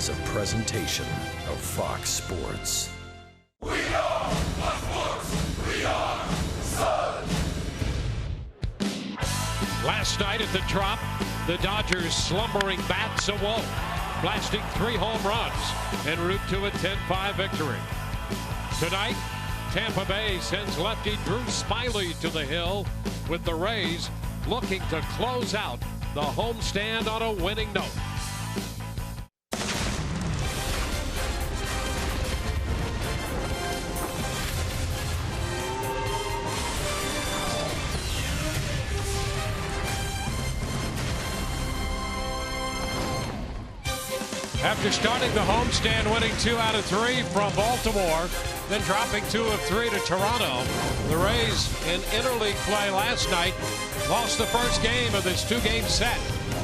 is a presentation of Fox Sports. We are sports. We are Sun. Last night at the Trop, the Dodgers' slumbering bats awoke, blasting 3 home runs en route to a 10-5 victory. Tonight, Tampa Bay sends lefty Drew Smyly to the hill, with the Rays looking to close out the homestand on a winning note. After starting the homestand winning 2 out of 3 from Baltimore, then dropping 2 of 3 to Toronto, the Rays in interleague play last night lost the first game of this 2-game set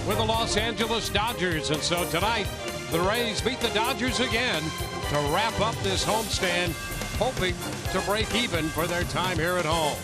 with the Los Angeles Dodgers. And so tonight, the Rays beat the Dodgers again to wrap up this homestand, hoping to break even for their time here at home.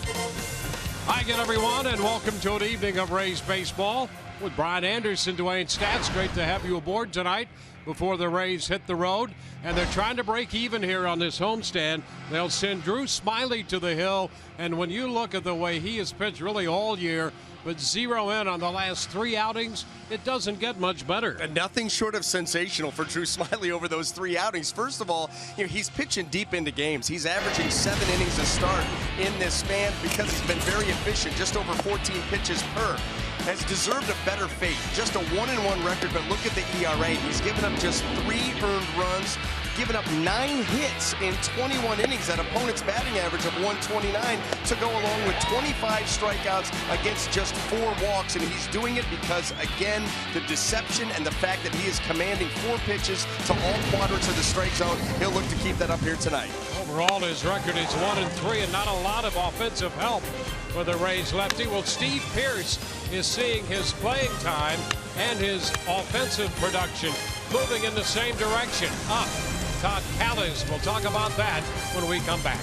Hi again, everyone, and welcome to an evening of Rays baseball with Brian Anderson, Dwayne Stats. Great to have you aboard tonight before the Rays hit the road, and they're trying to break even here on this homestand. They'll send Drew Smyly to the hill, and when you look at the way he has pitched really all year, but zero in on the last 3 outings, it doesn't get much better. And nothing short of sensational for Drew Smyly over those 3 outings. First of all, he's pitching deep into games. He's averaging 7 innings a start in this span because he's been very efficient, just over 14 pitches per. Has deserved a better fate. Just a 1-1 record, but look at the ERA. He's given up just 3 earned runs, given up 9 hits in 21 innings, that opponent's batting average of 129 to go along with 25 strikeouts against just 4 walks. And he's doing it because, again, the deception and the fact that he is commanding 4 pitches to all quadrants of the strike zone. He'll look to keep that up here tonight. Overall, his record is 1-3 and not a lot of offensive help for the Rays lefty. Well, Steve Pearce is seeing his playing time and his offensive production moving in the same direction, up. Todd Callis will talk about that when we come back.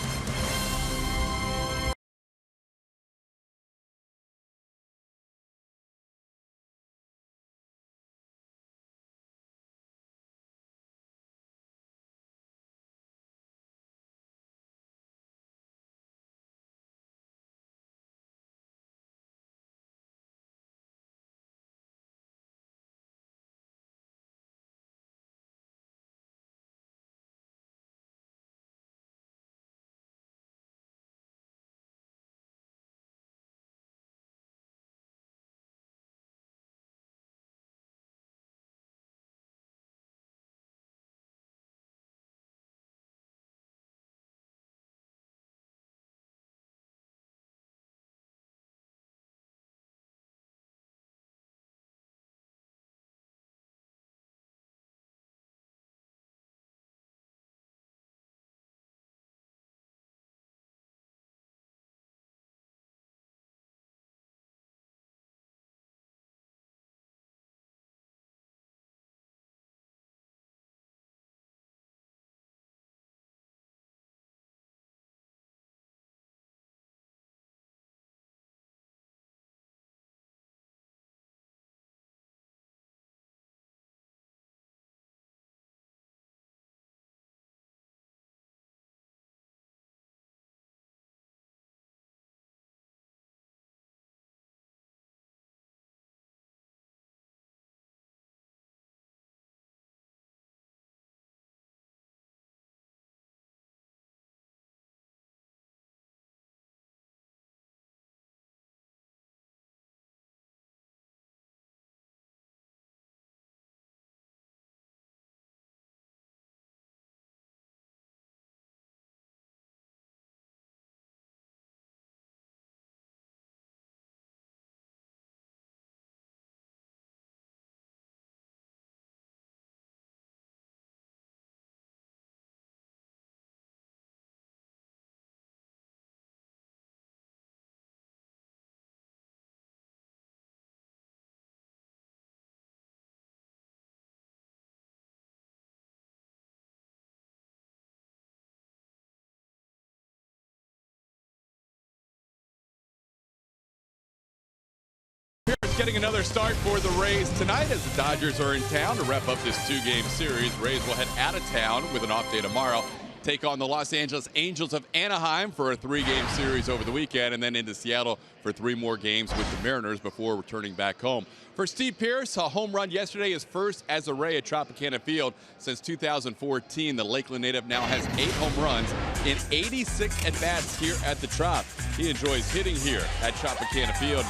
Rays getting another start for the Rays tonight as the Dodgers are in town to wrap up this 2-game series. Rays will head out of town with an off day tomorrow. Take on the Los Angeles Angels of Anaheim for a 3-game series over the weekend, and then into Seattle for 3 more games with the Mariners before returning back home. For Steve Pearce, a home run yesterday, his first as a Ray at Tropicana Field since 2014. The Lakeland native now has 8 home runs in 86 at-bats here at the Trop. He enjoys hitting here at Tropicana Field.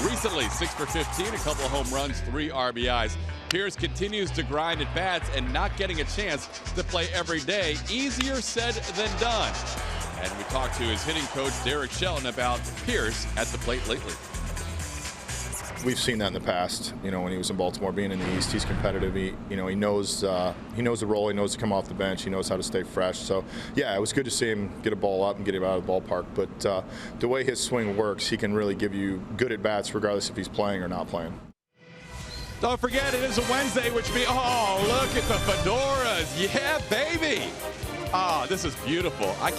Recently, 6 for 15, a couple of home runs, 3 RBIs. Pearce continues to grind at bats and not getting a chance to play every day. Easier said than done. And we talked to his hitting coach, Derek Shelton, about Pearce at the plate lately. We've seen that in the past. You know, when he was in Baltimore, being in the East, he's competitive. He knows the role. He knows to come off the bench. He knows how to stay fresh. So, yeah, it was good to see him get a ball up and get him out of the ballpark. But the way his swing works, he can really give you good at bats, regardless if he's playing or not playing. Don't forget, it is a Wednesday, which means, oh, look at the fedoras. Yeah, baby. Ah, this is beautiful. I'm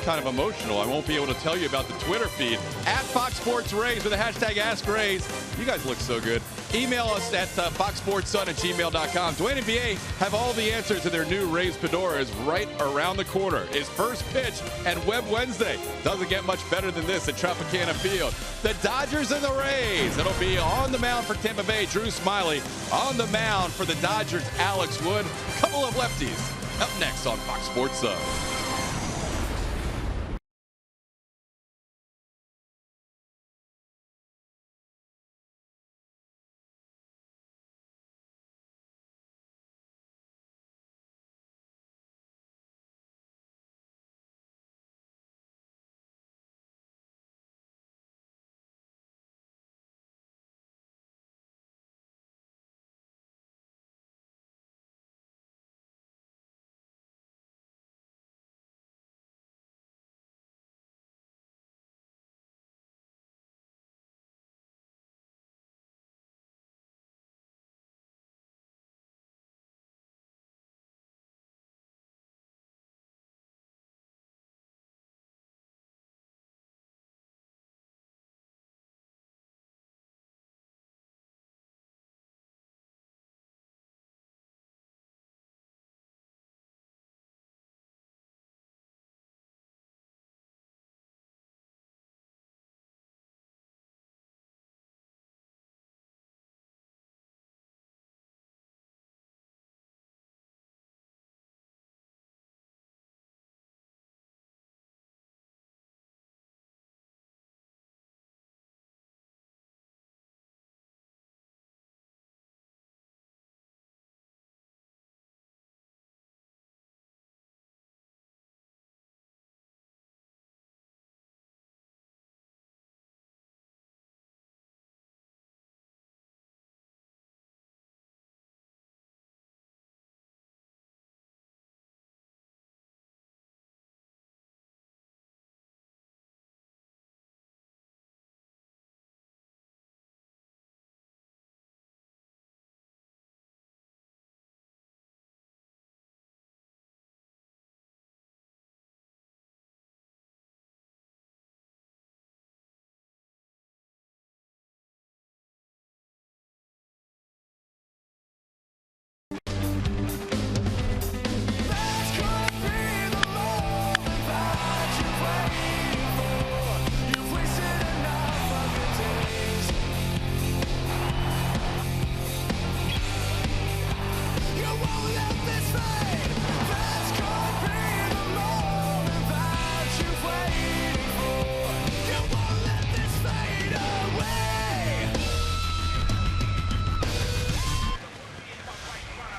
kind of emotional. I won't be able to tell you about the Twitter feed. At Fox Sports Rays with the hashtag AskRays. You guys look so good. Email us at foxsportsun@gmail.com. Dwayne and BA have all the answers to their new Rays fedoras right around the corner. His first pitch and Web Wednesday. Doesn't get much better than this at Tropicana Field. The Dodgers and the Rays. It'll be on the mound for Tampa Bay, Drew Smiley. On the mound for the Dodgers, Alex Wood. Couple of lefties. Up next on Fox Sports Sun.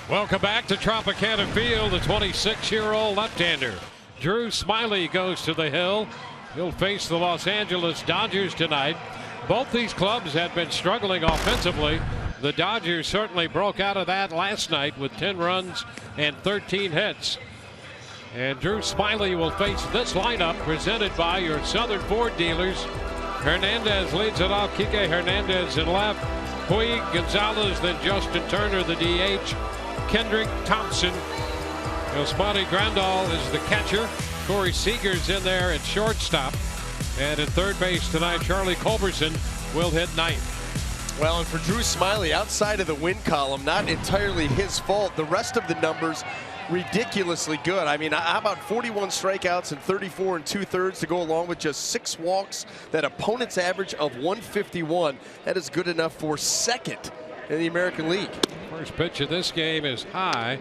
Welcome back to Tropicana Field. The 26-year-old left-hander Drew Smiley goes to the hill. He'll face the Los Angeles Dodgers tonight. Both these clubs had been struggling offensively. The Dodgers certainly broke out of that last night with 10 runs and 13 hits. And Drew Smiley will face this lineup presented by your Southern Ford dealers. Hernandez leads it off. Kike Hernandez in left. Puig, Gonzalez, then Justin Turner, the DH. Kendrick, Thompson. Yasmani Grandal is the catcher. Corey Seager's in there at shortstop. And at third base tonight, Charlie Culberson will hit ninth. Well, and for Drew Smyly, outside of the win column, not entirely his fault. The rest of the numbers, ridiculously good. I mean, how about 41 strikeouts and 34 2/3 to go along with just 6 walks? That opponent's average of 151. That is good enough for second in the American League. First pitch of this game is high.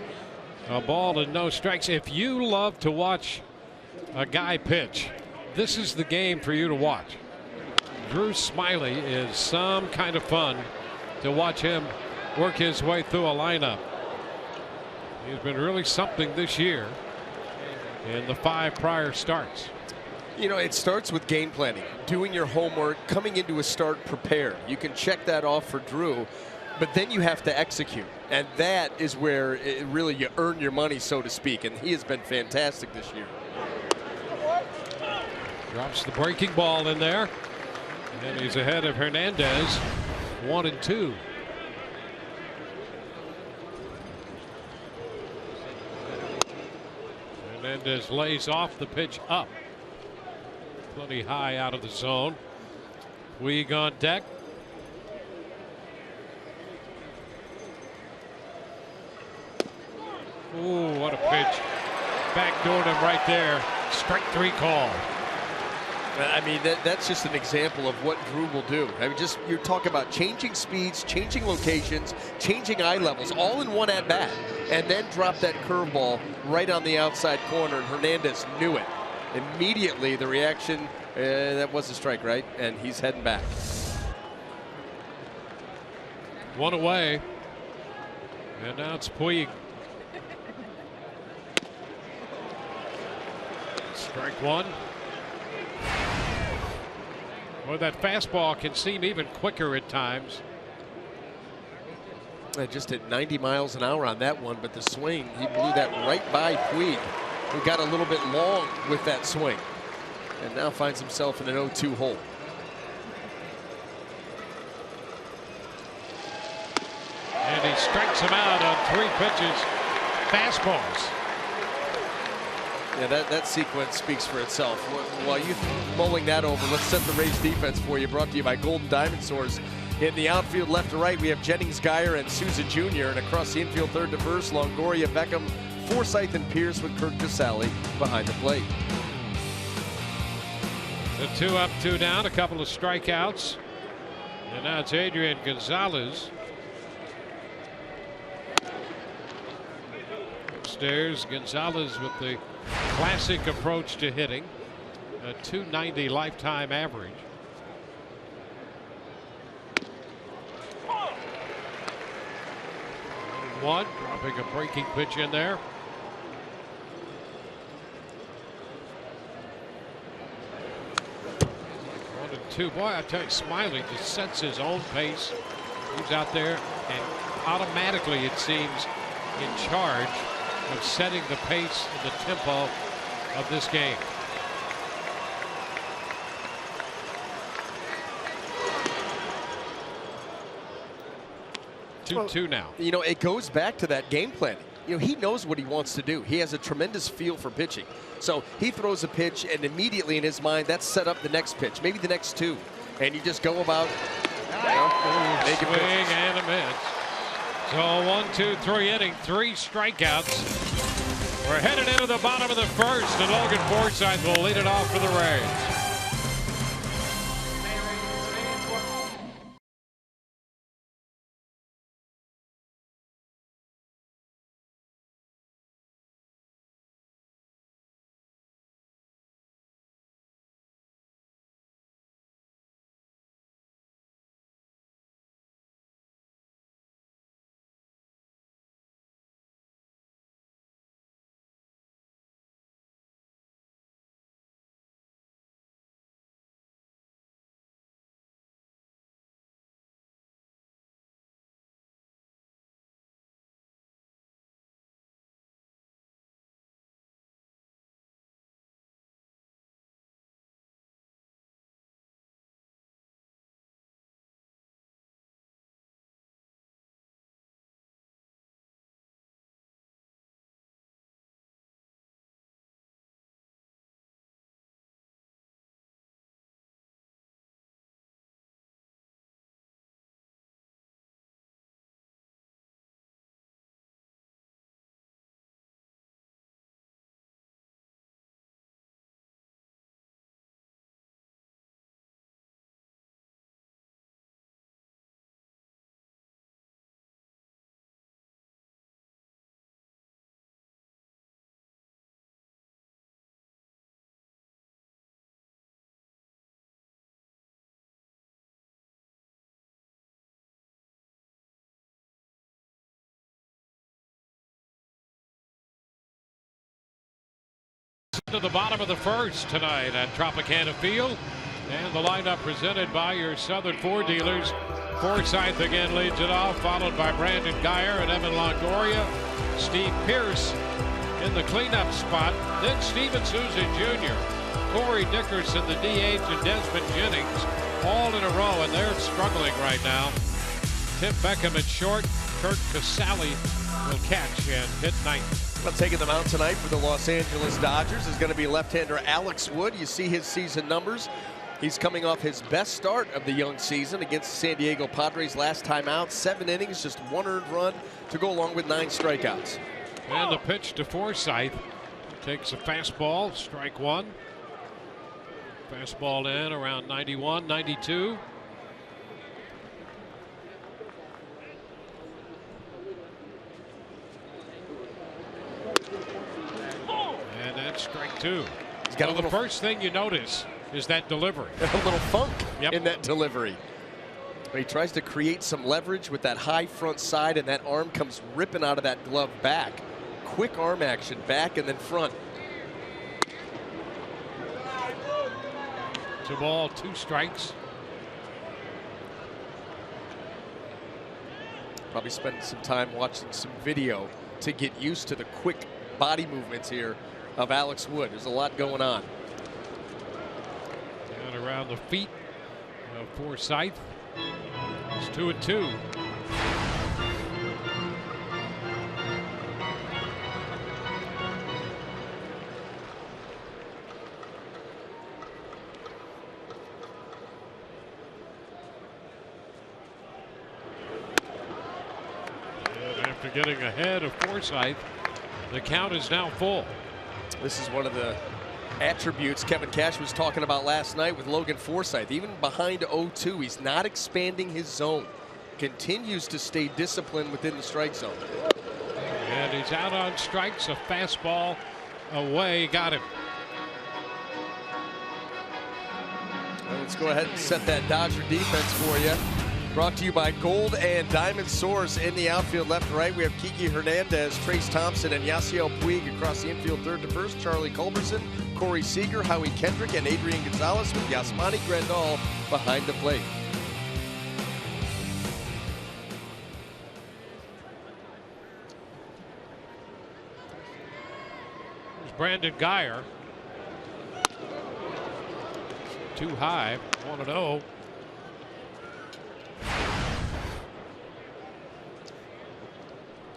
A ball and no strikes. If you love to watch a guy pitch, this is the game for you to watch. Drew Smyly is some kind of fun to watch him work his way through a lineup. He's been really something this year in the 5 prior starts. You know, it starts with game planning, doing your homework, coming into a start prepared. You can check that off for Drew, but then you have to execute. And that is where really you earn your money, so to speak. And he has been fantastic this year. Drops the breaking ball in there. And he's ahead of Hernandez, 1-2. Hernandez lays off the pitch up. Plenty high out of the zone. Puig on deck. Ooh, what a pitch. Backdoored him right there. Strike 3 call. I mean, that's just an example of what Drew will do. I mean, just you're talking about changing speeds, changing locations, changing eye levels, all in one at-bat, and then drop that curveball right on the outside corner, and Hernandez knew it. Immediately, the reaction, that was a strike, right? And he's heading back. 1 away. And now it's Puig. Strike 1. Well, that fastball can seem even quicker at times. Just hit 90 miles an hour on that one, but the swing, he blew that right by Puig, who got a little bit long with that swing, and now finds himself in an 0-2 hole. And he strikes him out on 3 pitches. Fastballs. Yeah, that sequence speaks for itself. While you mulling that over, let's set the Rays defense for you. Brought to you by Golden Diamond Source. In the outfield, left to right, we have Jennings, Geyer, and Souza Jr. And across the infield, third to first, Longoria, Beckham, Forsythe, and Pierce with Kirk Casale behind the plate. The 2 up, 2 down, a couple of strikeouts. And now it's Adrian Gonzalez. Upstairs, Gonzalez with the classic approach to hitting, a .290 lifetime average. One, dropping a breaking pitch in there. 1-2. Boy, I tell you, Smyly just sets his own pace. He's out there and automatically, it seems, in charge of setting the pace and the tempo of this game. Two now. You know, it goes back to that game planning. You know, he knows what he wants to do. He has a tremendous feel for pitching. So he throws a pitch, and immediately in his mind, that's set up the next pitch, maybe the next 2. And you just go about, making swing pitches. And a miss. So 1, 2, 3 inning, 3 strikeouts. We're headed into the bottom of the first, and Logan Forsythe will lead it off for the Rays. To the bottom of the first tonight at Tropicana Field. And the lineup presented by your Southern Ford dealers. Forsythe again leads it off, followed by Brandon Geyer and Evan Longoria. Steve Pearce in the cleanup spot. Then Steven Souza Jr., Corey Dickerson, the DH, and Desmond Jennings all in a row, and they're struggling right now. Tim Beckham at short. Kurt Casale will catch and hit ninth. Well, taking them out tonight for the Los Angeles Dodgers is going to be left-hander Alex Wood. You see his season numbers. He's coming off his best start of the young season against the San Diego Padres last time out. 7 innings, just 1 earned run to go along with 9 strikeouts. And the pitch to Forsythe. Takes a fastball, strike 1. Fastball in around 91, 92. And that's strike 2. He's got the first thing you notice is that delivery. A little funk in that delivery. He tries to create some leverage with that high front side, and that arm comes ripping out of that glove back. Quick arm action, back and then front. 2 balls, 2 strikes. Probably spend some time watching some video to get used to the quick body movements here of Alex Wood. There's a lot going on. Down around the feet of Forsythe. It's 2-2. And after getting ahead of Forsythe, the count is now full. This is one of the attributes Kevin Cash was talking about last night with Logan Forsythe. Even behind 0-2, he's not expanding his zone. Continues to stay disciplined within the strike zone. And he's out on strikes. A fastball away. Got him. Well, let's go ahead and set that Dodger defense for you. Brought to you by Gold and Diamond Source in the outfield, left and right. We have Kiki Hernandez, Trace Thompson, and Yasiel Puig across the infield, third to first. Charlie Culberson, Corey Seager, Howie Kendrick, and Adrian Gonzalez with Yasmani Grandal behind the plate. There's Brandon Geyer. Too high, 1-0.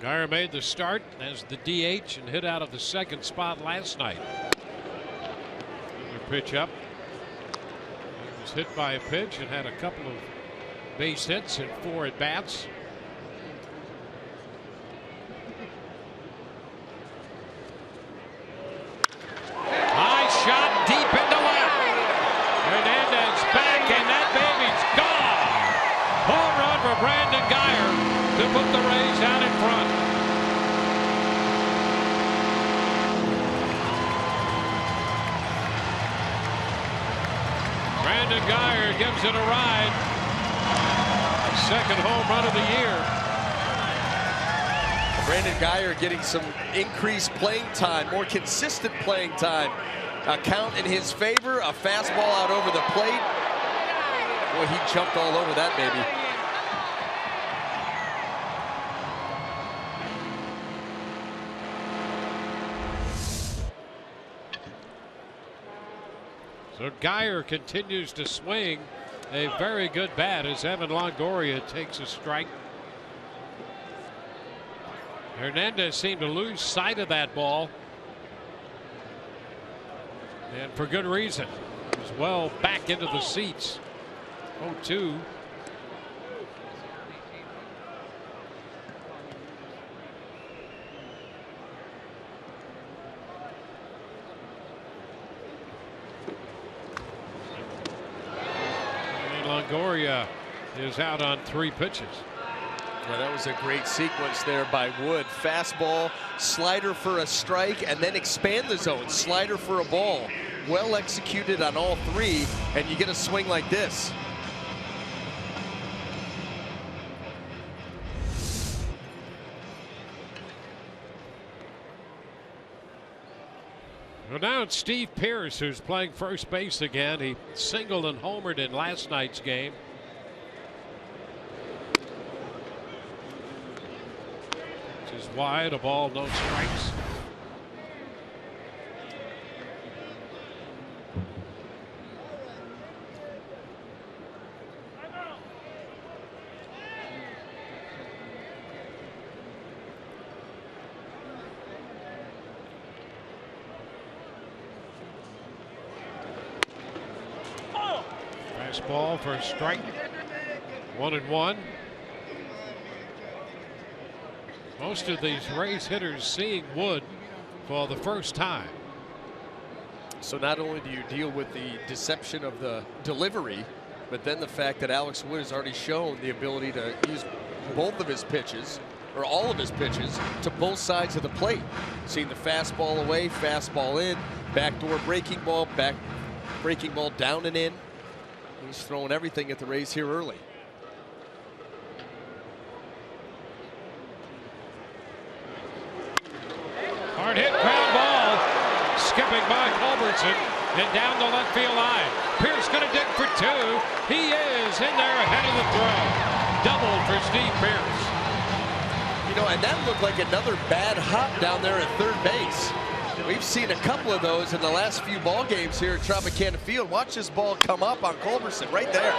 Geyer made the start as the DH and hit out of the second spot last night. Another pitch up. He was hit by a pitch and had a couple of base hits in 4 at-bats. High shot deep into left. Hernandez back, and that baby's gone. Home run for Brandon Geyer to put the Rays out in front. Brandon Geyer gives it a ride. Second home run of the year. Brandon Geyer getting some increased playing time, more consistent playing time. A count in his favor, a fastball out over the plate. Boy, he jumped all over that baby. So Geyer continues to swing a very good bat as Evan Longoria takes a strike. Hernandez seemed to lose sight of that ball, and for good reason. He was well back into the seats. 0-2. Longoria is out on 3 pitches. Yeah, that was a great sequence there by Wood. Fastball, slider for a strike, and then expand the zone. Slider for a ball. Well executed on all 3, and you get a swing like this. Well, now it's Steve Pearce who's playing first base again. He singled and homered in last night's game. Which is wide, a ball, no strikes. Ball for a strike. 1-1. Most of these Rays hitters seeing Wood for the first time. So not only do you deal with the deception of the delivery, but then the fact that Alex Wood has already shown the ability to use both of his pitches, or all of his pitches, to both sides of the plate. Seeing the fastball away, fastball in, backdoor breaking ball, back breaking ball down and in. He's throwing everything at the Rays here early. Hard hit, ground ball, skipping by Culbertson and down the left field line. Pearce going to dig for 2. He is in there ahead of the throw. Double for Steve Pearce. You know, and that looked like another bad hop down there at third base. We've seen a couple of those in the last few ball games here at Tropicana Field. Watch this ball come up on Culbertson right there.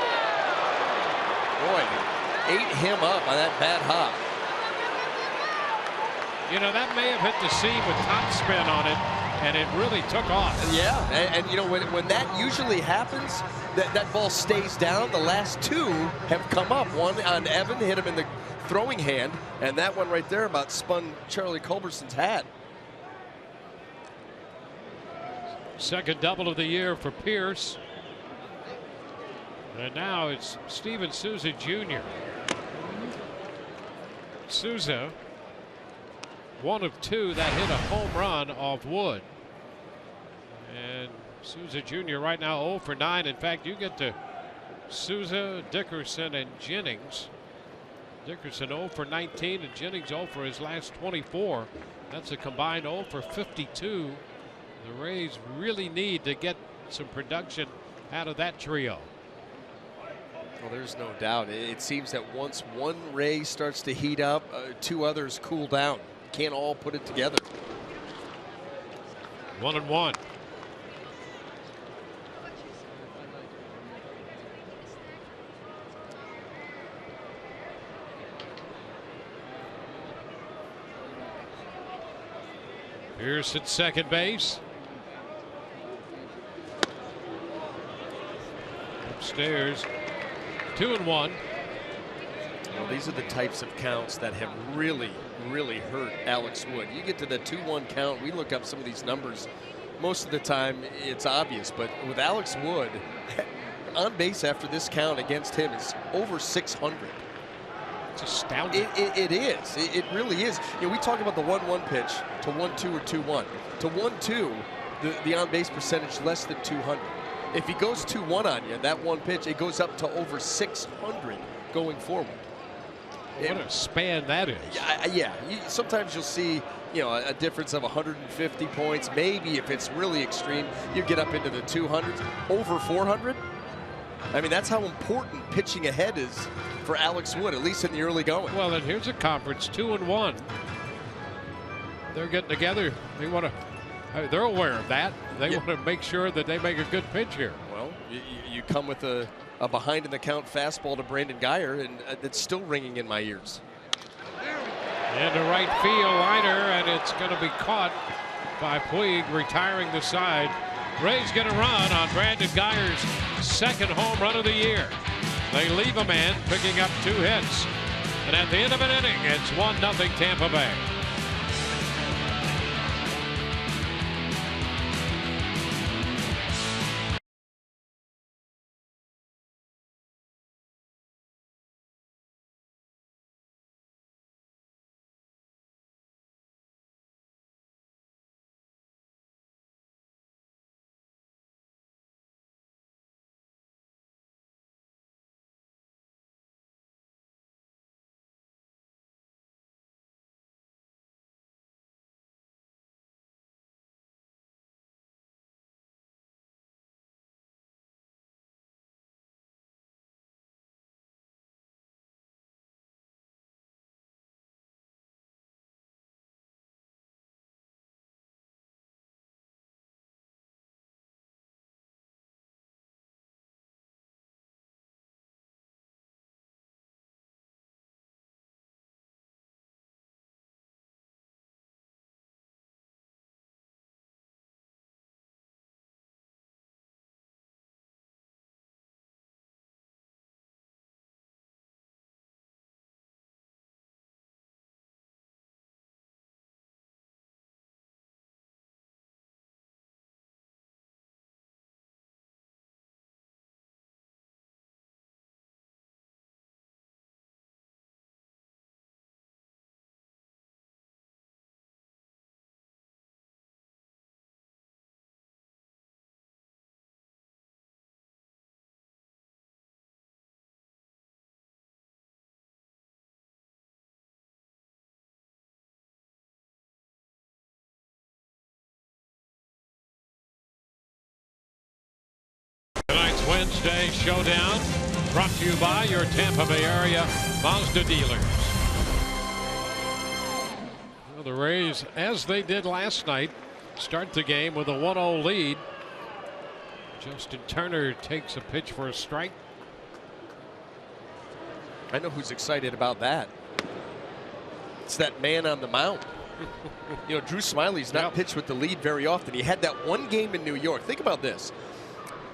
Boy, ate him up on that bad hop. You know, that may have hit the seam with top spin on it, and it really took off. Yeah, and you know, when that usually happens, that ball stays down. The last 2 have come up. One on Evan, hit him in the throwing hand, and that one right there about spun Charlie Culberson's hat. Second double of the year for Pearce. And now it's Steven Souza Jr. Souza, 1 of 2 that hit a home run off Wood. And Souza Jr. right now 0 for 9. In fact, you get to Souza, Dickerson, and Jennings. Dickerson 0 for 19, and Jennings 0 for his last 24. That's a combined 0 for 52. The Rays really need to get some production out of that trio. Well, there's no doubt. It seems that once one Ray starts to heat up, 2 others cool down. Can't all put it together. 1-1. Pearce at second base. Upstairs, 2-1. Well, these are the types of counts that have really hurt Alex Wood. You get to the 2-1 count, we look up some of these numbers. Most of the time it's obvious, but with Alex Wood, on base after this count against him is over 600. It's astounding. It is. It really is. You know, we talk about the 1-1 pitch to 1-2 or 2-1. To 1-2, the on base percentage less than 200. If he goes 2-1 on you, that one pitch, it goes up to over 600 going forward. What a span that is. Yeah. Sometimes you'll see, you know, a difference of 150 points. Maybe if it's really extreme, you get up into the 200s. Over 400. I mean, that's how important pitching ahead is for Alex Wood, at least in the early going. Well, then here's a conference 2-1. They're getting together. They want to. They're aware of that. They want to make sure that they make a good pitch here. Well, you come with a behind in the count fastball to Brandon Guyer, and it's still ringing in my ears. Into right field liner, and it's going to be caught by Puig, retiring the side. Rays get a run on Brandon Guyer's second home run of the year. They leave a man picking up 2 hits. And at the end of an inning, it's 1-0 Tampa Bay. Wednesday showdown brought to you by your Tampa Bay area Mazda dealers. Well, the Rays, as they did last night, start the game with a 1-0 lead. Justin Turner takes a pitch for a strike. I know who's excited about that. It's that man on the mound. You know, Drew Smyly's not pitched with the lead very often. He had that one game in New York. Think about this.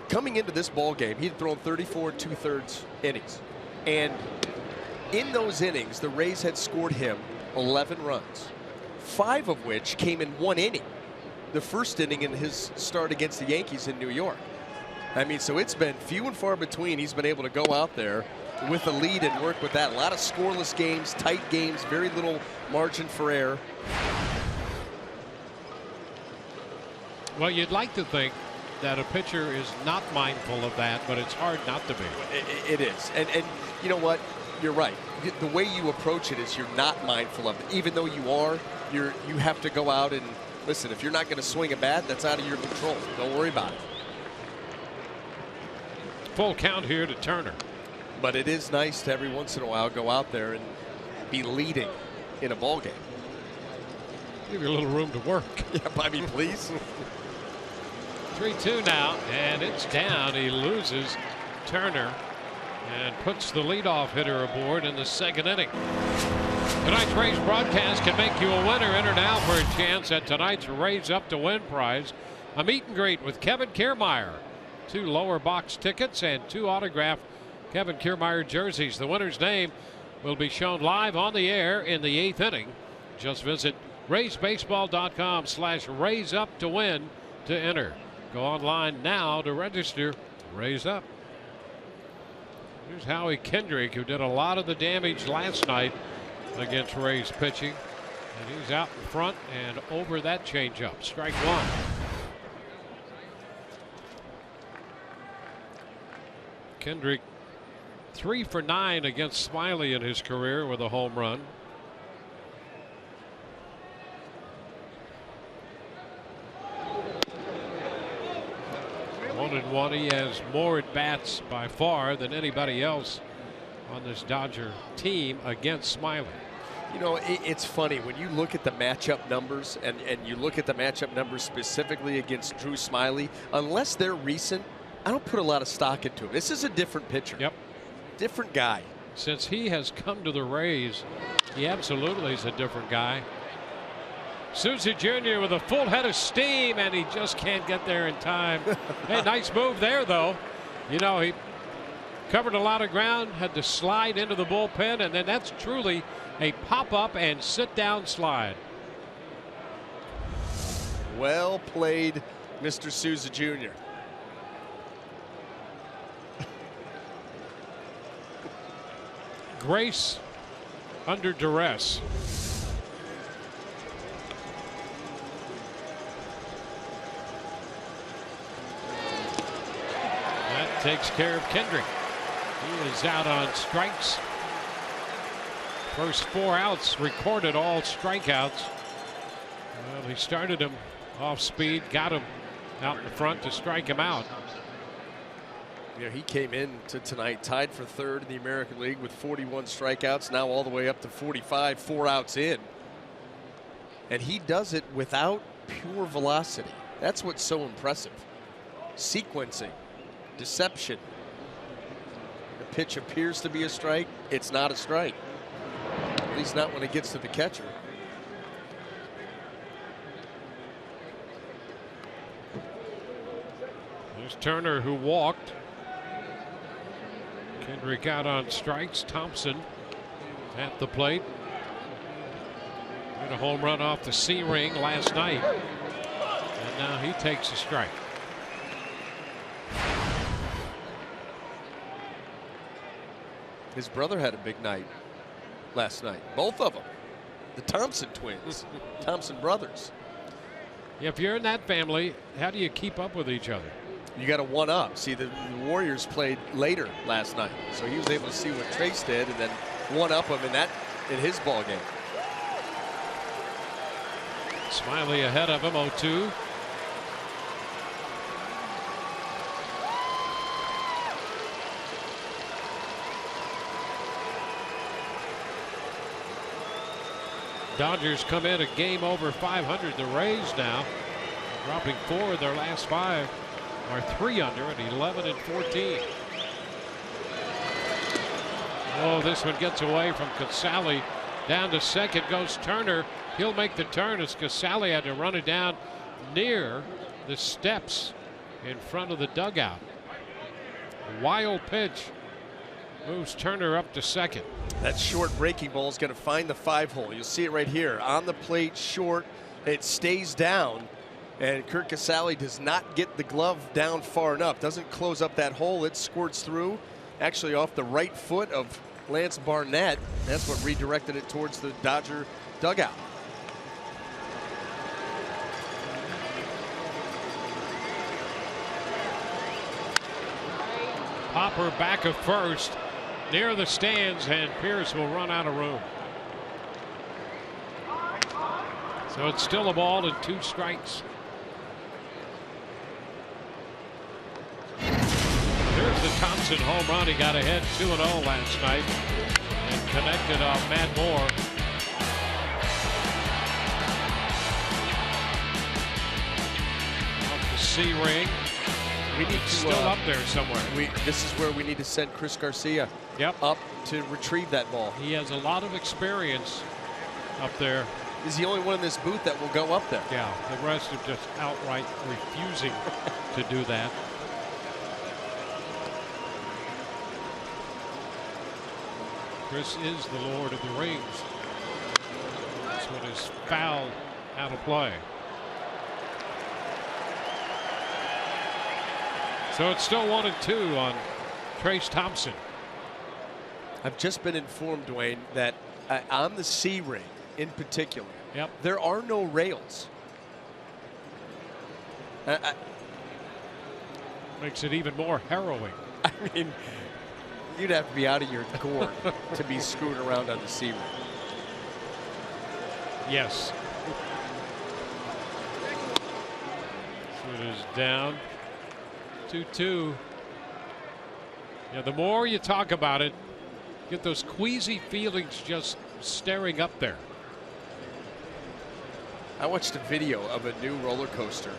Coming into this ball game, he had thrown 34 2/3 innings. And in those innings, the Rays had scored him 11 runs, 5 of which came in 1 inning. The first inning in his start against the Yankees in New York. I mean, so it's been few and far between he's been able to go out there with a lead and work with that. A lot of scoreless games, tight games, very little margin for error. Well, you'd like to think that a pitcher is not mindful of that, but it's hard not to be. It is. And you know what? You're right. The way you approach it is you're not mindful of it. Even though you are, you have to go out and listen. If you're not going to swing a bat, that's out of your control. Don't worry about it. Full count here to Turner. But it is nice to every once in a while go out there and be leading in a ball game. Give you a little room to work. Yeah, I mean, please. 3-2 now, and it's down. He loses Turner and puts the leadoff hitter aboard in the second inning. Tonight's Rays broadcast can make you a winner. Enter now for a chance at tonight's Rays Up to Win prize. A meet and greet with Kevin Kiermaier. 2 lower box tickets and 2 autographed Kevin Kiermaier jerseys. The winner's name will be shown live on the air in the 8th inning. Just visit RaysBaseball.com/RaysUpToWin to enter. Go online now to register. Rays Up. Here's Howie Kendrick, who did a lot of the damage last night against Rays pitching. And he's out in front and over that changeup. Strike 1. Kendrick 3 for 9 against Smyly in his career with a home run. One and one. He has more at bats by far than anybody else on this Dodger team against Smyly. You know, it's funny when you look at the matchup numbers and you look at the matchup numbers specifically against Drew Smyly, unless they're recent, I don't put a lot of stock into him. This is a different pitcher. Yep. Different guy. Since he has come to the Rays, he absolutely is a different guy. Souza Jr. with a full head of steam, and he just can't get there in time. Hey, nice move there, though. You know, he covered a lot of ground, had to slide into the bullpen, and then that's truly a pop-up and sit-down slide. Well played, Mr. Souza Jr. Grace under duress. That takes care of Kendrick. He is out on strikes. First 4 outs recorded, all strikeouts. Well, he started him off speed, got him out in front to strike him out. You know, he came in to tonight tied for 3rd in the American League with 41 strikeouts, now all the way up to 45, 4 outs in. And he does it without pure velocity. That's what's so impressive. Sequencing, deception. The pitch appears to be a strike. It's not a strike. At least not when it gets to the catcher. There's Turner, who walked. Kendrick out on strikes. Thompson at the plate. Had a home run off the C ring last night. And now he takes a strike. His brother had a big night last night. Both of them. The Thompson twins. Thompson brothers. If you're in that family, how do you keep up with each other? You got to one up. See, the Warriors played later last night, so he was able to see what Trace did and then one up him in his ball game. Smyly ahead of him, 0-2. Dodgers come in a game over 500. The Rays now dropping 4 of their last 5 are 3 under at 11 and 14. Oh, this one gets away from Casale. Down to second goes Turner. He'll make the turn as Casale had to run it down near the steps in front of the dugout. Wild pitch moves Turner up to second. That short breaking ball is going to find the 5-hole. You'll see it right here on the plate, short. It stays down, and Kurt Casale does not get the glove down far enough. Doesn't close up that hole. It squirts through, actually off the right foot of Lance Barnett. That's what redirected it towards the Dodger dugout. Popper back of first near the stands, and Pierce will run out of room. So it's still a ball and 2 strikes. There's the Thompson home run. He got ahead 2-0 last night and connected off Matt Moore. Off the C ring. We need to, still up there somewhere. This is where we need to send Chris Garcia up to retrieve that ball. He has a lot of experience up there. He's the only one in this booth that will go up there. Yeah, the rest are just outright refusing to do that. Chris is the Lord of the Rings. This one is fouled out of play. So it's still 1-2 on Trace Thompson. I've just been informed, Dwayne, that on the C ring in particular, there are no rails. Makes it even more harrowing. I mean, you'd have to be out of your gourd to be screwing around on the C ring. Yes. So it is down 2-2. Yeah, the more you talk about it, get those queasy feelings just staring up there. I watched a video of a new roller coaster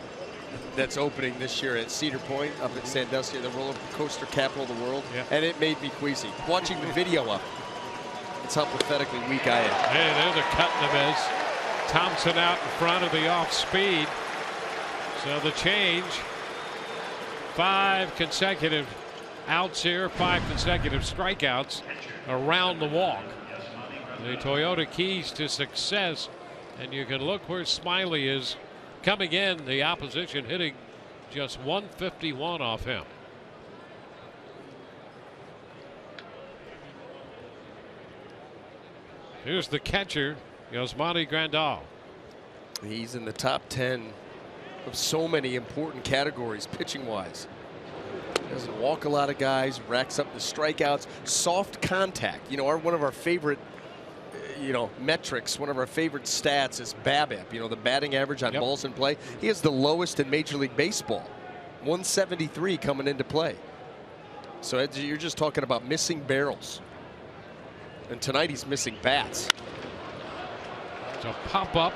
that's opening this year at Cedar Point up in Sandusky, the roller coaster capital of the world, and it made me queasy. Watching the video of it, it's how pathetically weak I am. Hey, there's a cut in the miss. Thompson out in front of the off speed. So the change. 5 consecutive outs here, 5 consecutive strikeouts around the walk. The Toyota keys to success, and you can look where Smiley is coming in. The opposition hitting just 151 off him. Here's the catcher, Yasmani Grandal. He's in the top 10 of so many important categories pitching wise. Doesn't walk a lot of guys, racks up the strikeouts, soft contact. You know, one of our favorite metrics, one of our favorite stats is BABIP, the batting average on balls in play. He has the lowest in Major League Baseball, 173 coming into play. So you're just talking about missing barrels. And tonight he's missing bats. So pop up.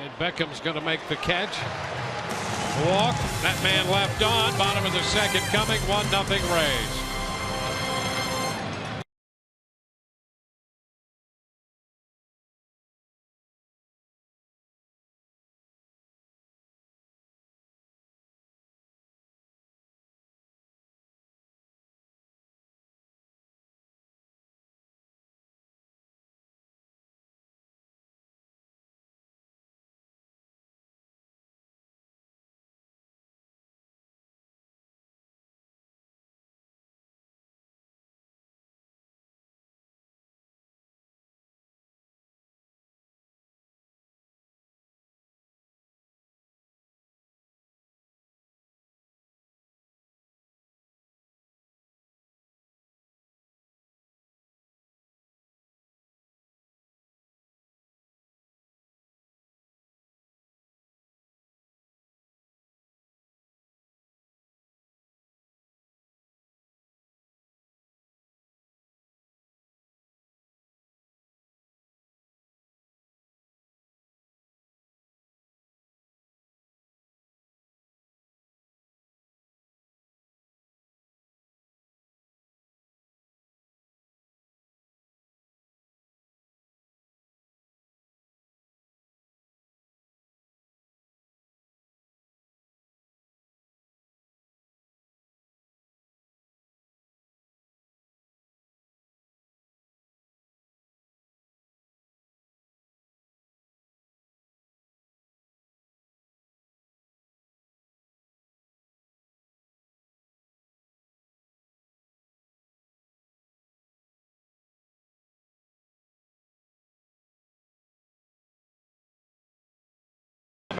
And Beckham's going to make the catch. Walk. That man left on. Bottom of the second coming. 1-0 Rays.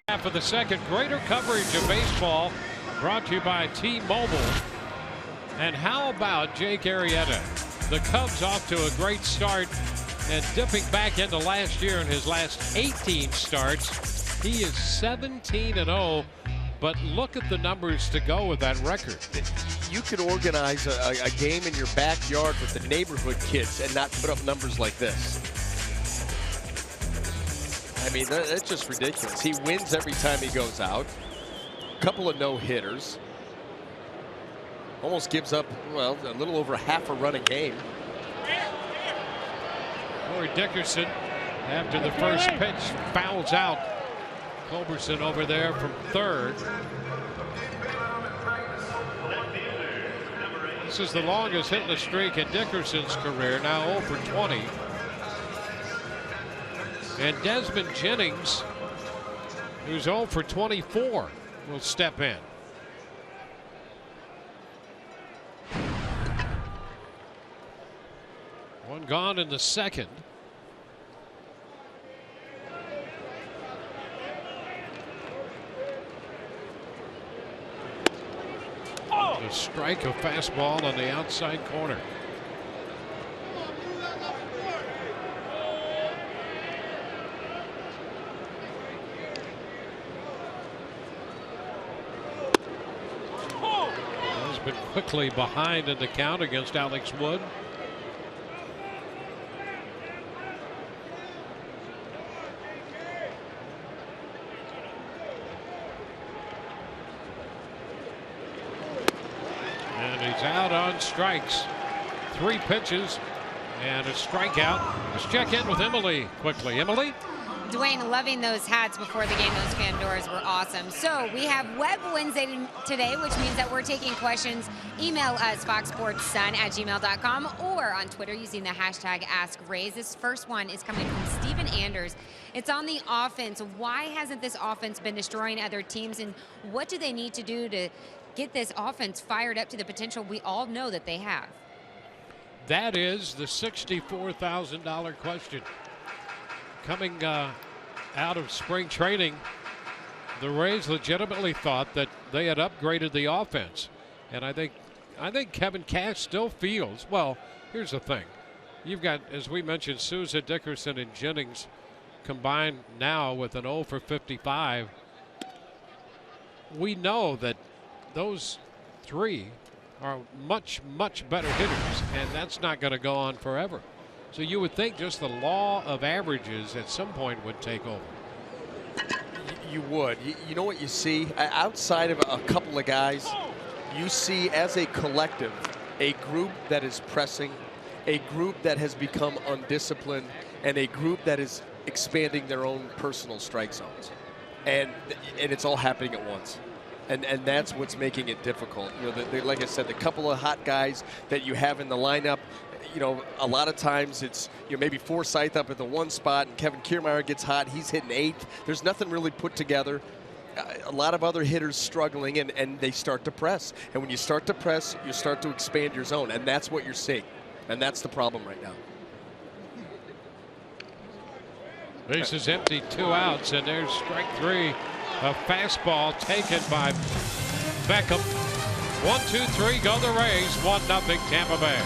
Half of the second. Greater coverage of baseball brought to you by T-Mobile. And how about Jake Arrieta? The Cubs off to a great start and dipping back into last year in his last 18 starts. He is 17-0, but look at the numbers to go with that record. You could organize a game in your backyard with the neighborhood kids and not put up numbers like this. I mean, that's just ridiculous. He wins every time he goes out. A couple of no-hitters. Almost gives up, well, a little over half a run a game. Corey Dickerson, after the first pitch, fouls out Culberson over there from third. This is the longest hitless streak in Dickerson's career, now 0 for 20. And Desmond Jennings, who's 0 for 24, will step in. One gone in the second. A strike, a fastball on the outside corner. He's been quickly behind in the count against Alex Wood. Out on strikes. 3 pitches and a strikeout. Let's check in with Emily quickly. Emily? Dwayne, loving those hats before the game. Those fan doors were awesome. So we have Web Wednesday today, which means that we're taking questions. Email us, foxsportssun@gmail.com, or on Twitter using the hashtag AskRays. This first one is coming from Steven Anders. It's on the offense. Why hasn't this offense been destroying other teams, and what do they need to do to get this offense fired up to the potential we all know that they have? That is the $64,000 question. Coming out of spring training, the Rays legitimately thought that they had upgraded the offense. And I think Kevin Cash still feels, well, here's the thing. You've got, as we mentioned, Souza, Dickerson, and Jennings combined now with an 0 for 55. We know that those 3 are much, much better hitters, and that's not going to go on forever. So you would think just the law of averages at some point would take over. You would. You know what you see? Outside of a couple of guys, you see as a collective a group that is pressing, a group that has become undisciplined, and a group that is expanding their own personal strike zones. And it's all happening at once. And that's what's making it difficult. You know, like I said, the couple of hot guys that you have in the lineup, you know, a lot of times it's, you know, maybe Forsythe up at the one spot and Kevin Kiermaier gets hot. He's hitting 8th. There's nothing really put together. A lot of other hitters struggling, and they start to press. And when you start to press, you start to expand your zone. And that's what you're seeing. And that's the problem right now. Bases empty, 2 outs, and there's strike 3. A fastball taken by Beckham. 1-2-3, go the Rays. 1-0 Tampa Bay.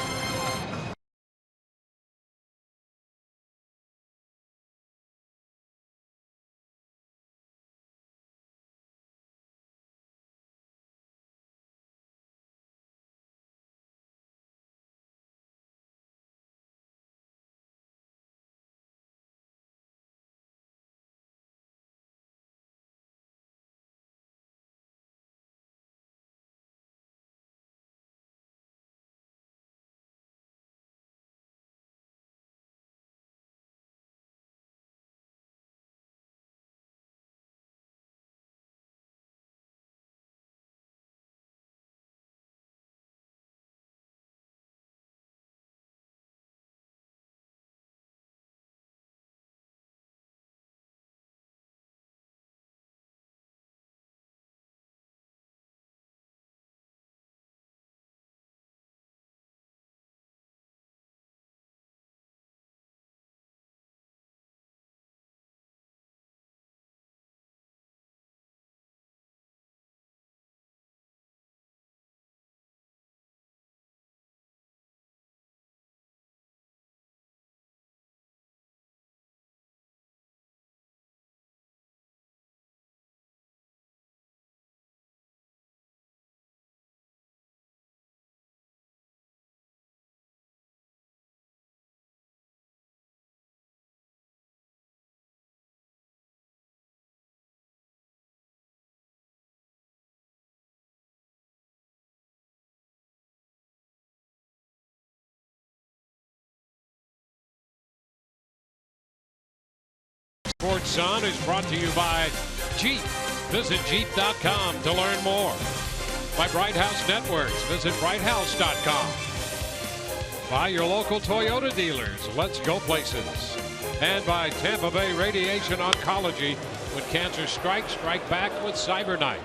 Sports Sun is brought to you by Jeep. Visit Jeep.com to learn more. By Bright House Networks. Visit BrightHouse.com. By your local Toyota dealers. Let's go places. And by Tampa Bay Radiation Oncology. When cancer strikes, strike back with CyberKnife.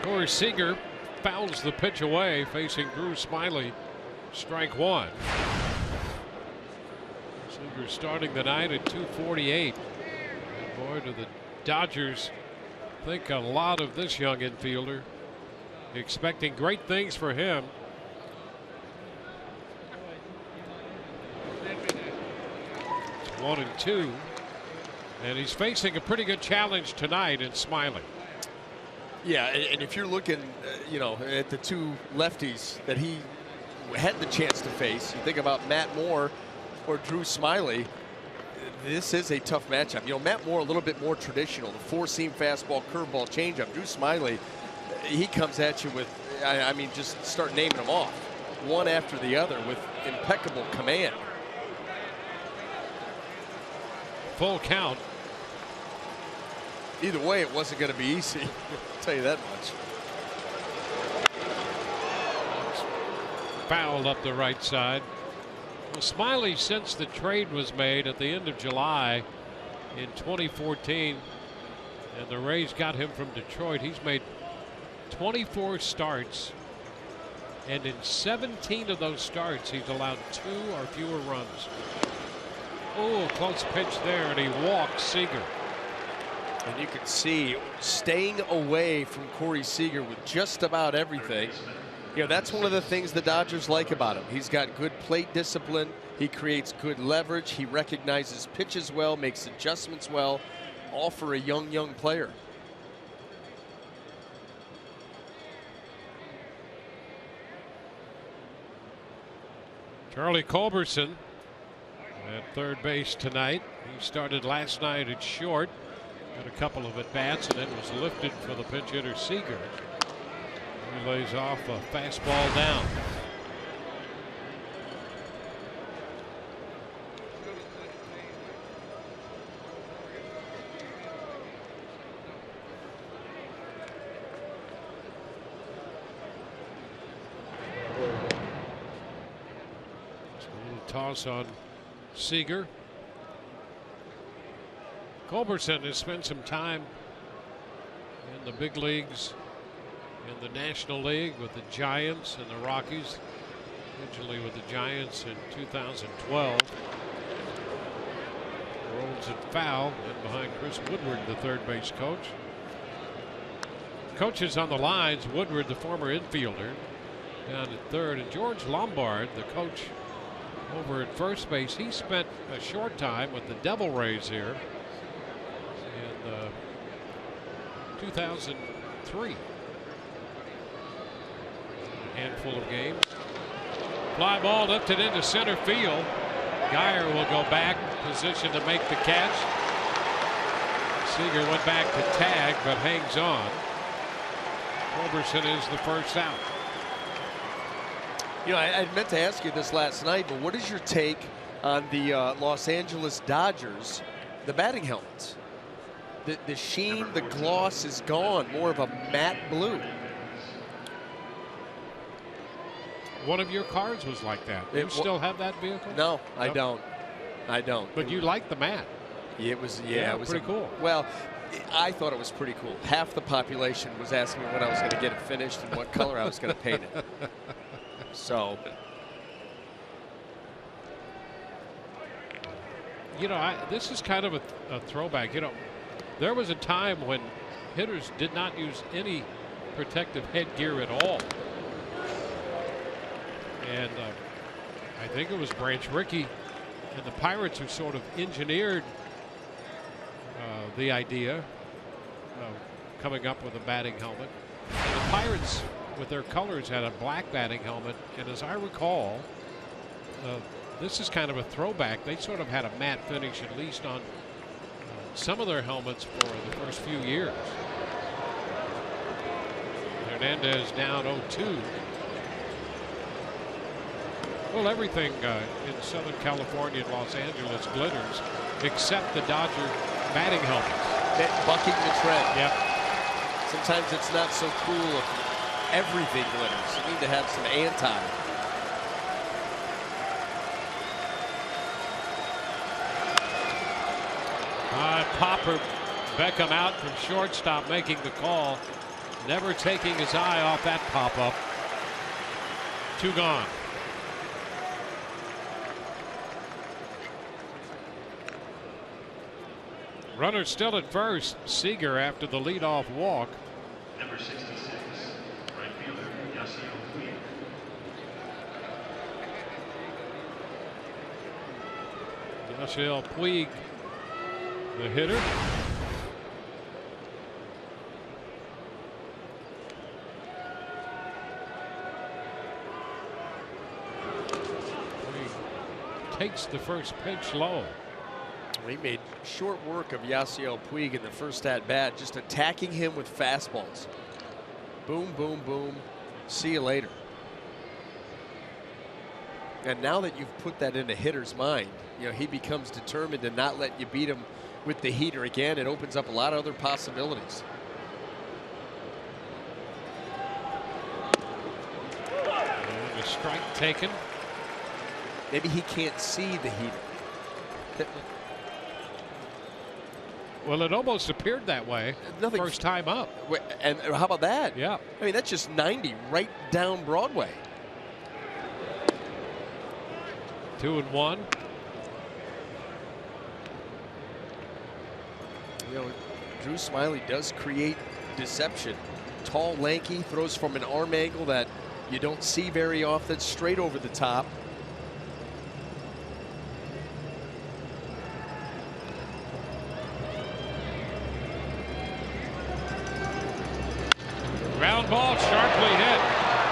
Corey Seager fouls the pitch away, facing Drew Smyly. Strike one. Seager starting the night at 248. And boy, do the Dodgers think a lot of this young infielder. Expecting great things for him. It's 1-2. And he's facing a pretty good challenge tonight in Smyly. Yeah, and if you're looking, at the two lefties that he had the chance to face, you think about Matt Moore or Drew Smyly. This is a tough matchup. Matt Moore a little bit more traditional, the four-seam fastball, curveball, changeup. Drew Smyly, he comes at you with, just start naming them off, one after the other with impeccable command. Full count. Either way, it wasn't going to be easy. I'll tell you that much. Fouled up the right side. Well, Smyly, since the trade was made at the end of July in 2014, and the Rays got him from Detroit, he's made 24 starts, and in 17 of those starts, he's allowed 2 or fewer runs. Oh, close pitch there, and he walks Seager. And you can see staying away from Corey Seager with just about everything. That's one of the things the Dodgers like about him. He's got good plate discipline. He creates good leverage. He recognizes pitches well, makes adjustments well, all for a young player. Charlie Culberson at third base tonight. He started last night at short. Got a couple of at-bats and then was lifted for the pinch hitter Seager. He lays off a fastball down. So a little toss on Seager. Culberson has spent some time in the big leagues, in the National League with the Giants and the Rockies, originally with the Giants in 2012. Rolls it foul, and behind Chris Woodward, the third base coach. Coaches on the lines, Woodward, the former infielder, down at third, and George Lombard, the coach over at first base. He spent a short time with the Devil Rays here. 2003. A handful of games. Fly ball lifted into center field. Geyer will go back, position to make the catch. Seager went back to tag, but hangs on. Culberson is the first out. I meant to ask you this last night, but what is your take on the Los Angeles Dodgers, the batting helmets? The sheen, the gloss is gone, more of a matte blue. One of your cars was like that. You still have that vehicle? No, I don't. But you like the matte. It was pretty cool. Well, I thought it was pretty cool. Half the population was asking me when I was going to get it finished and what color I was going to paint it. So, this is kind of a throwback. There was a time when hitters did not use any protective headgear at all. And I think it was Branch Rickey and the Pirates who sort of engineered the idea of coming up with a batting helmet. And the Pirates, with their colors, had a black batting helmet. And as I recall, this is kind of a throwback. They sort of had a matte finish, at least on some of their helmets, for the first few years. Hernandez down 0-2. Well, everything in Southern California and Los Angeles glitters. accept the Dodger batting helmets. Bucking the trend. Yep. Sometimes it's not so cool if everything glitters. You need to have some anti. Popper, Beckham out from shortstop, making the call. Never taking his eye off that pop-up. 2 gone. Runner still at first. Seager after the leadoff walk. Number 66, right fielder, Yasiel Puig. Yasiel Puig, the hitter. Puig takes the first pitch low. He made short work of Yasiel Puig in the first at bat, just attacking him with fastballs. Boom, boom, boom. See you later. And now that you've put that in a hitter's mind, you know, he becomes determined to not let you beat him with the heater again. It opens up a lot of other possibilities. And a strike taken. Maybe he can't see the heater. Well, it almost appeared that way. Nothing. First time up. And how about that? Yeah. I mean, that's just 90 right down Broadway. 2-1. You know, Drew Smyly does create deception. Tall, lanky, throws from an arm angle that you don't see very often, straight over the top. Ground ball sharply hit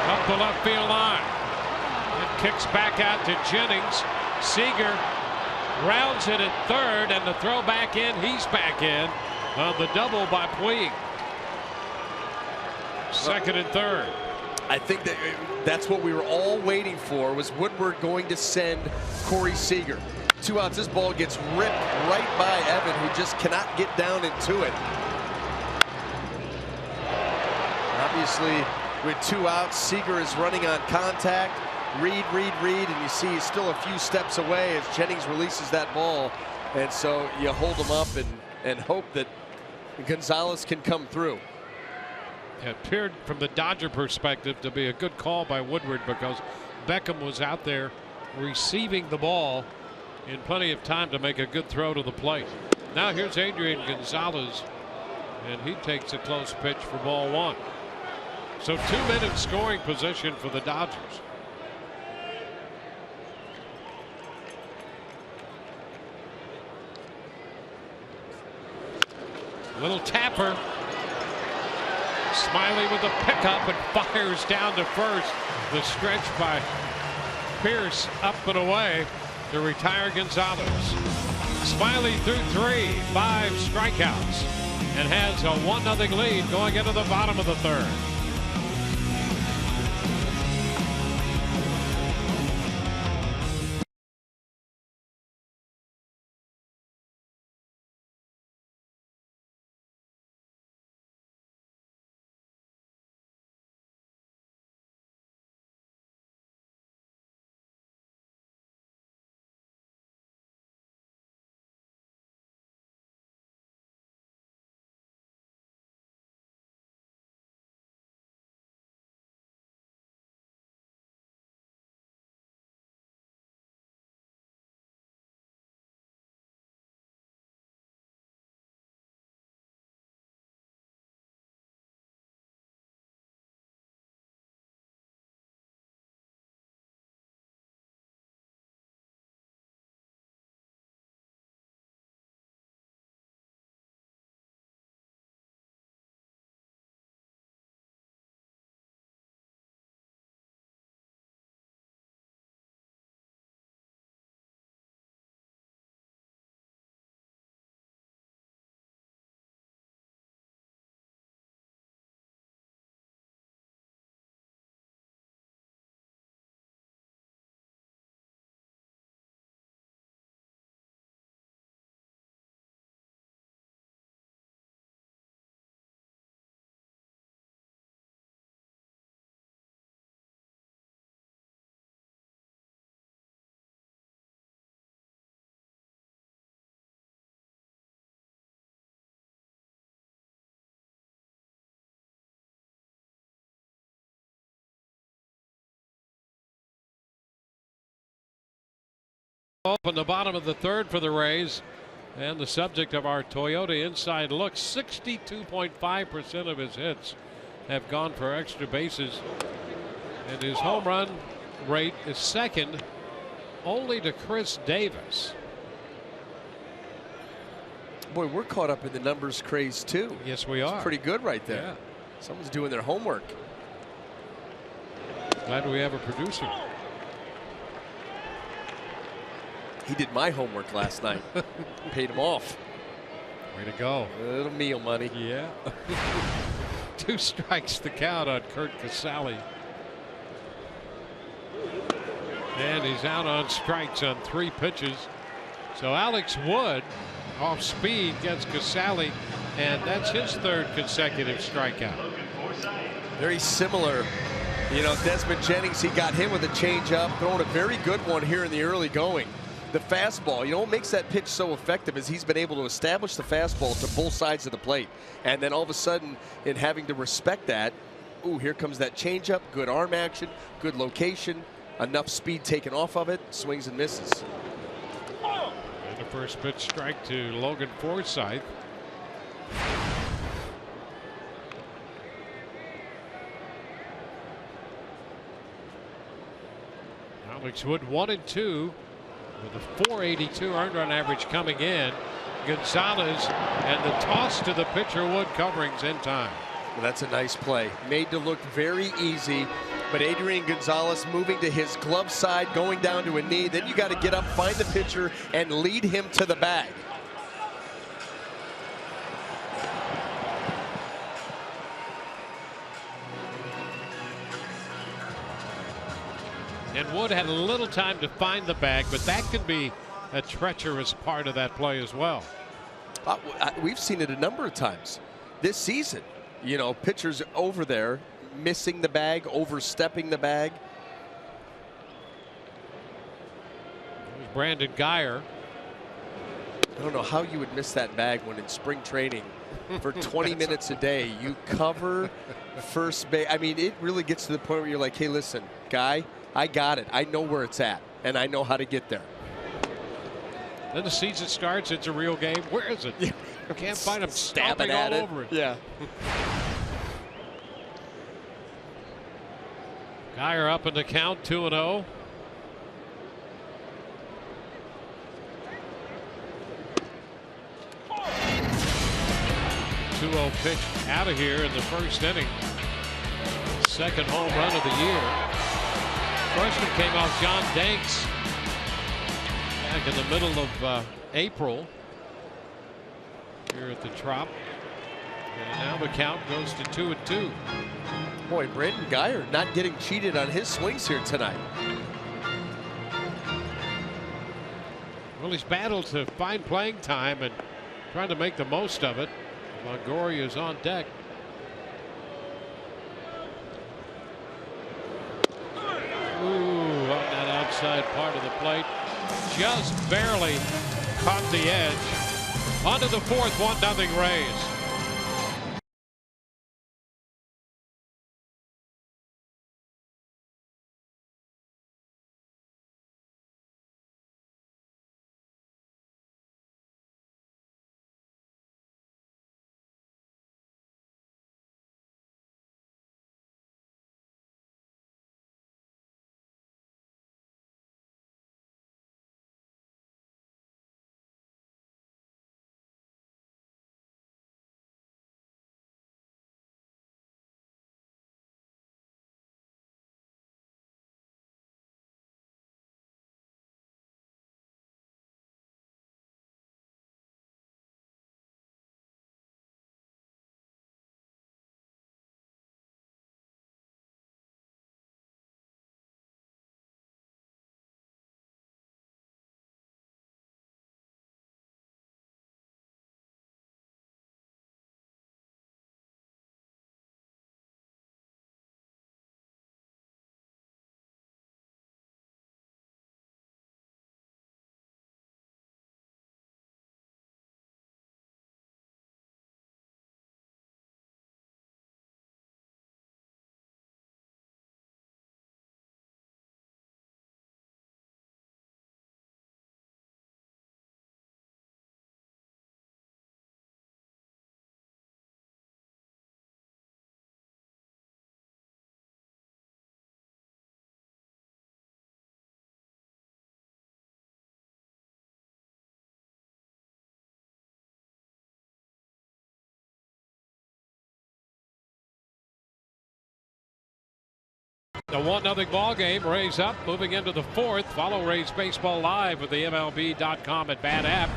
up the left field line. It kicks back out to Jennings. Seager rounds it at third, and the throw back in. He's back in on the double by Puig. Second and third. I think that's what we were all waiting for. Was Woodward going to send Corey Seager? 2 outs. This ball gets ripped right by Evan, who just cannot get down into it. Obviously, with 2 outs, Seager is running on contact. Reed, and you see he's still a few steps away as Jennings releases that ball. And so you hold him up and hope that Gonzalez can come through. It appeared from the Dodger perspective to be a good call by Woodward because Beckham was out there receiving the ball in plenty of time to make a good throw to the plate. Now here's Adrian Gonzalez, and he takes a close pitch for ball 1. So 2 men in scoring position for the Dodgers. Little tapper. Smyly with a pickup and fires down to first. The stretch by Pierce up and away to retire Gonzalez. Smyly threw 5 strikeouts and has a 1-0 lead going into the bottom of the third. In the bottom of the third for the Rays, and the subject of our Toyota Inside Look, 62.5% of his hits have gone for extra bases, and his home run rate is second only to Chris Davis. Boy, we're caught up in the numbers craze too. Yes, we are. It's pretty good right there. Yeah. Someone's doing their homework. Glad we have a producer. He did my homework last night. Paid him off. Way to go. A little meal money. Yeah. 2 strikes the count on Kurt Casale. And he's out on strikes on 3 pitches. So Alex Wood off speed gets Casale, and that's his 3rd consecutive strikeout. Very similar. You know, Desmond Jennings, he got him with a changeup, throwing a very good one here in the early going. The fastball, you know what makes that pitch so effective is he's been able to establish the fastball to both sides of the plate. And then all of a sudden, in having to respect that, ooh, here comes that changeup, good arm action, good location, enough speed taken off of it, swings and misses. And the first pitch strike to Logan Forsythe. Alex Wood 1-2 with a 482 earned run average coming in. Gonzalez and the toss to the pitcher. Wood coverings in time. Well, that's a nice play. Made to look very easy, but Adrian Gonzalez moving to his glove side, going down to a knee. Then you got to get up, find the pitcher, and lead him to the bag. And Wood had a little time to find the bag, but that could be a treacherous part of that play as well. We've seen it a number of times this season. You know, pitchers over there missing the bag, overstepping the bag. There's Brandon Guyer. I don't know how you would miss that bag when in spring training for 20 minutes a day you cover first base. I mean, it really gets to the point where you're like, hey, listen, guy, I got it. I know where it's at, and I know how to get there. Then the season starts. It's a real game. Where is it? You can't find him stomping all over it. Yeah. Guyer up in the count, 2-0. Pitch out of here in the first inning. Second home run of the year. First one came off John Danks back in the middle of April here at the Trop. And now the count goes to 2-2. Boy, Brandon Guyer not getting cheated on his swings here tonight. Well, he's battled to find playing time and trying to make the most of it. Longoria is on deck. Ooh, on that outside part of the plate. Just barely caught the edge. Onto the fourth, 1-0 Rays. A 1-0 ball game. Rays up, moving into the 4th. Follow Rays baseball live with the MLB.com at Bat app.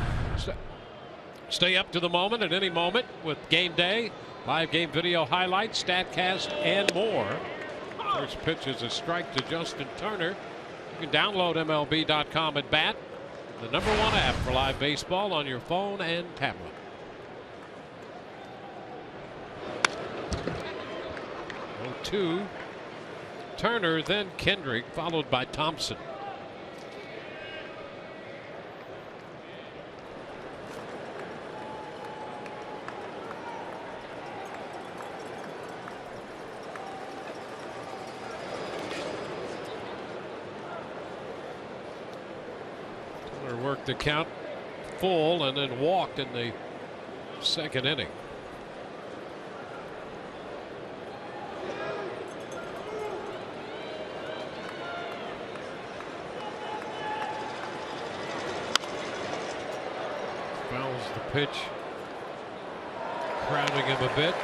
Stay up to the moment at any moment with Game Day, live game video highlights, StatCast, and more. First pitch is a strike to Justin Turner. You can download MLB.com at Bat, the #1 app for live baseball on your phone and tablet. Two. Turner, then Kendrick, followed by Thompson. Turner worked the count full and then walked in the 2nd inning. Fouls the pitch, crowding him a bit.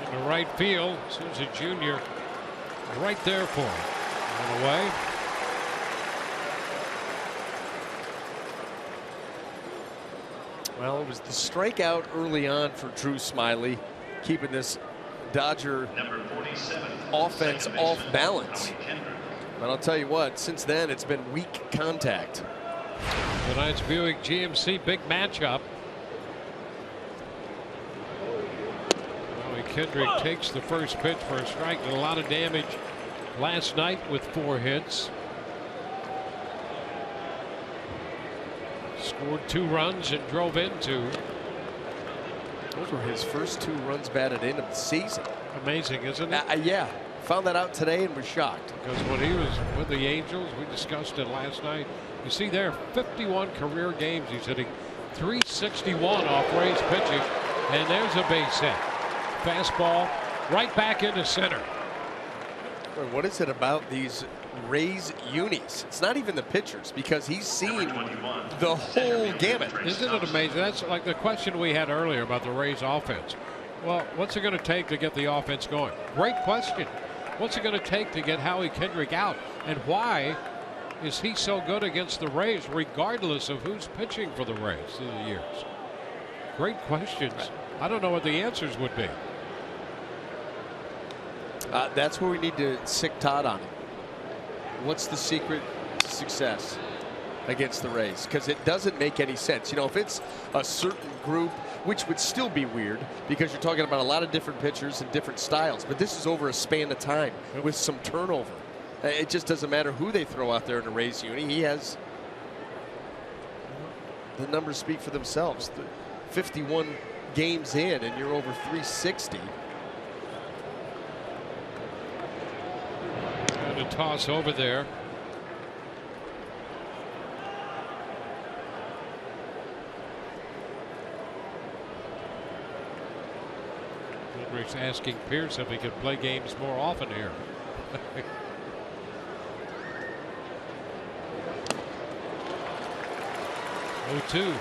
In the right field, Souza Jr. right there for him. On the way. Well, it was the strikeout early on for Drew Smyly, keeping this Dodger offense off balance. But I'll tell you what, since then it's been weak contact. Tonight's Buick GMC big matchup. Kendrick takes the first pitch for a strike. Did a lot of damage last night with 4 hits. Scored 2 runs and drove in 2. Those were his first 2 runs batted in of the season. Amazing, isn't it? Yeah. Found that out today and was shocked. Because when he was with the Angels, we discussed it last night. You see there, 51 career games. He's hitting .361 off Rays pitching. And there's a base hit. Fastball right back into center. What is it about these Rays unis? It's not even the pitchers, because he's seen the whole gamut. Isn't it amazing? That's like the question we had earlier about the Rays offense. Well, what's it going to take to get the offense going? Great question. What's it going to take to get Howie Kendrick out? And why is he so good against the Rays, regardless of who's pitching for the Rays through the years? Great questions. I don't know what the answers would be. That's where we need to sick Todd on it. What's the secret to success against the Rays? Because it doesn't make any sense. You know, if it's a certain group, which would still be weird because you're talking about a lot of different pitchers and different styles, but this is over a span of time with some turnover. It just doesn't matter who they throw out there in the Rays uni. He has the numbers speak for themselves. 51 games in and you're over 360. And a toss over there. Kendrick's asking Pierce if he could play games more often here. 0-2.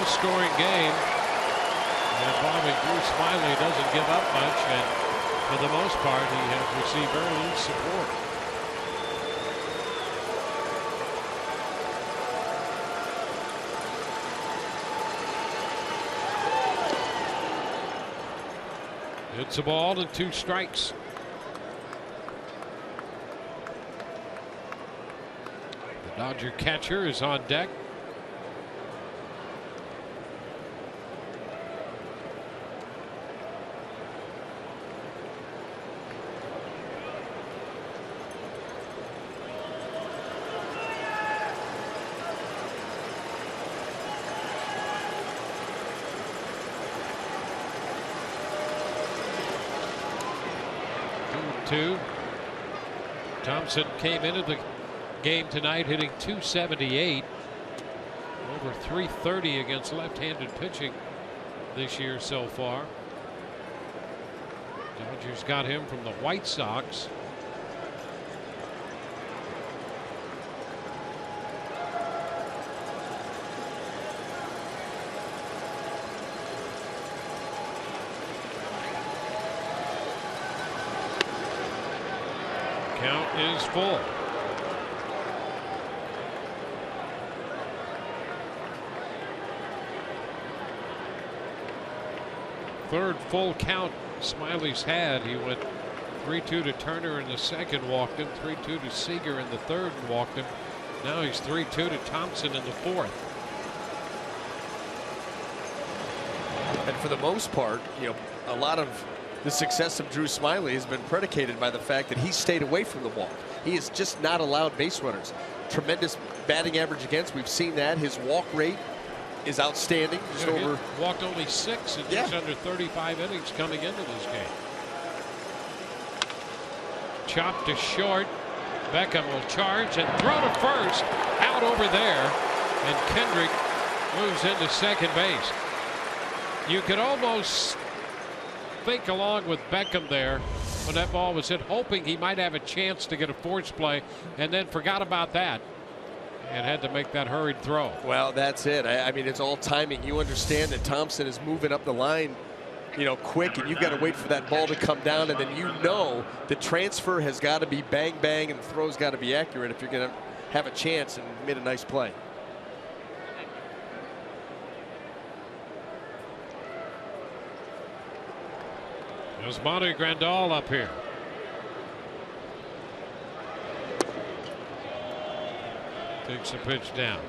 Scoring game involving Drew Smyly doesn't give up much, and for the most part he has received very little support. It's a ball and 2 strikes. The Dodger catcher is on deck. Thompson came into the game tonight, hitting .278. Over .330 against left-handed pitching this year so far. Dodgers got him from the White Sox. Count is full. Third full count Smiley's had. He went 3-2 to Turner in the second, walked him. 3-2 to Seager in the third and walked him. Now he's 3-2 to Thompson in the fourth. And for the most part, a lot of the success of Drew Smiley has been predicated by the fact that he stayed away from the walk. He has just not allowed base runners. Tremendous batting average against. We've seen that. His walk rate is outstanding. Just over. Walked only 6 in just under 35 innings coming into this game. Chopped to short. Beckham will charge and throw to first. Out over there. And Kendrick moves into second base. You could almost think along with Beckham there when that ball was hit, hoping he might have a chance to get a force play, and then forgot about that and had to make that hurried throw. Well, that's it. I mean, it's all timing. You understand that Thompson is moving up the line, quick, and you've got to wait for that ball to come down, and then the transfer has got to be bang, bang, and the throw's got to be accurate if you're going to have a chance, and made a nice play. There's Monty Grandal up here. Takes the pitch down.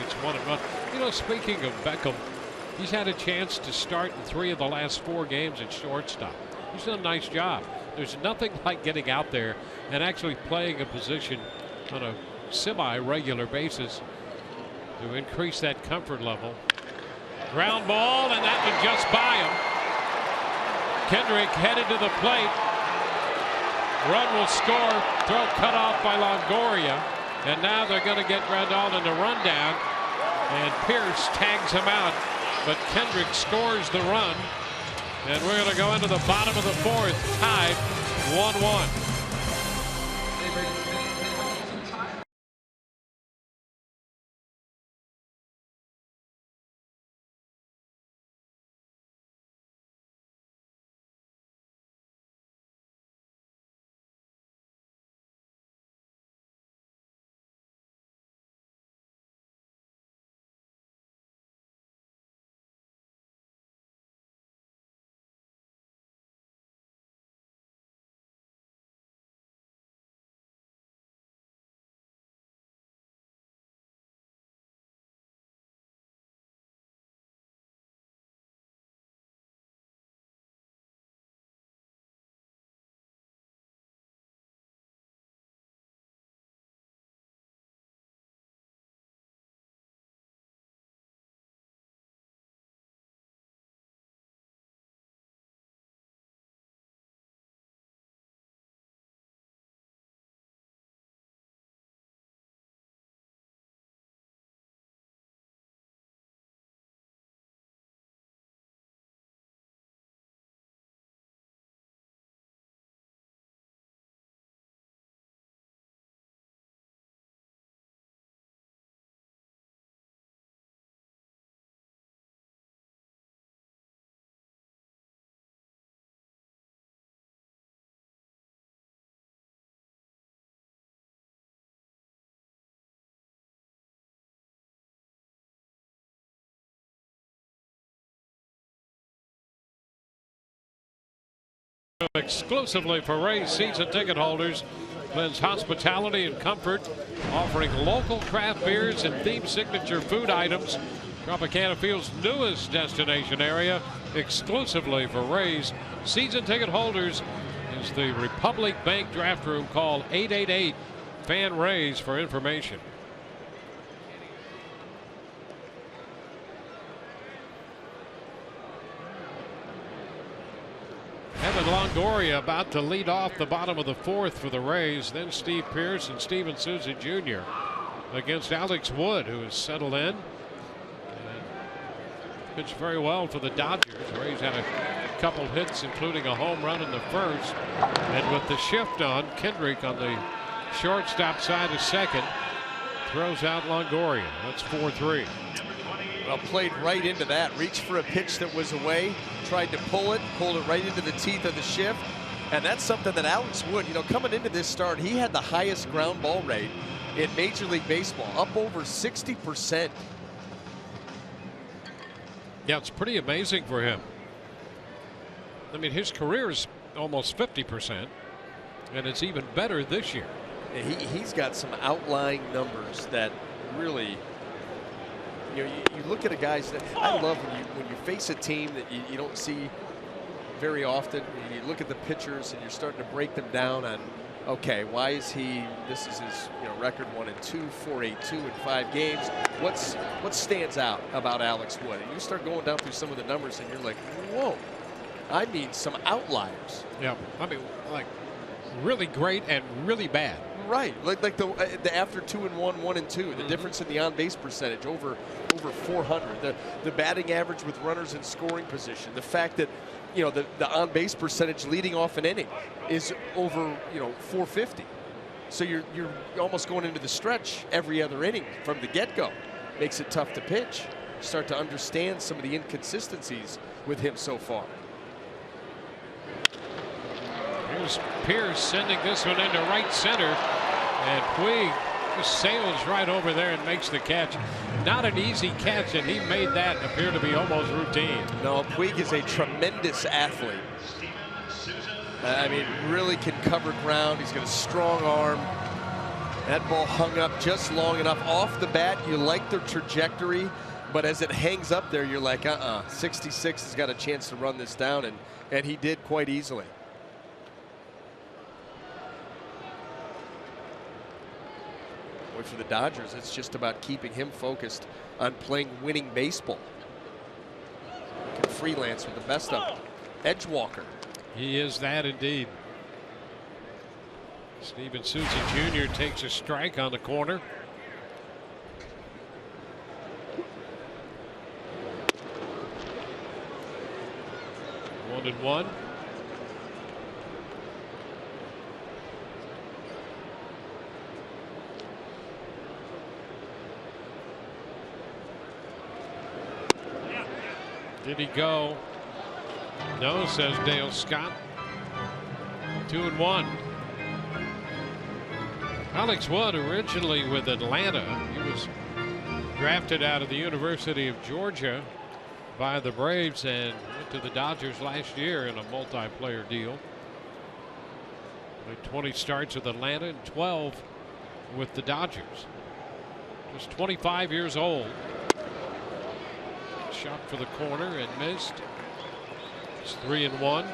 It's 1-1. Speaking of Beckham, he's had a chance to start in 3 of the last 4 games at shortstop. He's done a nice job. There's nothing like getting out there and actually playing a position on a semi-regular basis to increase that comfort level. Ground ball, and that was just by him. Kendrick headed to the plate. Run will score. Throw cut off by Longoria. And now they're going to get Grandal in the rundown. And Pierce tags him out. But Kendrick scores the run. And we're going to go into the bottom of the fourth, tied 1-1. Exclusively for Rays season ticket holders, blends hospitality and comfort, offering local craft beers and themed signature food items. Tropicana Field's newest destination area, exclusively for Rays Season ticket holders is the Republic Bank draft room. Call 888-FAN-RAISE for information. Evan Longoria about to lead off the bottom of the fourth for the Rays. Then Steve Pearce and Steven Souza Jr. against Alex Wood, who has settled in. And pitched very well for the Dodgers. Rays had a couple hits, including a home run in the first. And with the shift on, Kendrick on the shortstop side of second throws out Longoria. That's 4-3. Well, played right into that. Reached for a pitch that was away. Tried to pull it right into the teeth of the shift. And that's something that Alex Wood, coming into this start, he had the highest ground ball rate in Major League Baseball, up over 60%. Yeah, it's pretty amazing for him. I mean, his career is almost 50%, and it's even better this year. He's got some outlying numbers that really, you look at a guy's that I love when you face a team that you don't see very often. You look at the pitchers and you're starting to break them down on, okay, why is this is his record 1-2, 4.82 in 5 games. What stands out about Alex Wood? And you start going down through some of the numbers and you're like, whoa, I mean some outliers. Yeah, I mean like really great and really bad. Right, like the after 2-1, 1-2, the difference in the on-base percentage over 400, the batting average with runners in scoring position, the fact that the on-base percentage leading off an inning is over 450. So you're almost going into the stretch every other inning from the get-go. Makes it tough to pitch. Start to understand some of the inconsistencies with him so far. Here's Pearce sending this one into right center, and Puig just sails right over there and makes the catch. Not an easy catch, and he made that appear to be almost routine. No, Puig is a tremendous athlete. I mean, really can cover ground. He's got a strong arm. That ball hung up just long enough. Off the bat, you like the trajectory, but as it hangs up there, you're like, 66 has got a chance to run this down, and he did quite easily. Boy, for the Dodgers, it's just about keeping him focused on playing winning baseball. Can freelance with the best of them. Edgewalker. He is that indeed. Steven Souza Jr. takes a strike on the corner. One and one. Did he go? No, says Dale Scott. 2-1. Alex Wood, originally with Atlanta. He was drafted out of the University of Georgia by the Braves and went to the Dodgers last year in a multiplayer deal. Played 20 starts with Atlanta and 12 with the Dodgers. Just 25 years old. Shot for the corner and missed. It's 3-1.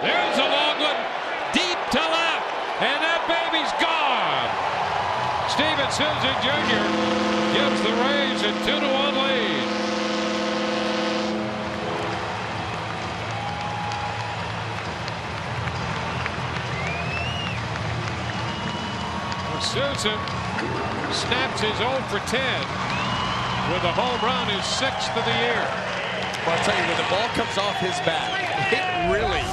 There's a long one deep to left, and that baby's gone. Steven Souza Jr. gives the Rays a 2-1 lead. Souza snaps his 0 for 10 with a home run, his 6th of the year. Well, I'll tell you, when the ball comes off his bat, it really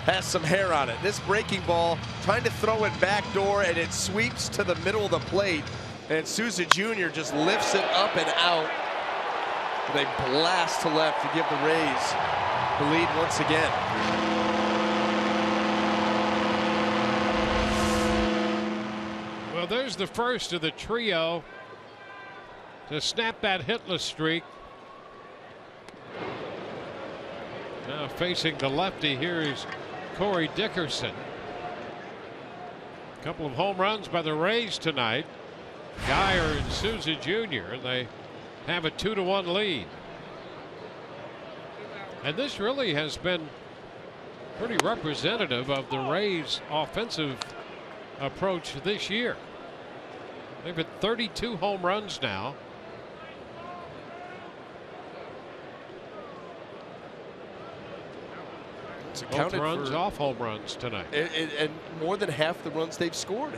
has some hair on it. This breaking ball, trying to throw it backdoor, and it sweeps to the middle of the plate. And Souza Jr. just lifts it up and out. They blast to left to give the Rays the lead once again. Well, there's the first of the trio to snap that hitless streak. Now facing the lefty, here is Corey Dickerson. A couple of home runs by the Rays tonight. Geyer and Souza Jr. and they have a 2-1 lead. And this really has been pretty representative of the Rays' offensive approach this year. They've hit 32 home runs now. Both runs off home runs tonight. And more than half the runs they've scored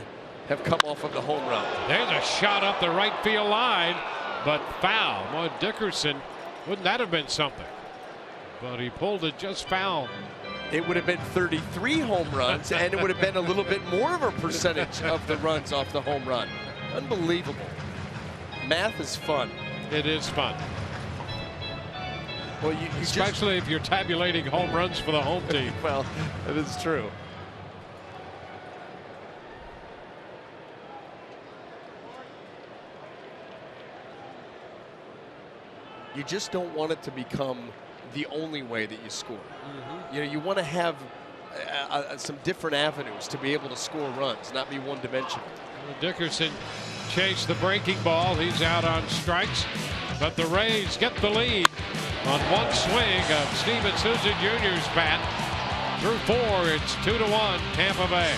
have come off of the home run. There's a shot up the right field line, but foul. Well, Dickerson, wouldn't that have been something? But he pulled it just foul. It would have been 33 home runs, and it would have been a little bit more of a percentage of the runs off the home run. Unbelievable. Math is fun. It is fun. Well, especially if you're tabulating home runs for the home team. Well, that is true. You just don't want it to become the only way that you score. You know, you want to have some different avenues to be able to score runs, not be one-dimensional. Dickerson chased the breaking ball. He's out on strikes, but the Rays get the lead on one swing of Steven Souza Jr.'s bat. Through 4, it's 2-1 Tampa Bay.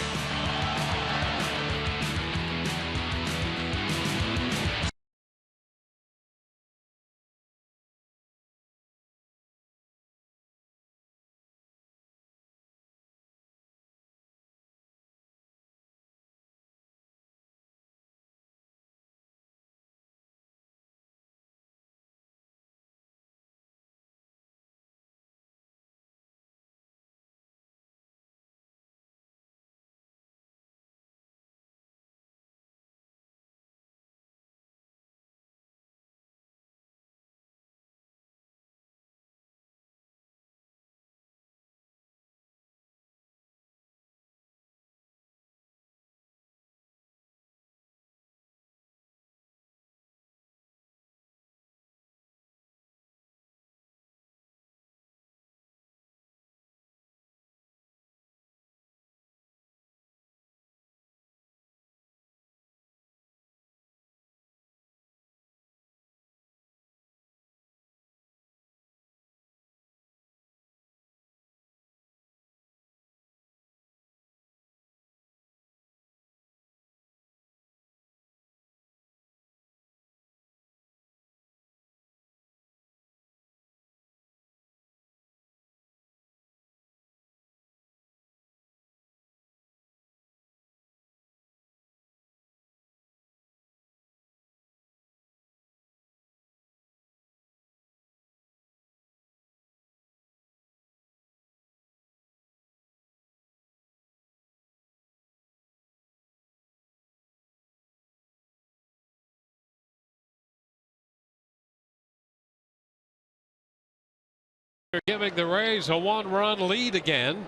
They're giving the Rays a 1-run lead again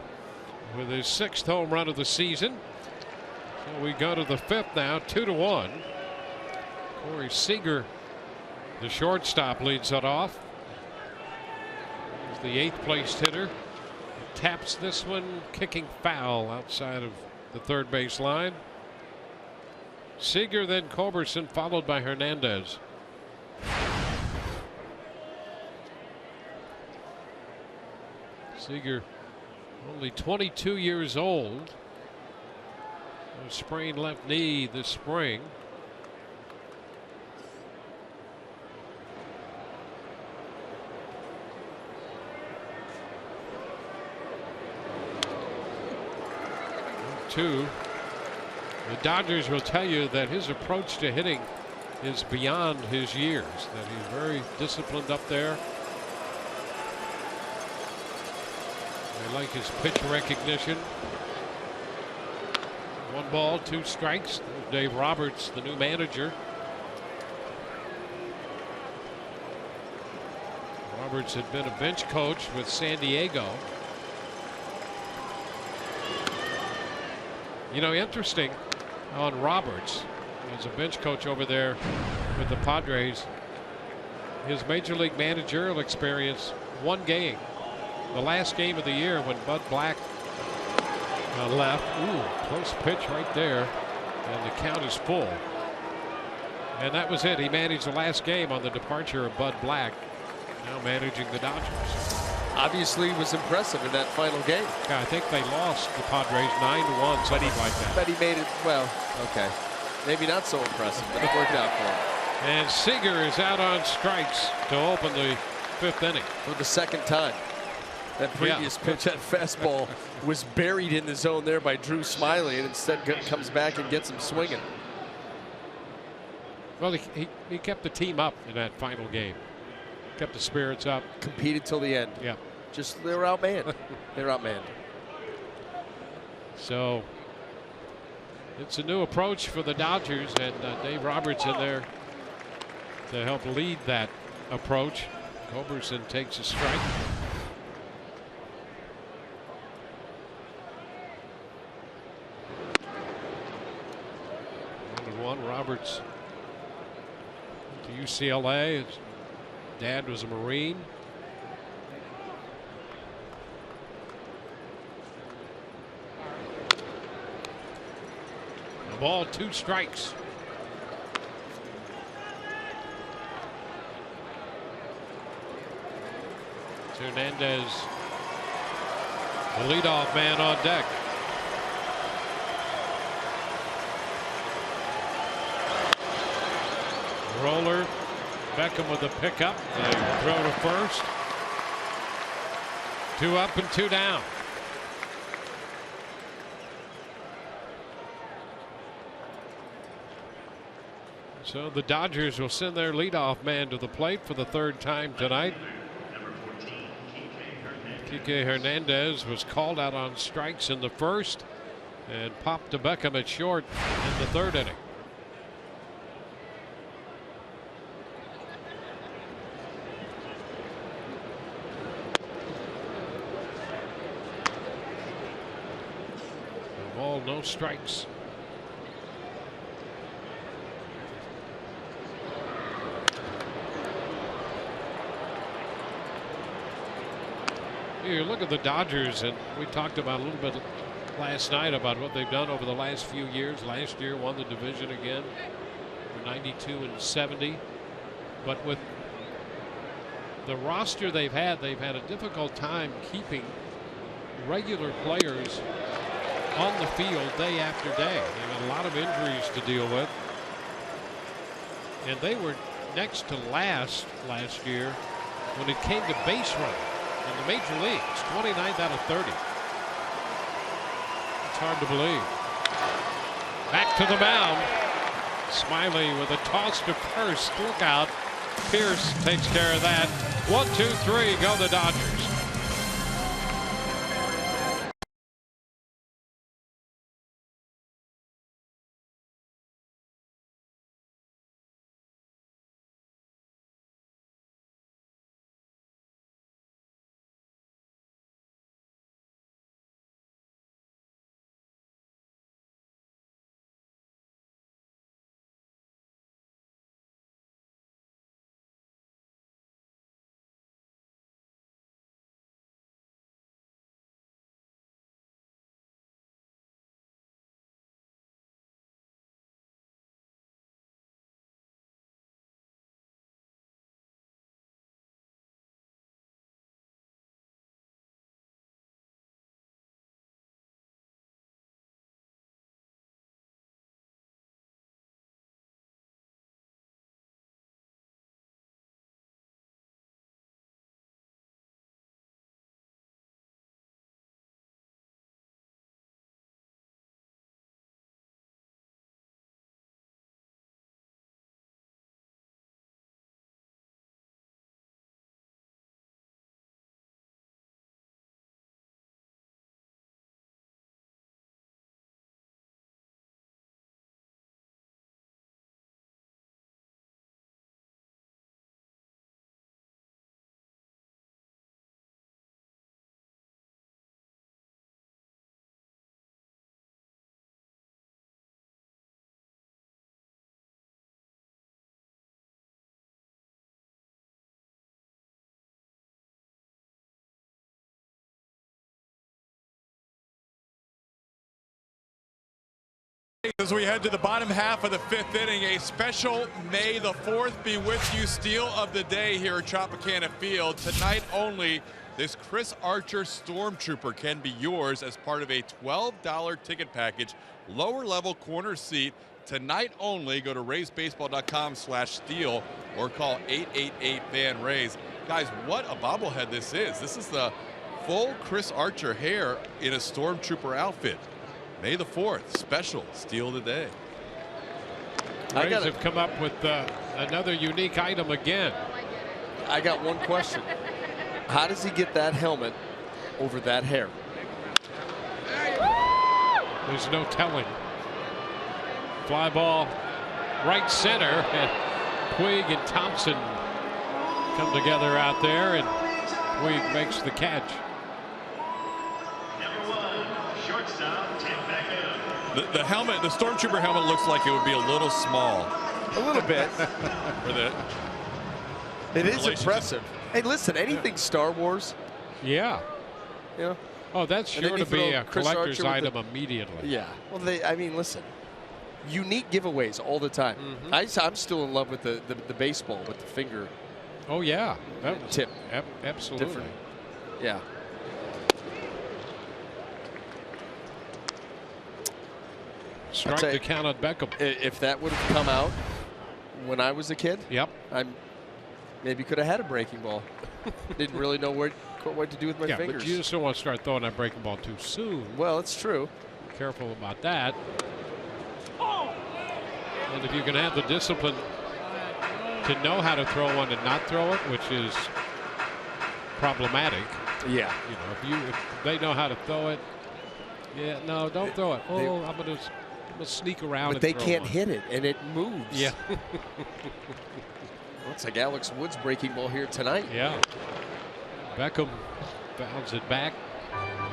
with his 6th home run of the season. So we go to the 5th now, 2-1. Corey Seager, the shortstop, leads it off. He's the 8th place hitter. Taps this one, kicking foul outside of the third base line. Seager, then Culberson, followed by Hernandez. Seager, only 22 years old. A sprained left knee this spring. The Dodgers will tell you that his approach to hitting is beyond his years, that he's very disciplined up there. They like his pitch recognition. 1 ball, 2 strikes. Dave Roberts, the new manager. Roberts had been a bench coach with San Diego. You know, interesting on Roberts as a bench coach over there with the Padres. His major league managerial experience, 1 game. the last game of the year when Bud Black left. Ooh, close pitch right there, and the count is full. And that was it. He managed the last game on the departure of Bud Black, now managing the Dodgers. Obviously was impressive in that final game. Yeah, I think they lost the Padres 9-1, something like that. But he made it, well, okay. Maybe not so impressive, but it worked out for him. And Seager is out on strikes to open the 5th inning. For the second time. That previous pitch, that fastball, was buried in the zone there by Drew Smyly, and instead comes back and gets him swinging. Well, he kept the team up in that final game. Kept the spirits up. Competed till the end. Yeah. Just, they were outmanned. They were outmanned. So it's a new approach for the Dodgers, and Dave Roberts in there to help lead that approach. Culberson takes a strike. 1-1. Roberts to UCLA. His dad was a Marine. A ball, 2 strikes. Hernandez, the leadoff man on deck. Roller, Beckham with the pickup. They throw to first. 2 up and 2 down. So the Dodgers will send their leadoff man to the plate for the 3rd time tonight. Kike Hernandez was called out on strikes in the 1st and popped to Beckham at short in the 3rd inning. Ball, no strikes. You look at the Dodgers, and we talked about a little bit last night about what they've done over the last few years. Last year won the division again, 92-70. But with the roster they've had a difficult time keeping regular players on the field day after day. They had a lot of injuries to deal with. And they were next to last year when it came to base running in the major leagues, 29th out of 30. It's hard to believe. Back to the mound. Smyly with a toss to first. Look out. Pierce takes care of that. 1, 2, 3, go the Dodgers. As we head to the bottom half of the 5th inning, a special May the 4th be with you steal of the day here at Tropicana Field. Tonight only, this Chris Archer Stormtrooper can be yours as part of a $12 ticket package, lower level corner seat. Tonight only, go to raysbaseball.com/steal or call 888-FAN-RAYS. Guys, what a bobblehead this is. This is the full Chris Archer hair in a Stormtrooper outfit. May the 4th, special steal of the day. Rays have come up with another unique item again. I got one question. How does he get that helmet over that hair? There's no telling. Fly ball right center, and Puig and Thompson come together out there, and Puig makes the catch. The helmet, the Stormtrooper helmet, looks like it would be a little small. A little bit. For the it is impressive. Hey, listen, anything Star Wars? Yeah. Yeah. Oh, that's sure to be a collector's item immediately. Yeah. Well, I mean, listen, unique giveaways all the time. I'm still in love with the baseball with the finger. Oh yeah, tip. Absolutely. Different. Yeah. Strike the count on Beckham. If that would have come out when I was a kid, yep, I maybe could have had a breaking ball. Didn't really know what to do with my fingers. But you just don't want to start throwing that breaking ball too soon. Well, it's true. Be careful about that. And if you can have the discipline to know how to throw one and not throw it, which is problematic. Yeah. You know, if they know how to throw it. Yeah, no, don't throw it. Oh, I'm gonna sneak around. But and they throw can't one. hit it, and it moves. Yeah. Looks like Alex Wood's breaking ball here tonight. Yeah. Beckham bounds it back.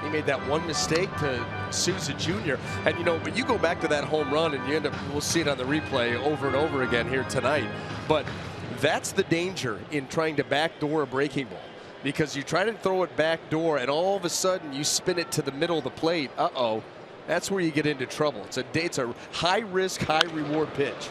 He made that one mistake to Souza Jr. And when you go back to that home run, and you end up, we'll see it on the replay over and over again here tonight. But that's the danger in trying to backdoor a breaking ball, because you try to throw it backdoor, and all of a sudden you spin it to the middle of the plate. That's where you get into trouble. It's a high risk, high reward pitch.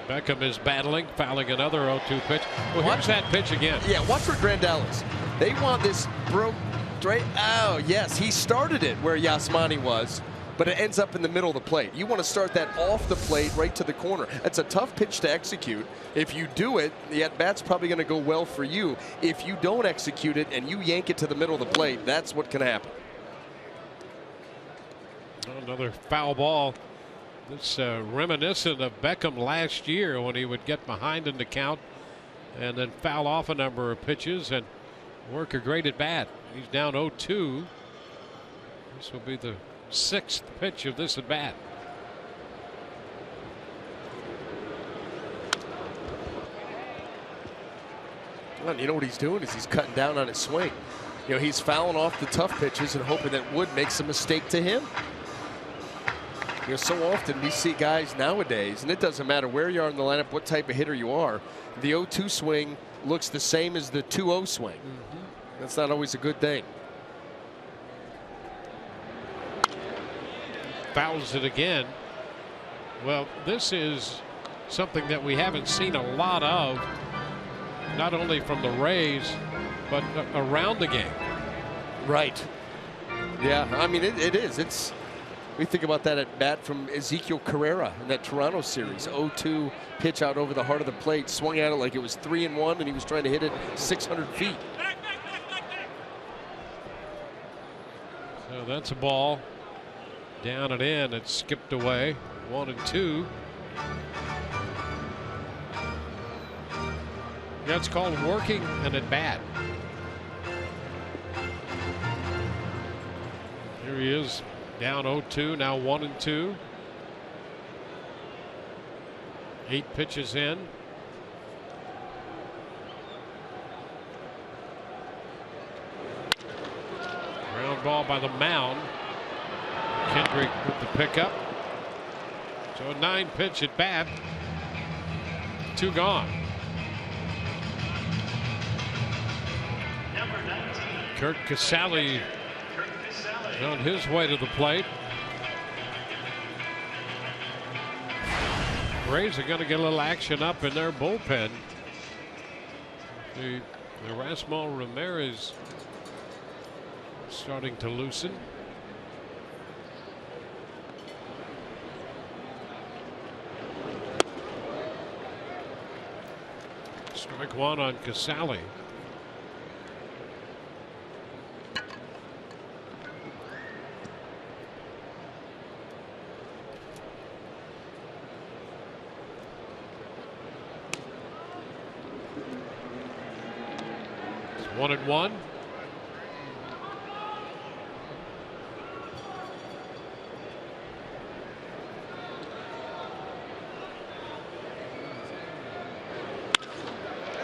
Beckham is battling, fouling another 0-2 pitch. Well, here's that pitch again. Yeah, watch for Grandellis. They want this broke straight. Oh, yes, he started it where Yasmani was, but it ends up in the middle of the plate. You want to start that off the plate right to the corner. That's a tough pitch to execute. If you do it, the at-bat's probably going to go well for you. If you don't execute it and you yank it to the middle of the plate, that's what can happen. Another foul ball. It's reminiscent of Beckham last year when he would get behind in the count and then foul off a number of pitches and work a great at bat. He's down 0-2. This will be the 6th pitch of this at bat. Well, you know what he's doing is he's cutting down on his swing. He's fouling off the tough pitches and hoping that Wood makes a mistake to him. So often we see guys nowadays, and it doesn't matter where you are in the lineup, what type of hitter you are, the 0-2 swing looks the same as the 2-0 swing. That's not always a good thing. Fouls it again. Well, this is something that we haven't seen a lot of, not only from the Rays, but around the game. Right. Yeah, I mean, it is. We think about that at bat from Ezekiel Carrera in that Toronto series. 0-2 pitch out over the heart of the plate. Swung at it like it was 3-1, and he was trying to hit it 600 feet. So that's a ball. Down and in. It skipped away. 1-2. That's called working an at bat. Here he is. Down 0-2, now 1-2. 8 pitches in. Ground ball by the mound. Kendrick with the pickup. So a 9-pitch at bat. 2 gone. Kurt Casale on his way to the plate. Rays are going to get a little action up in their bullpen. The Erasmo Ramirez starting to loosen. Strike one on Casale. It's 1-1.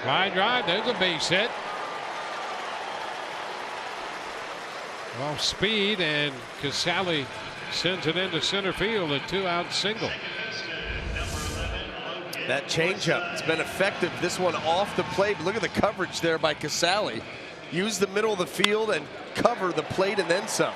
Line drive, there's a base hit. Off speed, and Casale sends it into center field, a 2-out single. That changeup, it's been effective. This one off the plate. Look at the coverage there by Casale. Use the middle of the field and cover the plate and then some.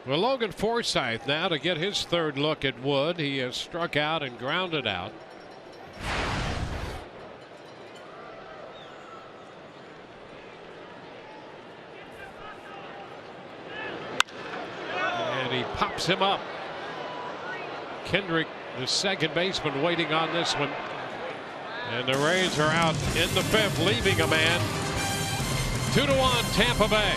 Well, Logan Forsythe now to get his third look at Wood. He has struck out and grounded out. And he pops him up. Kendrick, the second baseman, waiting on this one. And the Rays are out in the fifth, leaving a man. 2-1 Tampa Bay.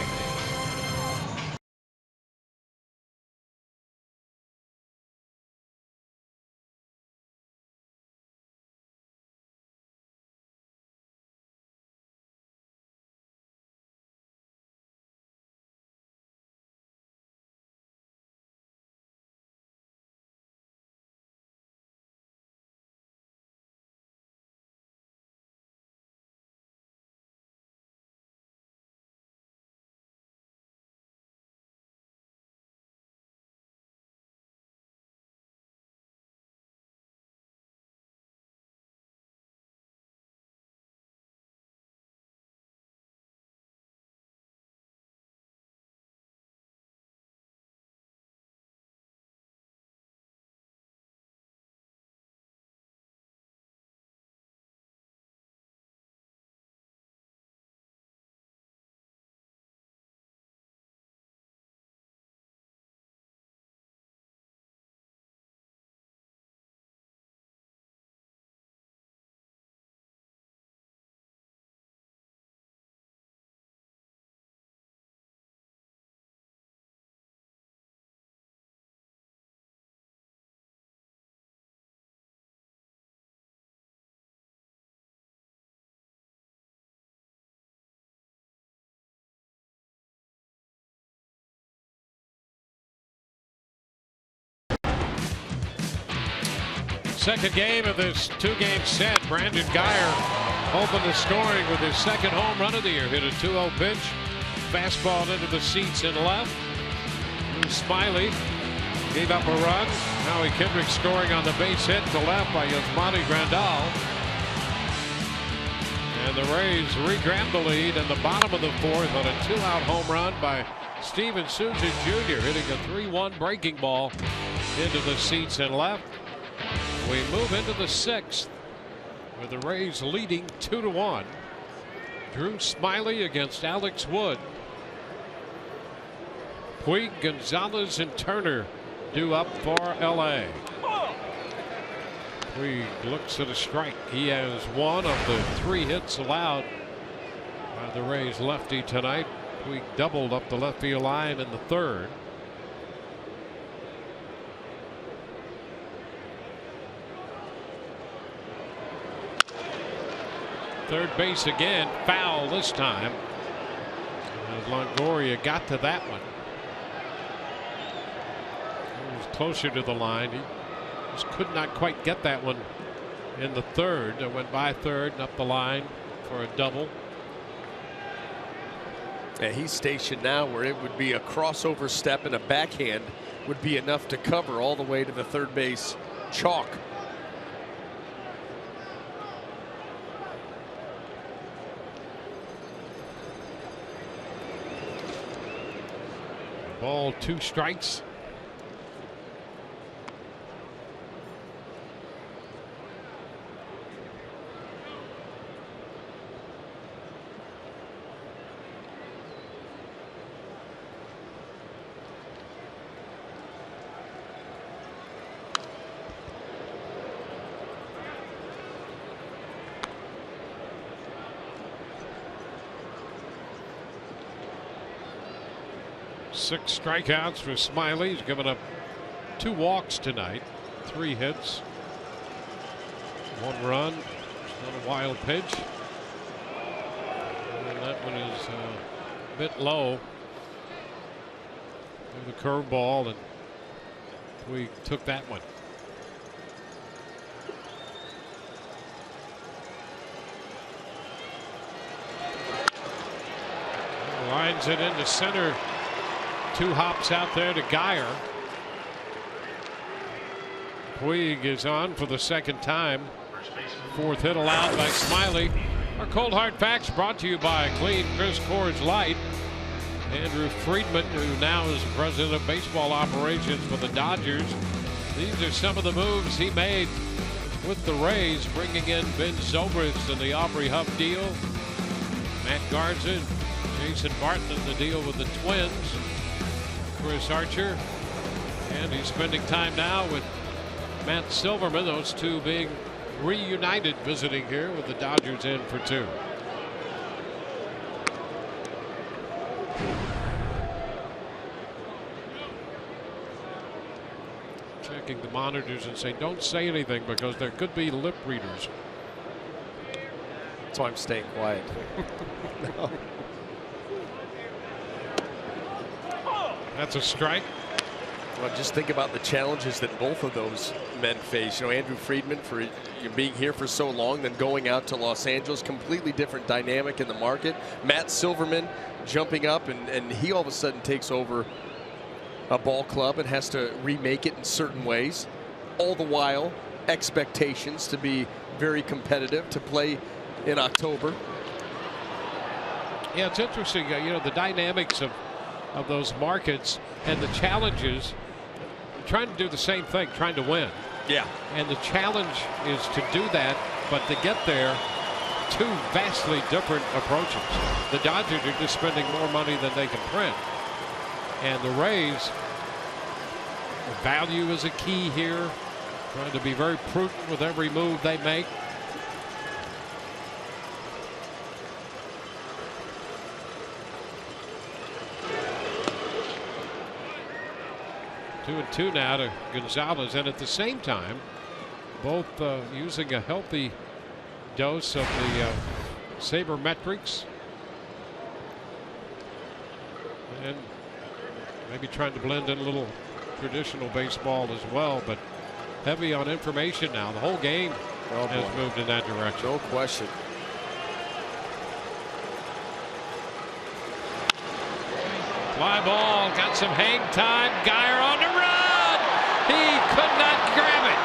Second game of this two-game set. Brandon Guyer opened the scoring with his second home run of the year. Hit a 2-0 pitch. Fastball into the seats and left. Smiley gave up a run. Howie Kendrick scoring on the base hit to left by Yasmani Grandal. And the Rays re-grabbed the lead in the bottom of the fourth on a 2-out home run by Steven Souza Jr. hitting a 3-1 breaking ball into the seats and left. We move into the sixth with the Rays leading 2-1. Drew Smiley against Alex Wood. Puig, Gonzalez, and Turner due up for LA. Puig looks at a strike. He has one of the 3 hits allowed by the Rays lefty tonight. Puig doubled up the left field line in the third. Third base again, foul this time. As Longoria got to that one. He was closer to the line. He just could not quite get that one in the third. It went by third and up the line for a double. Yeah, he's stationed now where it would be a crossover step and a backhand would be enough to cover all the way to the third base chalk. Ball, 2 strikes. Six strikeouts for Smiley. He's given up 2 walks tonight, 3 hits, 1 run. It's not a wild pitch. And that one is a bit low. The curveball, and we took that one. Lines it into center. 2 hops out there to Geyer. Puig is on for the 2nd time. 4th hit allowed by Smiley. Our Cold Hard Facts brought to you by Clean Chris Coors Light. Andrew Friedman, who now is the president of baseball operations for the Dodgers. These are some of the moves he made with the Rays, bringing in Ben Zobrist in the Aubrey Huff deal. Matt Garza, Jason Barton in the deal with the Twins. Chris Archer, and he's spending time now with Matt Silverman, those 2 being reunited, visiting here with the Dodgers in for 2. Checking the monitors and say, don't say anything because there could be lip readers. That's why I'm staying quiet. No. That's a strike. Well, just think about the challenges that both of those men face. You know, Andrew Friedman for being here for so long, then going out to Los Angeles, completely different dynamic in the market. Matt Silverman jumping up, and he all of a sudden takes over a ball club and has to remake it in certain ways. All the while, expectations to be very competitive, to play in October. Yeah, it's interesting. You know, the dynamics of those markets and the challenges, trying to do the same thing, trying to win. Yeah. And the challenge is to do that, but to get there, 2 vastly different approaches. The Dodgers are just spending more money than they can print. And the Rays, value is a key here, trying to be very prudent with every move they make. Two and 2 now to Gonzalez, and at the same time, both using a healthy dose of the sabermetrics, and maybe trying to blend in a little traditional baseball as well, but heavy on information now. The whole game has moved in that direction. No question. Fly ball, got some hang time. Geyer on the run. He could not grab it.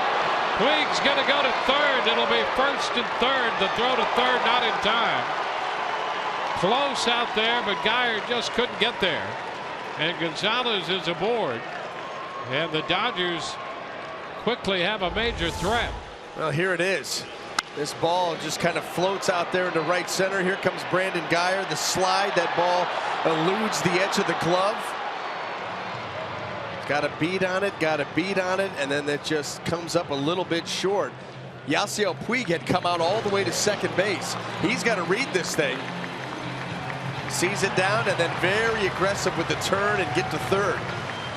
Puig's going to go to 3rd. It'll be 1st and 3rd. The throw to 3rd not in time. Close out there, but Geyer just couldn't get there. And Gonzalez is aboard. And the Dodgers quickly have a major threat. Well, here it is. This ball just kind of floats out there into right center. Here comes Brandon Geyer. The slide, that ball eludes the edge of the glove. Got a beat on it, and then it just comes up a little bit short. Yasiel Puig had come out all the way to 2nd base. He's got to read this thing. Sees it down, and then very aggressive with the turn and get to 3rd.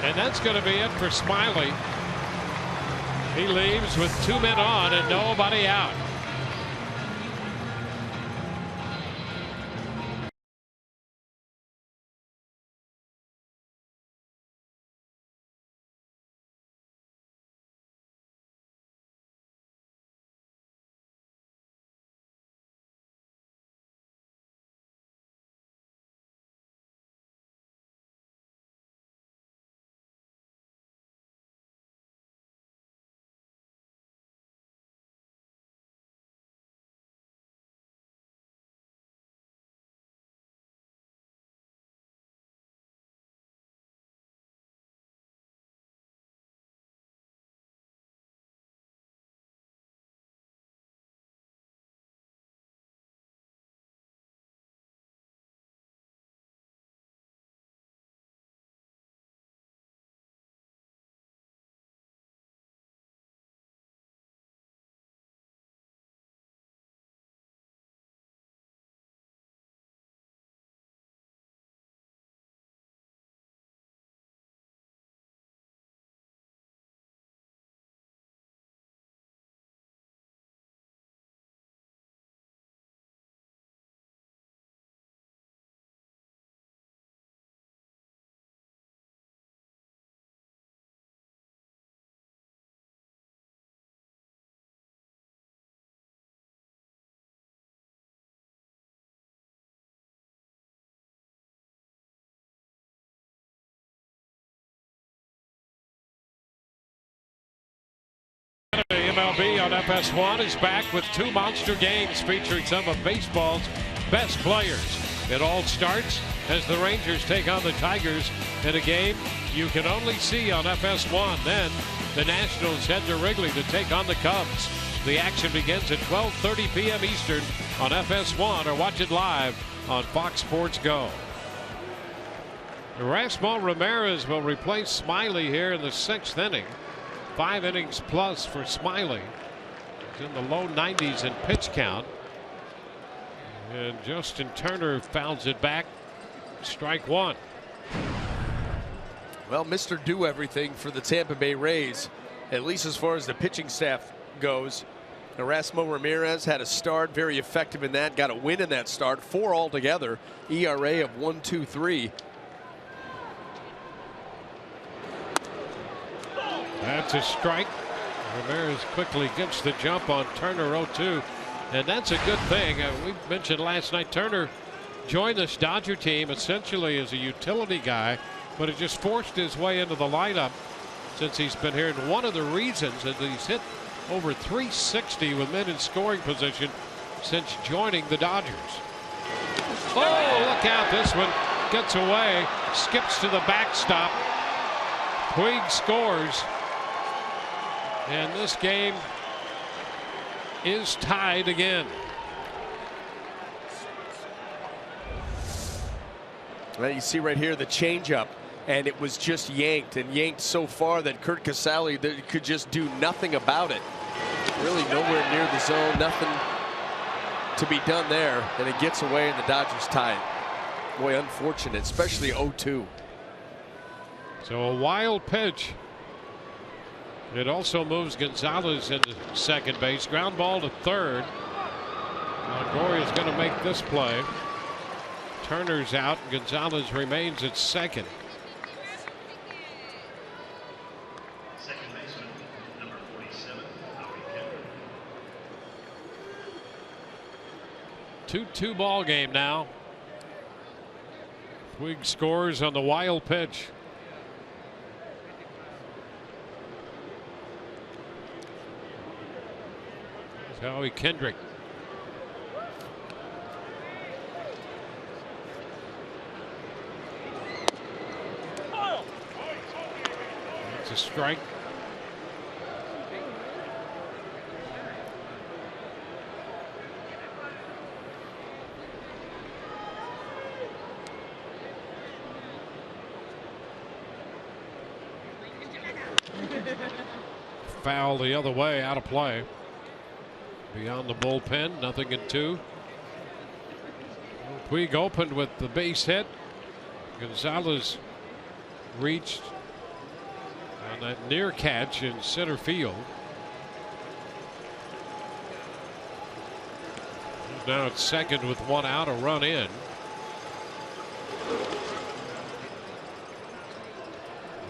And that's going to be it for Smiley. He leaves with 2 men on and nobody out. MLB on FS1 is back with 2 monster games featuring some of baseball's best players. It all starts as the Rangers take on the Tigers in a game you can only see on FS1. Then the Nationals head to Wrigley to take on the Cubs. The action begins at 12:30 p.m. Eastern on FS1 or watch it live on Fox Sports Go. Erasmo Ramirez will replace Smiley here in the 6th inning. 5 innings plus for Smiley. He's in the low 90s in pitch count. And Justin Turner fouls it back. Strike 1. Well, Mr. Do-Everything for the Tampa Bay Rays, at least as far as the pitching staff goes. Erasmo Ramirez had a start, very effective in that, got a win in that start, 4 altogether, ERA of 1.23. That's a strike. Ramirez quickly gets the jump on Turner 0-2. And that's a good thing. We mentioned last night Turner joined this Dodger team essentially as a utility guy, but it just forced his way into the lineup since he's been here. And one of the reasons is that he's hit over 360 with men in scoring position since joining the Dodgers. Oh, look out. This one gets away, skips to the backstop. Puig scores. And this game is tied again. Well, you see right here the changeup, and it was just yanked so far that Curt Casali could just do nothing about it. Really nowhere near the zone, nothing to be done there, and it gets away and the Dodgers tie it. Boy, unfortunate, especially 0-2. So a wild pitch. It also moves Gonzalez into second base. Ground ball to third. Longoria is going to make this play. Turner's out. Gonzalez remains at second. Second baseman, number 47, Howie Kendrick. 2-2 ball game now. Puig scores on the wild pitch. Howie Kendrick. That's a strike. Foul the other way, out of play. Beyond the bullpen, nothing in 2. Puig opened with the base hit. Gonzalez reached on that near catch in center field. He's now at second with 1 out, a run in.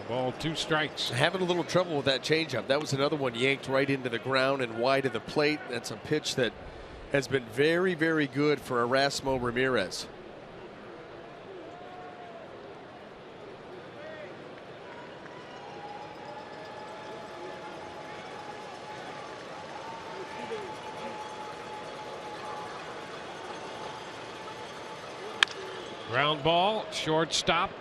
Ball, 2 strikes. Having a little trouble with that changeup. That was another one yanked right into the ground and wide of the plate. That's a pitch that has been very, very good for Erasmo Ramirez. Ground ball, shortstop.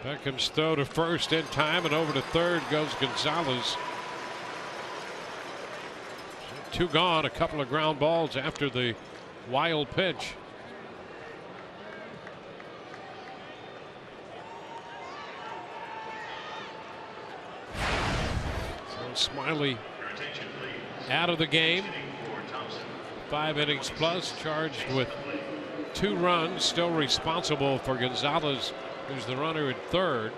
Beckham's throw to first in time, and over to third goes Gonzalez. 2 gone, a couple of ground balls after the wild pitch. So Smiley out of the game. 5 innings plus, charged with 2 runs, still responsible for Gonzalez, who's the runner at third.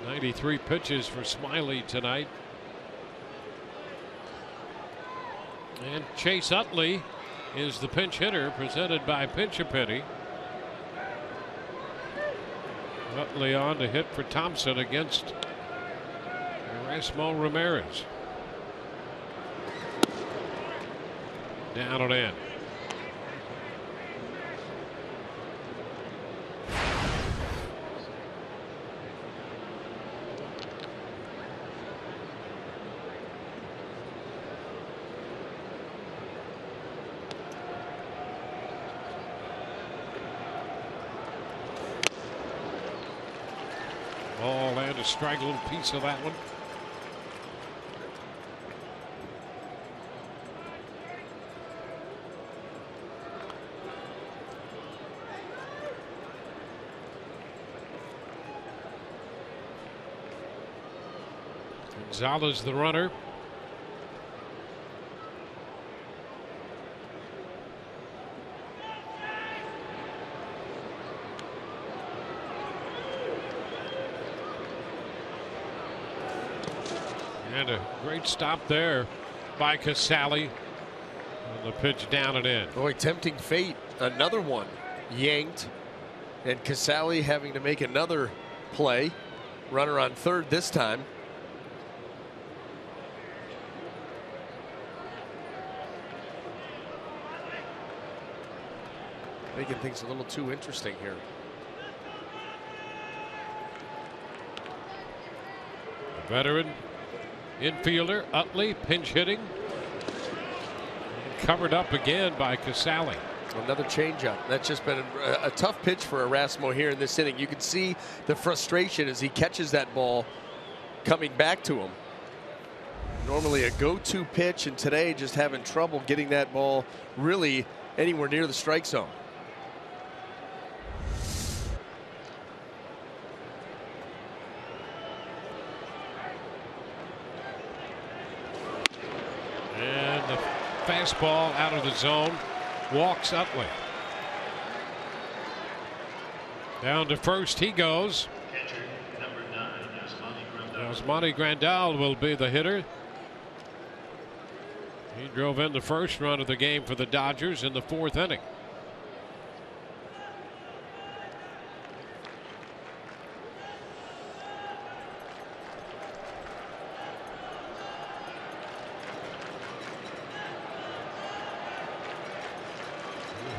93 pitches for Smiley tonight. And Chase Utley is the pinch hitter, presented by Pinch-A-Penny. Utley on to hit for Thompson against Erasmo Ramirez. Down and in. Ball and a strike, a little piece of that one. Gonzalez the runner. And a great stop there by Casale. And the pitch down and in. Boy, tempting fate. Another one yanked. And Casale having to make another play. Runner on third this time. Making things a little too interesting here. The veteran infielder Utley pinch hitting. Covered up again by Casale. Another changeup. That's just been a tough pitch for Erasmo here in this inning. You can see the frustration as he catches that ball coming back to him. Normally a go-to pitch, and today just having trouble getting that ball really anywhere near the strike zone. And the fastball out of the zone. Walks Utley. Down to first he goes. Catcher number 9, Yasmani Grandal will be the hitter. He drove in the first run of the game for the Dodgers in the 4th inning.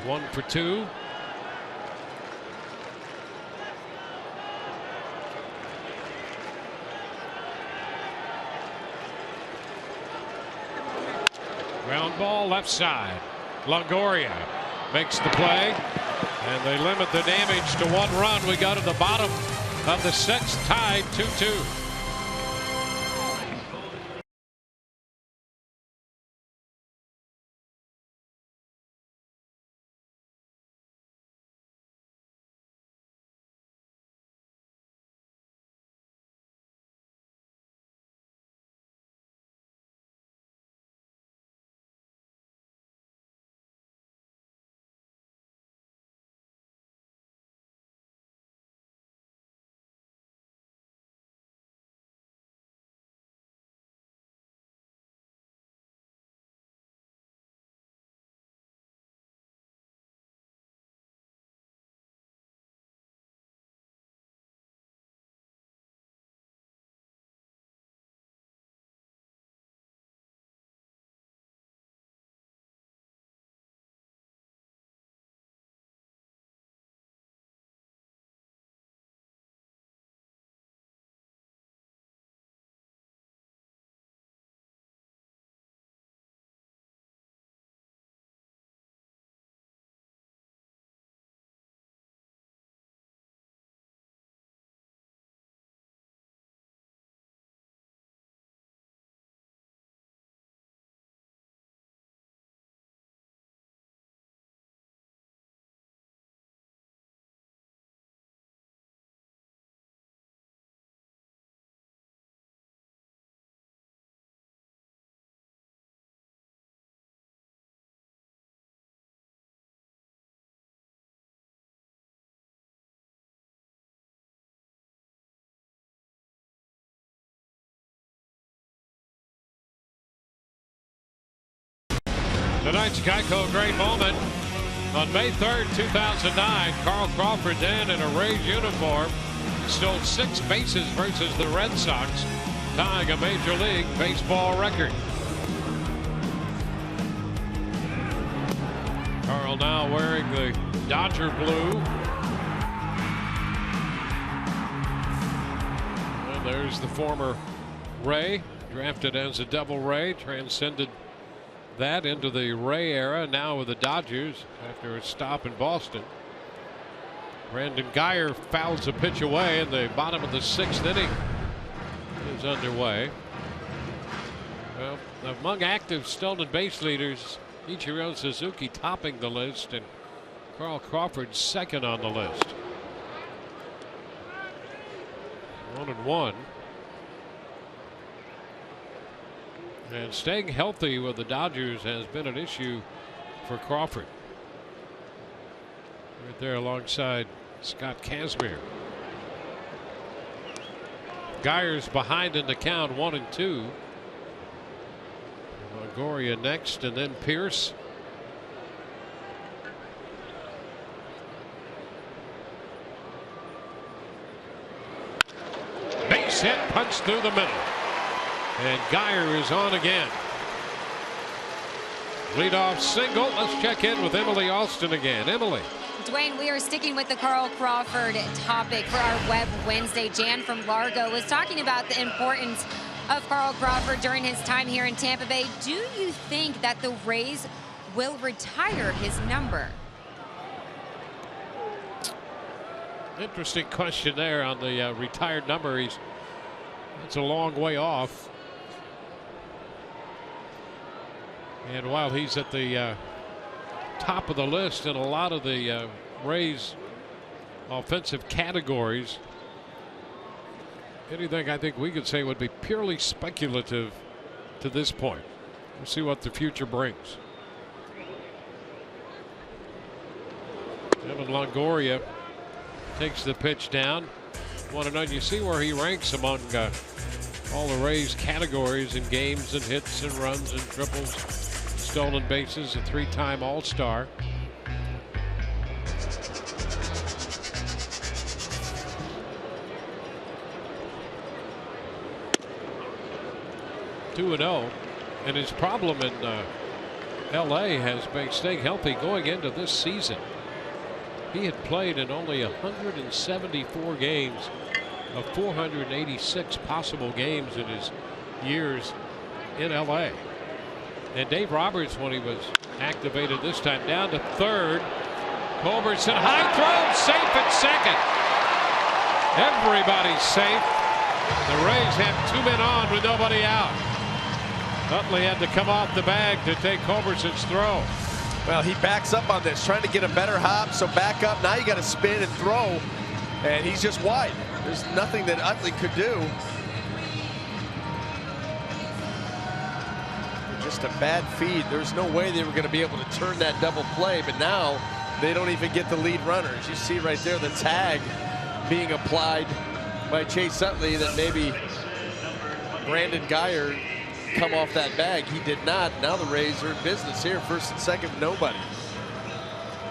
One for two. Ground ball left side. Longoria makes the play, and they limit the damage to 1 run. We go to the bottom of the 6th, tied 2-2. Tonight's Geico great moment. On May 3rd, 2009, Carl Crawford, then in a Rays uniform, stole 6 bases versus the Red Sox, tying a Major League Baseball record. Carl now wearing the Dodger blue. And there's the former Ray, drafted as a Devil Ray, transcended that into the Ray era, now with the Dodgers after a stop in Boston. Brandon Guyer fouls a pitch away, and the bottom of the 6th inning is underway. Well, among active stolen base leaders, Ichiro Suzuki topping the list, and Carl Crawford second on the list. 1-1. And staying healthy with the Dodgers has been an issue for Crawford. Right there alongside Scott Kazmir. Guyer's behind in the count, 1-2. Longoria next, and then Pierce. Base hit, punch through the middle. And Guyer is on again. Leadoff single. Let's check in with Emily Alston again. Emily. Dwayne, we are sticking with the Carl Crawford topic for our Web Wednesday. Jan from Largo was talking about the importance of Carl Crawford during his time here in Tampa Bay. Do you think that the Rays will retire his number? Interesting question there on the retired number. It's a long way off. And while he's at the top of the list in a lot of the Rays offensive categories, anything I think we could say would be purely speculative to this point. We'll see what the future brings. Evan Longoria takes the pitch down. Want to know, you see where he ranks among all the Rays categories in games and hits and runs and triples, stolen bases, a 3-time All-Star. (2-0), and his problem in LA has been staying healthy going into this season. He had played in only 174 games of 486 possible games in his years in LA. And Dave Roberts, when he was activated this time, down to third. Culberson, high throw, safe at second. Everybody's safe. The Rays have 2 men on with nobody out. Utley had to come off the bag to take Culberson's throw. Well, he backs up on this, trying to get a better hop, so back up. Now you got to spin and throw, and he's just wide. There's nothing that Utley could do. Just a bad feed. There's no way they were going to be able to turn that double play, but now they don't even get the lead runner. As you see right there, the tag being applied by Chase Utley that maybe Brandon Guyer come off that bag. He did not. Now the Rays are in business here, first and second, nobody.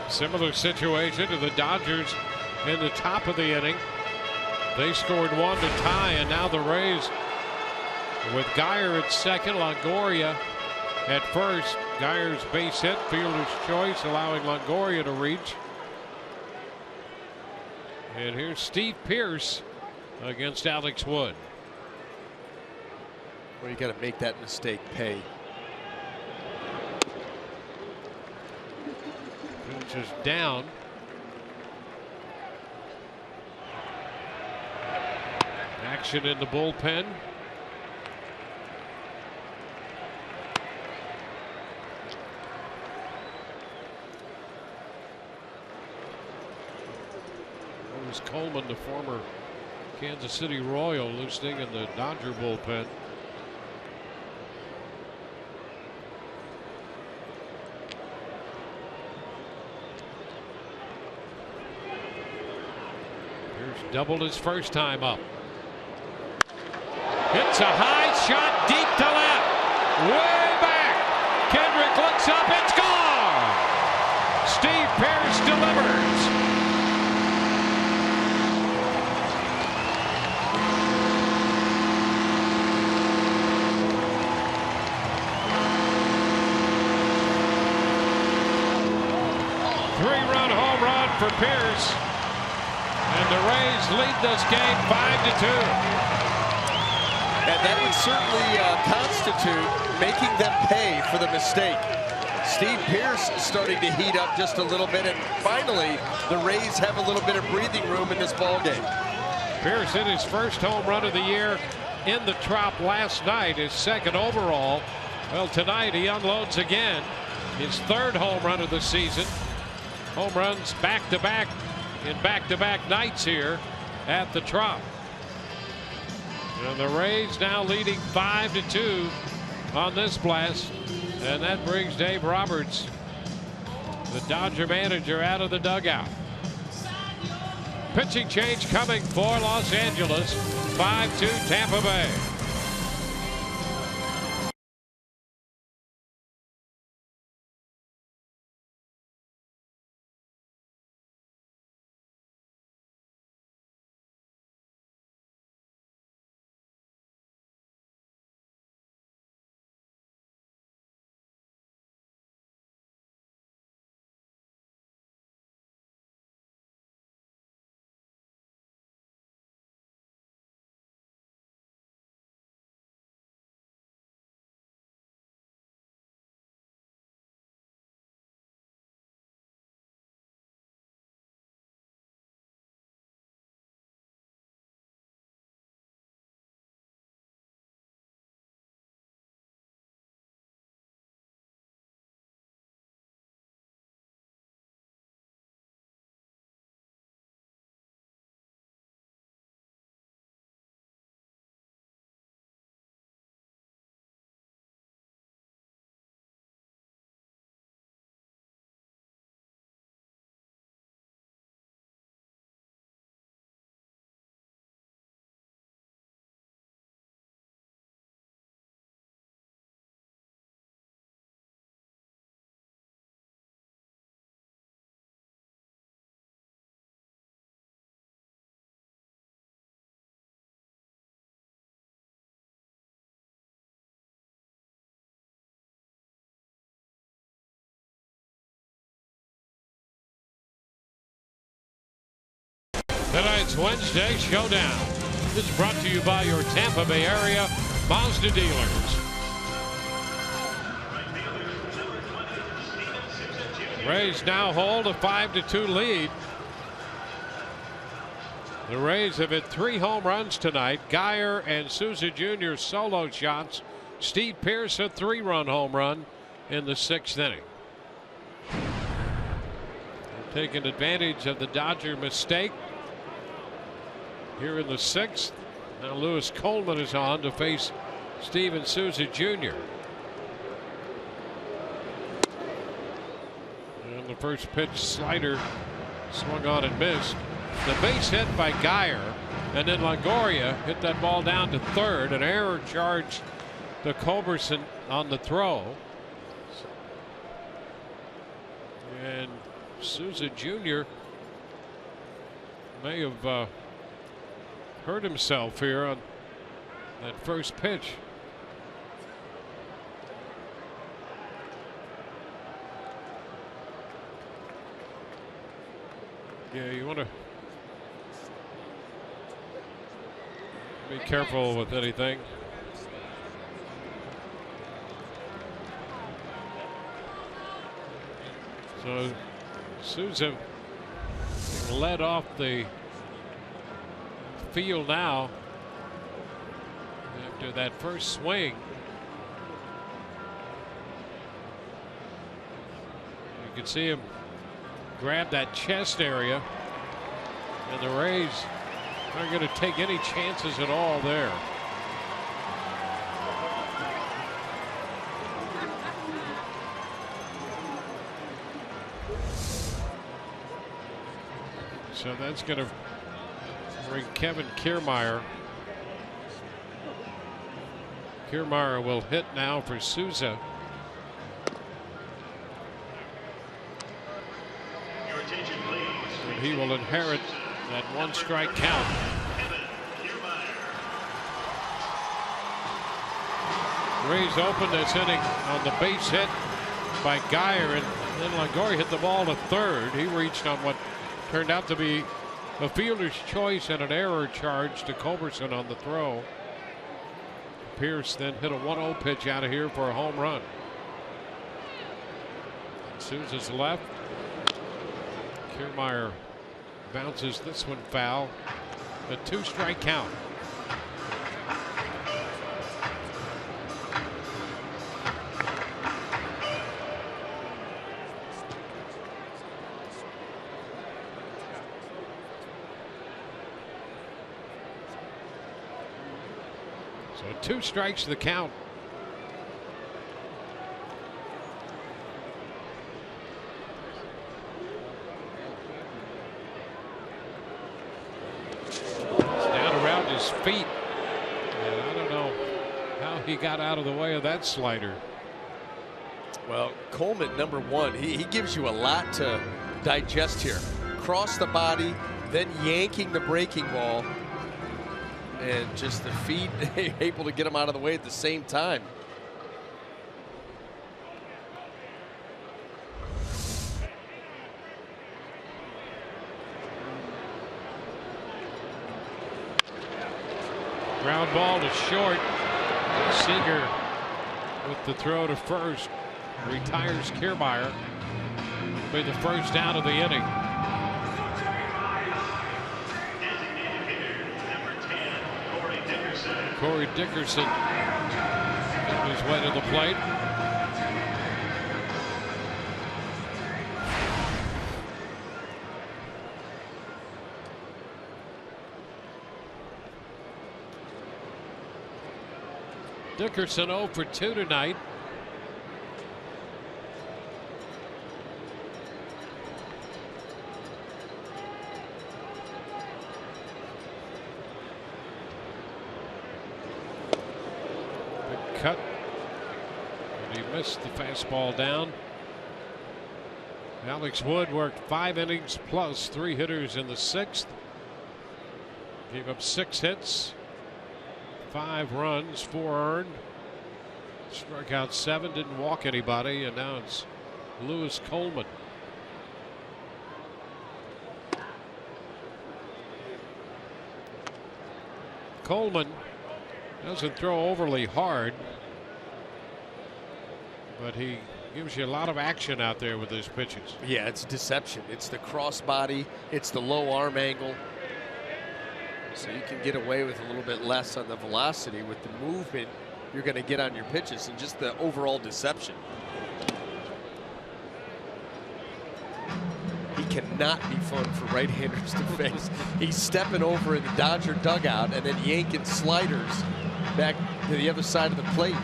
Similar situation to the Dodgers in the top of the inning. They scored 1 to tie, and now the Rays with Guyer at second, Longoria at first. Guyer's base hit, fielder's choice, allowing Longoria to reach. And here's Steve Pierce against Alex Wood. Well, you got to make that mistake pay. Pitch is down. Action in the bullpen. Lewis Coleman, the former Kansas City Royal, listening in the Dodger bullpen. Here's doubled his first time up. Hits a high shot deep to left. Way back. Kendrick looks up. It's gone. Steve Pierce delivers. Three-run home run for Pierce. And the Rays lead this game 5-2. And that would certainly constitute making them pay for the mistake. Steve Pearce starting to heat up just a little bit, and finally the Rays have a little bit of breathing room in this ball game. Pearce hit his first home run of the year in the Trop last night, his second overall. Well, tonight he unloads again, his third home run of the season. Home runs back-to-back in back-to-back nights here at the Trop. And the Rays now leading 5-2 on this blast. And that brings Dave Roberts, the Dodger manager, out of the dugout. Pitching change coming for Los Angeles. 5-2 Tampa Bay. Tonight's Wednesday Showdown is brought to you by your Tampa Bay area Mazda dealers. Rays now hold a 5-2 lead. The Rays have hit 3 home runs tonight. Geyer and Souza Jr. solo shots. Steve Pearce a 3-run home run in the 6th inning. Taking advantage of the Dodger mistake here in the 6th. Now Lewis Coleman is on to face Steven Souza Jr. And the first pitch slider swung on and missed. The base hit by Geyer, and then Longoria hit that ball down to third. An error charge to Culberson on the throw. And Souza Jr. may have hurt himself here on that first pitch. Yeah, you want to be careful with anything. So Souza led off the field now after that first swing. You can see him grab that chest area, and the Rays aren't going to take any chances at all there. So that's going to bring Kevin Kiermaier. Kiermaier will hit now for Souza. And he will inherit that 1-strike count. Rays opened this inning on the base hit by Geyer, and then Longoria hit the ball to third. He reached on what turned out to be a fielder's choice and an error charge to Culberson on the throw. Pearce then hit a 1-0 pitch out of here for a home run. Souza's left. Kiermaier bounces this one foul. A 2-strike count. So 2 strikes to the count. Feet. And I don't know how he got out of the way of that slider. Well, Coleman, number one, he gives you a lot to digest here. Cross the body, then yanking the breaking ball, and just the feet able to get him out of the way at the same time. Ground ball to short. Seager with the throw to first. Retires Kiermaier. Be the first out of the inning. Corey Dickerson on his way to the plate. Dickerson 0 for 2 tonight. Big cut. And he missed the fastball down. Alex Wood worked 5 innings plus 3 hitters in the 6th. Gave up 6 hits. 5 runs, 4 earned. Struck out 7, didn't walk anybody, and now it's Lewis Coleman. Coleman doesn't throw overly hard, but he gives you a lot of action out there with his pitches. Yeah, it's deception. It's the cross body, it's the low arm angle. So you can get away with a little bit less on the velocity with the movement you're going to get on your pitches and just the overall deception. He cannot be fun for right-handers to face. He's stepping over in the Dodger dugout and then yanking sliders back to the other side of the plate.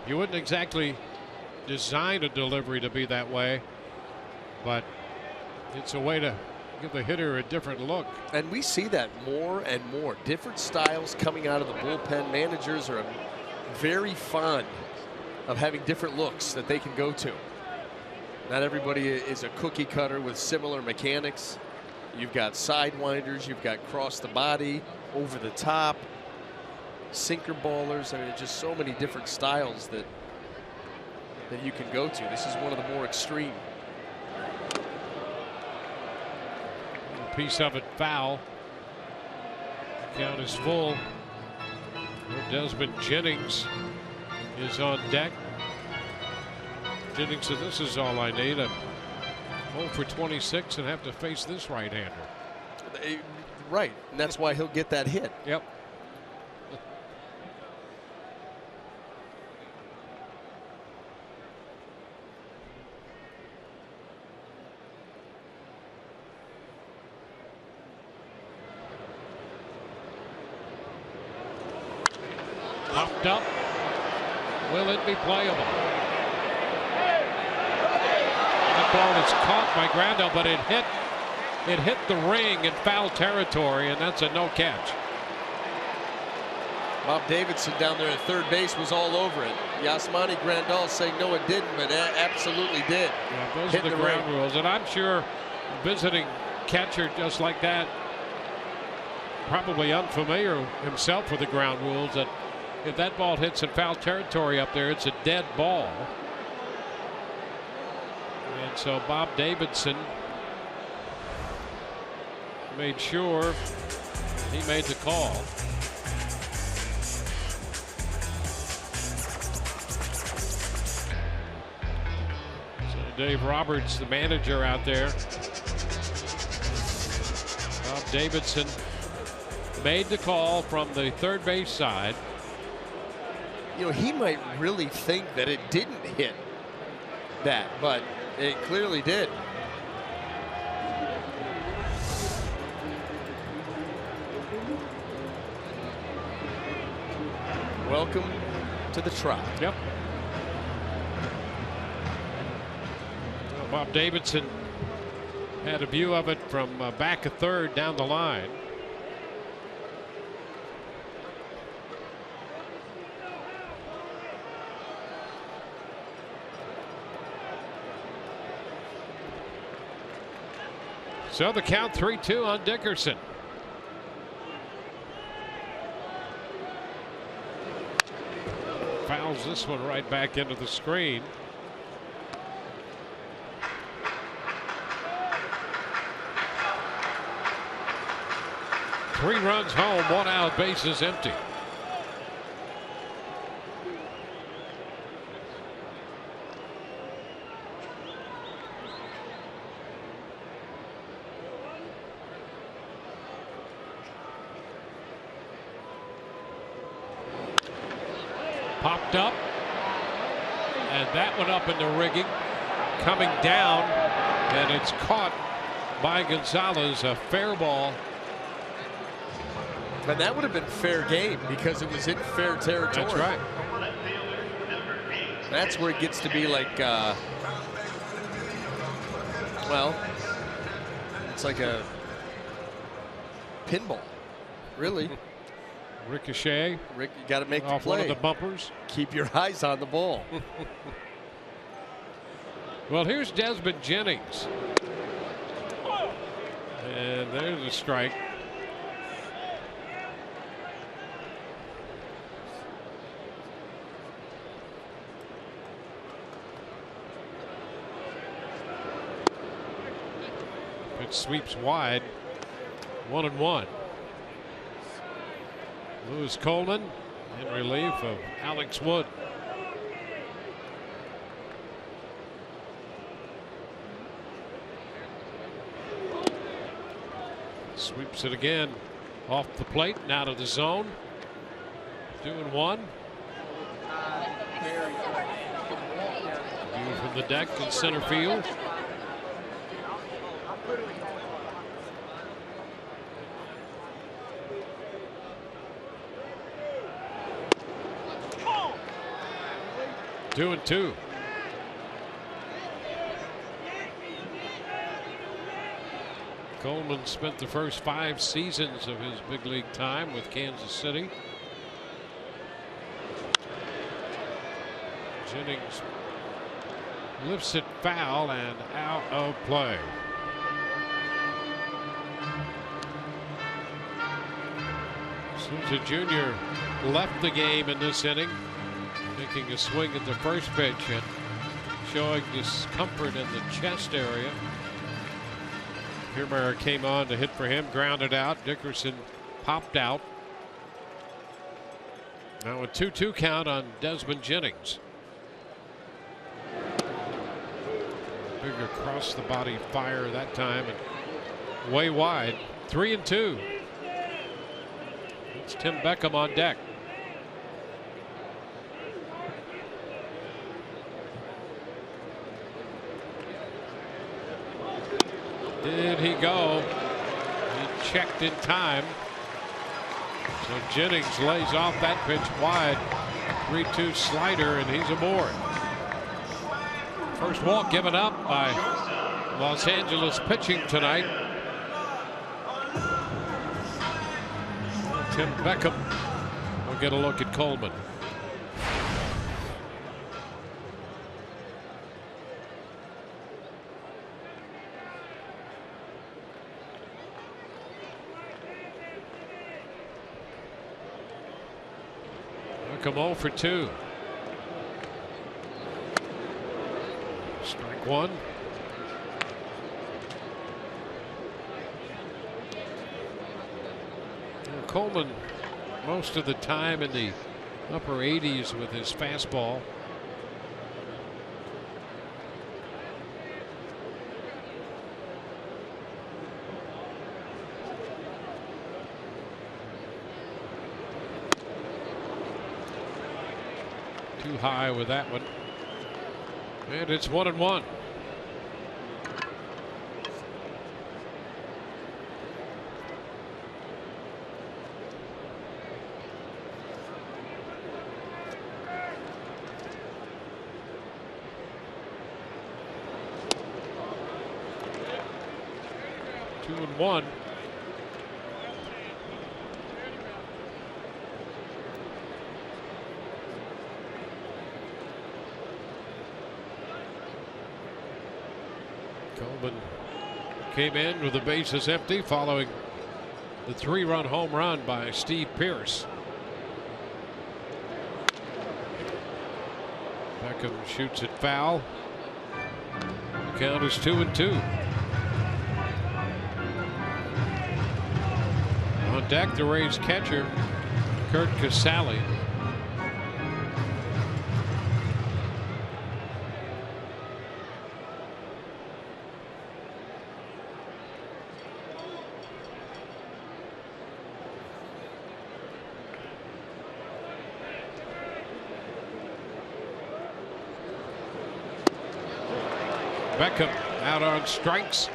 You wouldn't exactly design a delivery to be that way, but it's a way to give the hitter a different look. And we see that more and more. Different styles coming out of the bullpen. Managers are very fond of having different looks that they can go to. Not everybody is a cookie cutter with similar mechanics. You've got sidewinders, you've got cross the body, over the top, sinker ballers. I mean, just so many different styles that you can go to. This is one of the more extreme. Piece of it foul. Count is full. Desmond Jennings is on deck. Jennings said, "This is all I need. I'm 0 for 26 and have to face this right-hander." Right, and that's why he'll get that hit. Yep. Popped up. Will it be playable? That ball is caught by Grandal, but it hit the ring in foul territory, and that's a no catch. Bob Davidson down there at third base was all over it. Yasmani Grandal saying no, it didn't, but it absolutely did. Yeah, those are the ground rules, and I'm sure visiting catcher just like that, probably unfamiliar himself with the ground rules, that if that ball hits in foul territory up there, it's a dead ball. And so Bob Davidson made sure he made the call. Dave Roberts, the manager out there. Bob Davidson made the call from the third base side. You know, he might really think that it didn't hit that, but it clearly did. Welcome to the Trop. Yep. Bob Davidson had a view of it from back a third down the line. So the count 3-2 on Dickerson. Fouls this one right back into the screen. Three runs home, 1 out, bases empty. Popped up, and that went up in the rigging, coming down, and it's caught by Gonzalez, a fair ball. And that would have been fair game because it was in fair territory. That's right. That's where it gets to be like, well, it's like a pinball, really. Ricochet. Rick, you got to make the off play. one of the bumpers. Keep your eyes on the ball. Well, here's Desmond Jennings. And there's a strike. It sweeps wide. 1-1. Lewis Coleman in relief of Alex Wood. Sweeps it again off the plate and out of the zone. 2-1. View from the deck in center field. 2-2. Coleman spent the first 5 seasons of his big league time with Kansas City. Jennings lifts it foul and out of play. Souza Jr. left the game in this inning, taking a swing at the first pitch and showing discomfort in the chest area. Kiermaier came on to hit for him, grounded out. Dickerson popped out. Now a 2-2 count on Desmond Jennings. Bigger cross the body fire that time and way wide. 3-2. It's Tim Beckham on deck. Did he go? He checked in time. So Jennings lays off that pitch wide. 3-2 slider, and he's aboard. First walk given up by Los Angeles pitching tonight. Tim Beckham will get a look at Coleman. Beckham 0 for 2. Strike one. Coleman most of the time in the upper 80s with his fastball. too high with that one. And it's 1-1. Two and one. Coleman came in with the bases empty following the 3-run home run by Steve Pearce. Beckham shoots it foul. The count is 2-2. On deck, the Rays catcher, Kurt Casale. Beckham out on strikes.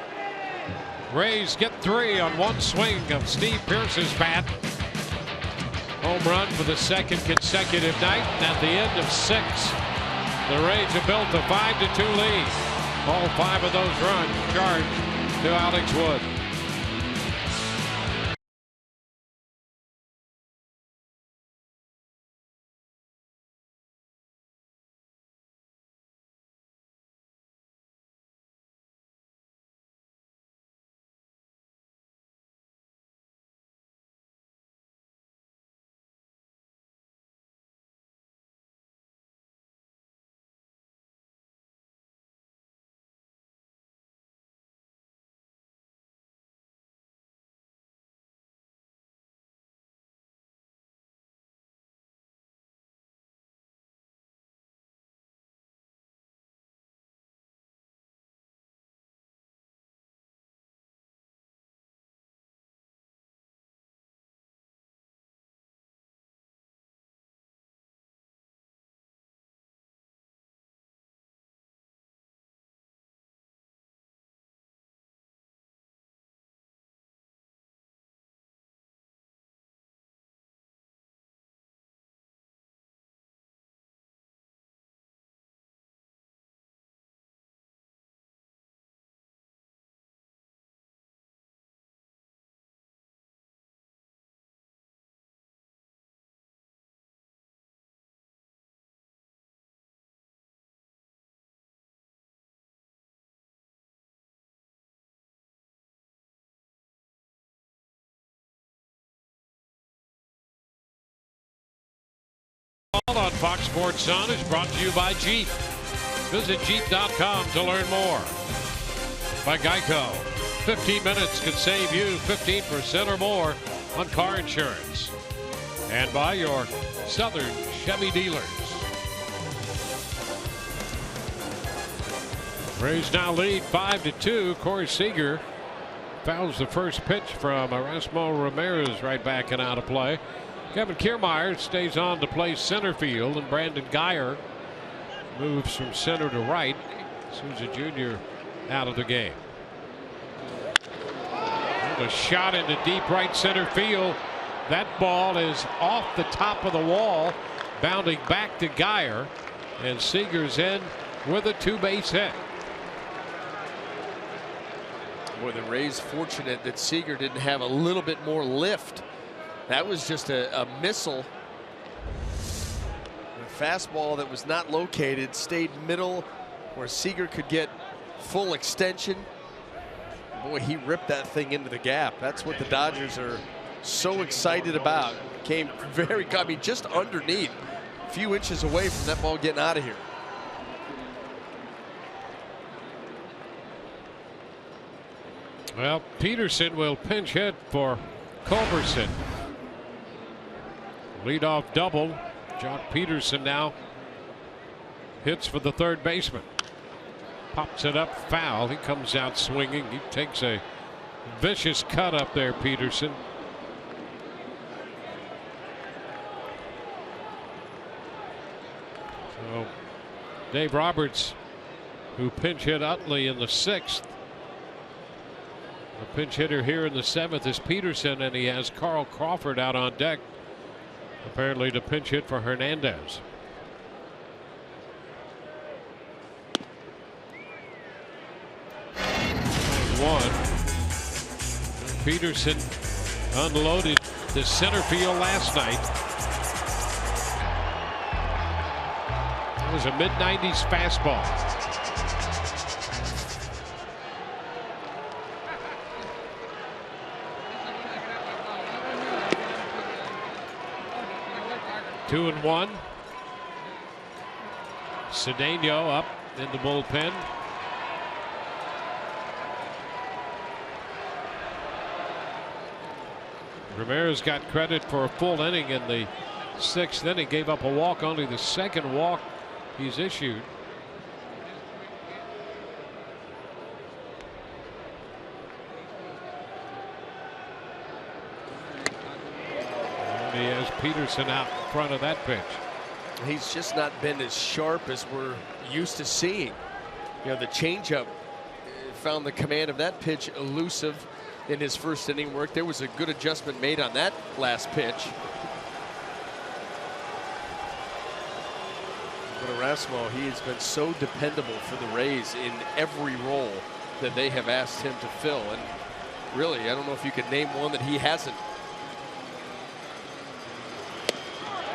Rays get 3 on one swing of Steve Pearce's bat. Home run for the second consecutive night. And at the end of 6, the Rays have built a 5-2 lead. All 5 of those runs charged to Alex Wood. On Fox Sports Sun is brought to you by Jeep. Visit Jeep.com to learn more. By Geico. 15 minutes could save you 15% or more on car insurance. And by your Southern Chevy dealers. Rays now lead 5-2. Corey Seager fouls the first pitch from Erasmo Ramirez right back and out of play. Kevin Kiermaier stays on to play center field, and Brandon Guyer moves from center to right. Souza Jr. out of the game. And a shot into deep right center field. That ball is off the top of the wall, bounding back to Guyer, and Seager's in with a 2-base hit. Boy, the Rays fortunate that Seager didn't have a little bit more lift. That was just a missile. A fastball that was not located, stayed middle where Seager could get full extension. Boy, he ripped that thing into the gap. That's what the Dodgers are so excited about. Came very, I mean, just underneath, a few inches away from that ball getting out of here. Well, Peterson will pinch hit for Culberson. Leadoff double. Jock Peterson now hits for the third baseman. Pops it up foul. He comes out swinging. He takes a vicious cut up there, Peterson. Dave Roberts, who pinch hit Utley in the 6th. The pinch hitter here in the 7th is Peterson, and he has Carl Crawford out on deck, apparently to pinch hit for Hernandez. One. Peterson unloaded the center field last night. It was a mid-90s fastball. Two and one. Cedeno up in the bullpen. Ramirez got credit for a full inning in the 6th inning. Gave up a walk, only the 2nd walk he's issued. And he has Peterson out in front of that pitch. He's just not been as sharp as we're used to seeing. You know, the changeup found the command of that pitch elusive in his 1st inning work. There was a good adjustment made on that last pitch. But Erasmo, he has been so dependable for the Rays in every role that they have asked him to fill. And really, I don't know if you could name one that he hasn't.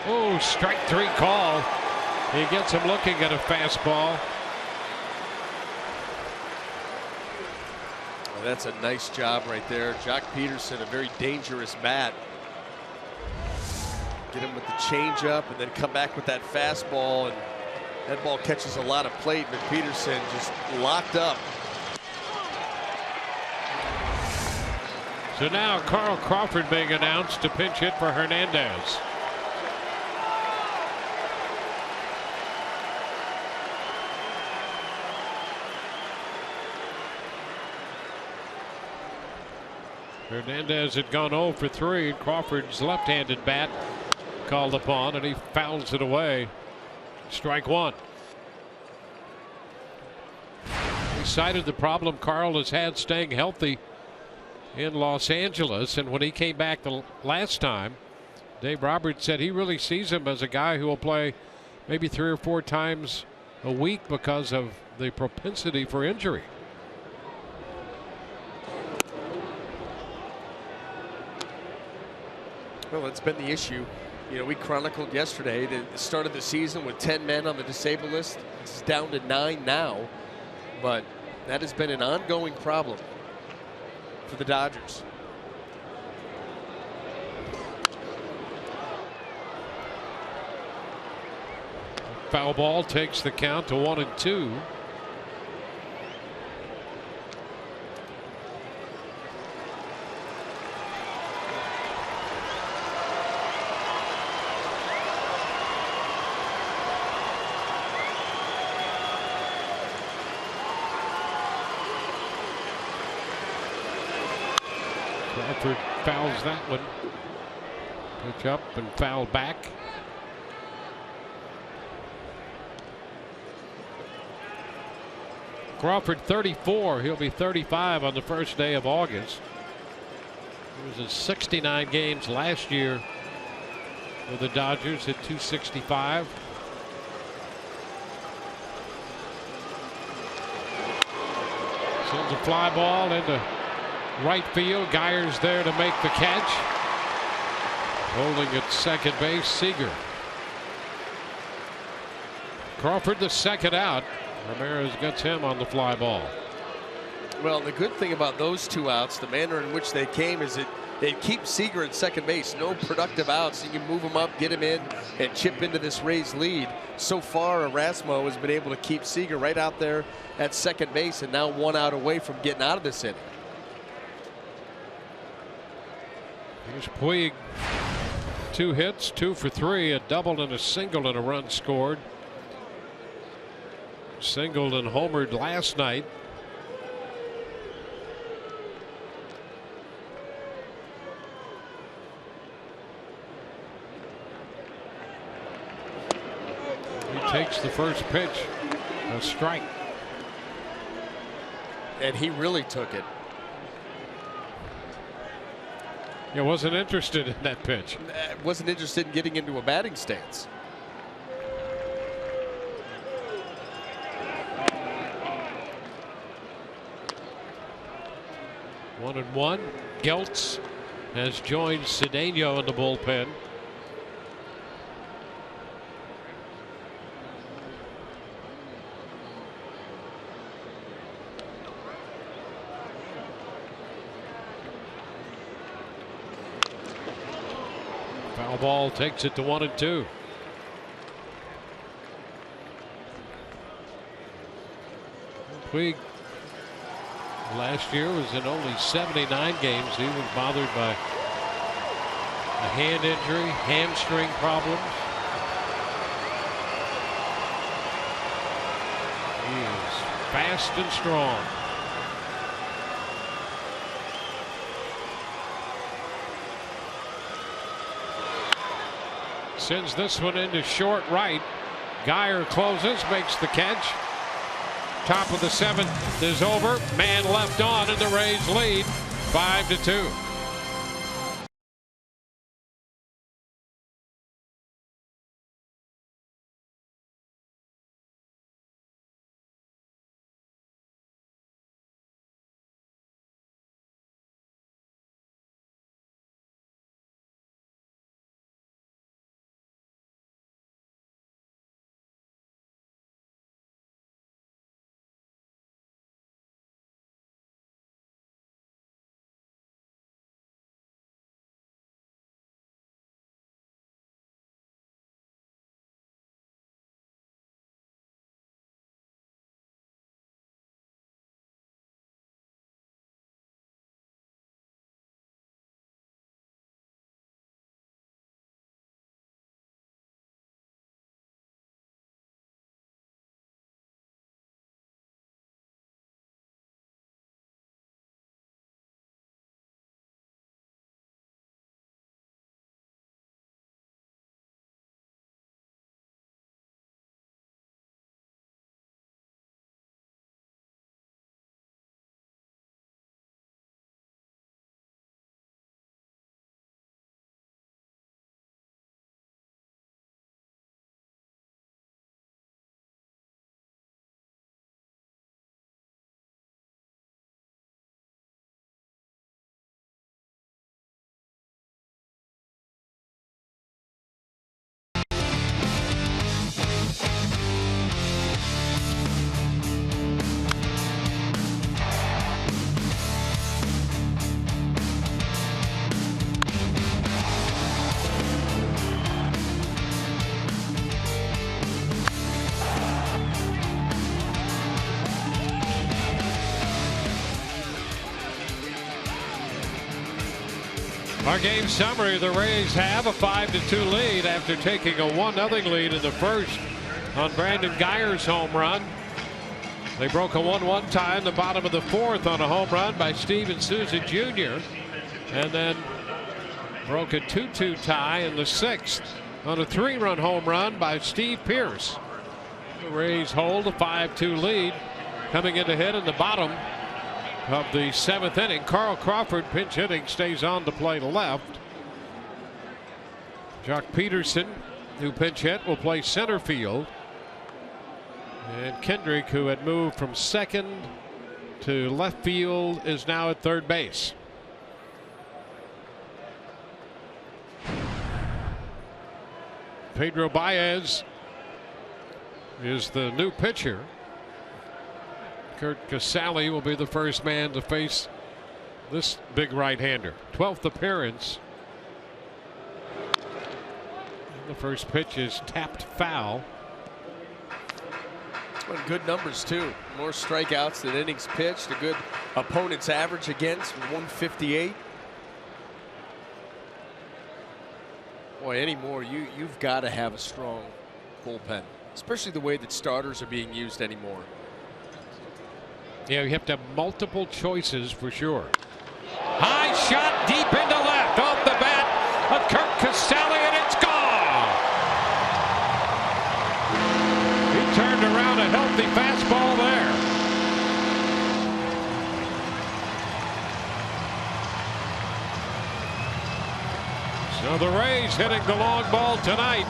Oh, strike 3 call. He gets him looking at a fastball. That's a nice job right there. Jock Peterson, a very dangerous bat. Get him with the changeup and then come back with that fastball, and that ball catches a lot of plate, but Peterson just locked up. So now Carl Crawford being announced to pinch hit for Hernandez. Hernandez had gone 0 for 3. Crawford's left-handed bat called upon, and he fouls it away. Strike 1. He cited the problem Carl has had staying healthy in Los Angeles, and when he came back the last time, Dave Roberts said he really sees him as a guy who will play maybe 3 or 4 times a week because of the propensity for injury. Well, it's been the issue. You know, we chronicled yesterday the start of the season with 10 men on the disabled list. It's down to 9 now, but that has been an ongoing problem for the Dodgers. Foul ball takes the count to 1-2. Crawford fouls that one. Pitch up and foul back. Crawford 34. He'll be 35 on the first day of August. He was in 69 games last year for the Dodgers at 265. Sends a fly ball into right field. Geyer's there to make the catch. Holding at second base, Seager. Crawford the second out. Ramirez gets him on the fly ball. Well, the good thing about those 2 outs, the manner in which they came, is it keeps Seager at second base. No productive outs. You can move him up, get him in, and chip into this Rays lead. So far, Erasmo has been able to keep Seager right out there at second base, and now 1 out away from getting out of this inning. Here's Puig. 2 hits, 2 for 3, a double and a single and a run scored. Singled and homered last night. He takes the first pitch. A strike. And he really took it. He wasn't interested in that pitch. Wasn't interested in getting into a batting stance. One and one. Geltz has joined Cedeno in the bullpen. Foul ball takes it to 1-2. Puig last year was in only 79 games. He was bothered by a hand injury, hamstring problems. He is fast and strong. Sends this one into short right. Geyer closes, makes the catch. Top of the 7th is over. Man left on, and the Rays lead 5-2. Our game summary: the Rays have a 5-2 lead after taking a 1-0 lead in the first on Brandon Geyer's home run. They broke a 1-1 tie in the bottom of the 4th on a home run by Steven Souza Jr. and then broke a 2-2 tie in the 6th on a 3-run home run by Steve Pearce. The Rays hold a 5-2 lead coming in to hit in the bottom of the 7th inning. Carl Crawford, pinch hitting, stays on to play left. Jock Peterson, who pinch hit, will play center field. And Kendrick, who had moved from second to left field, is now at third base. Pedro Baez is the new pitcher. Kurt Casale will be the first man to face this big right-hander. 12th appearance. The first pitch is tapped foul. Good numbers too. More strikeouts than innings pitched. A good opponent's average against 158. Boy, anymore you've got to have a strong bullpen, especially the way that starters are being used anymore. Yeah, you have to have multiple choices for sure. High shot deep into left off the bat of Kurt Casale, and it's gone. He turned around a healthy the fastball there. So the Rays hitting the long ball tonight.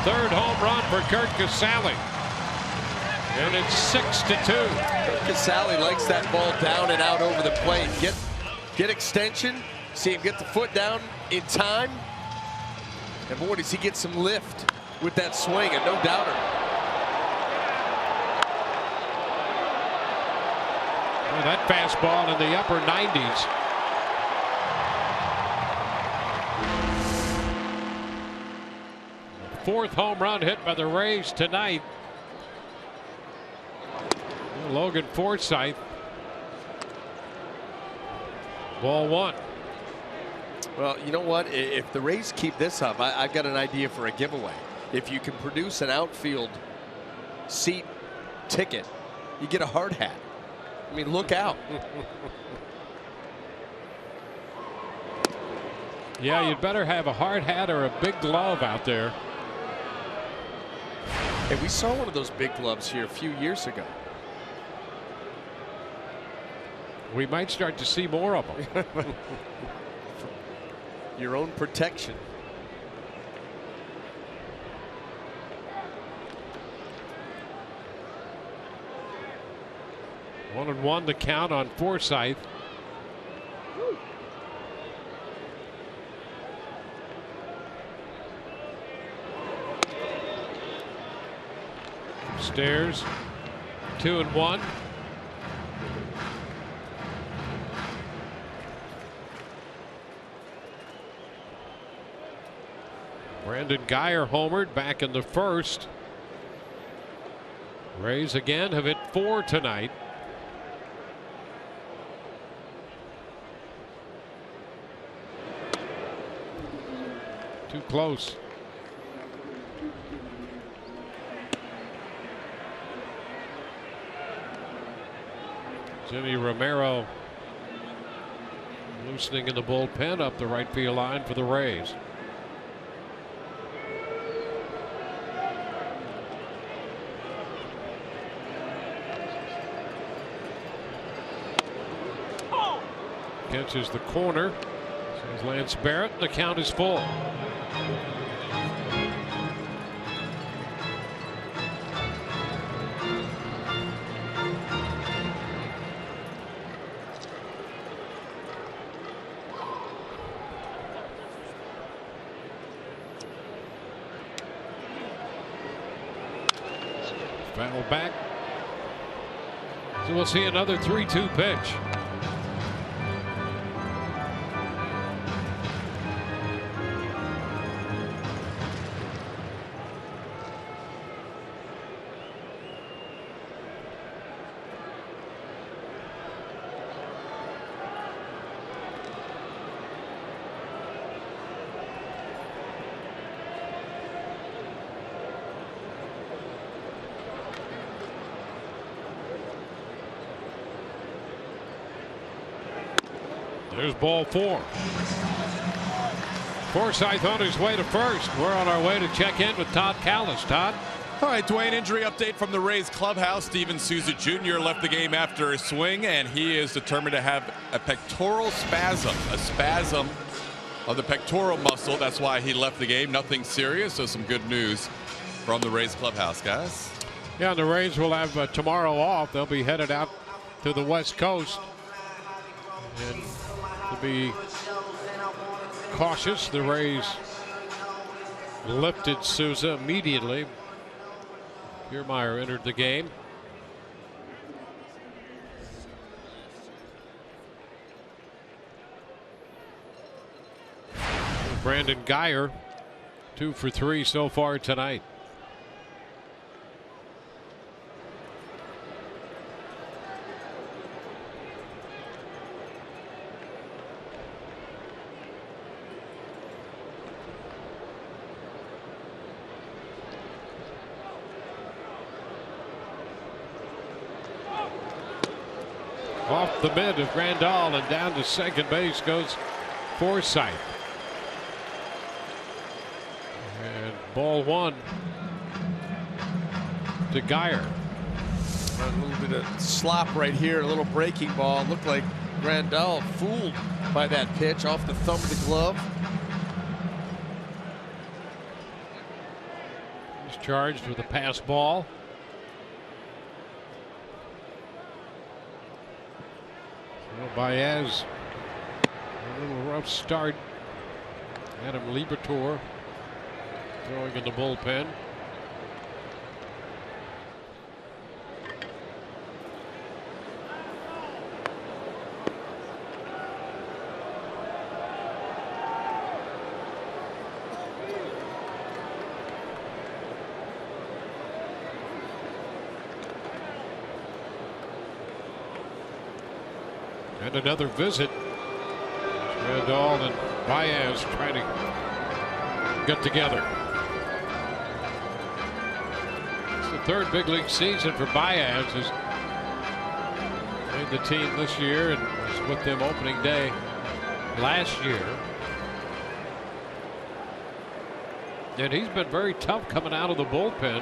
Third home run for Curt Casali. And it's 6-2. Casali likes that ball down and out over the plate. Get extension. See him get the foot down in time. And boy, does he get some lift with that swing, and no doubter. Well, that fastball in the upper 90s. Fourth home run hit by the Rays tonight. Logan Forsythe. Ball one. Well, you know what? If the Rays keep this up, I've got an idea for a giveaway. If you can produce an outfield seat ticket, you get a hard hat. I mean, look out. Yeah, you'd better have a hard hat or a big glove out there. Hey, we saw one of those big gloves here a few years ago. We might start to see more of them. Your own protection. One and one to count on Forsythe. Stairs. 2-1. Brandon Guyer homered back in the first. Rays again have hit 4 tonight. Too close. Jimmy Romero loosening in the bullpen up the right field line for the Rays. Catches the corner. Says Lance Barrett. The count is full. Foul back. So we'll see another 3-2 pitch. There's ball 4. Forsythe on his way to first. We're on our way to check in with Todd Callis. Todd? All right, Dwayne, injury update from the Rays clubhouse. Steven Souza Jr. left the game after a swing, and he is determined to have a pectoral spasm, a spasm of the pectoral muscle. That's why he left the game. Nothing serious, so some good news from the Rays clubhouse, guys. Yeah, the Rays will have tomorrow off. They'll be headed out to the West Coast. And to be cautious, the Rays lifted Souza immediately. Kiermaier entered the game. Brandon Guyer, 2 for 3 so far tonight. Off the mid of Grandal, and down to second base goes Forsythe. And ball 1 to Guyer. A little bit of slop right here, a little breaking ball. Looked like Grandal fooled by that pitch off the thumb of the glove. He's charged with a pass ball. Well, Baez, a little rough start. Adam Liberatore throwing in the bullpen. And another visit. Grandal and Baez trying to get together. It's the third big league season for Baez. Has made the team this year and was with them opening day last year. And he's been very tough coming out of the bullpen.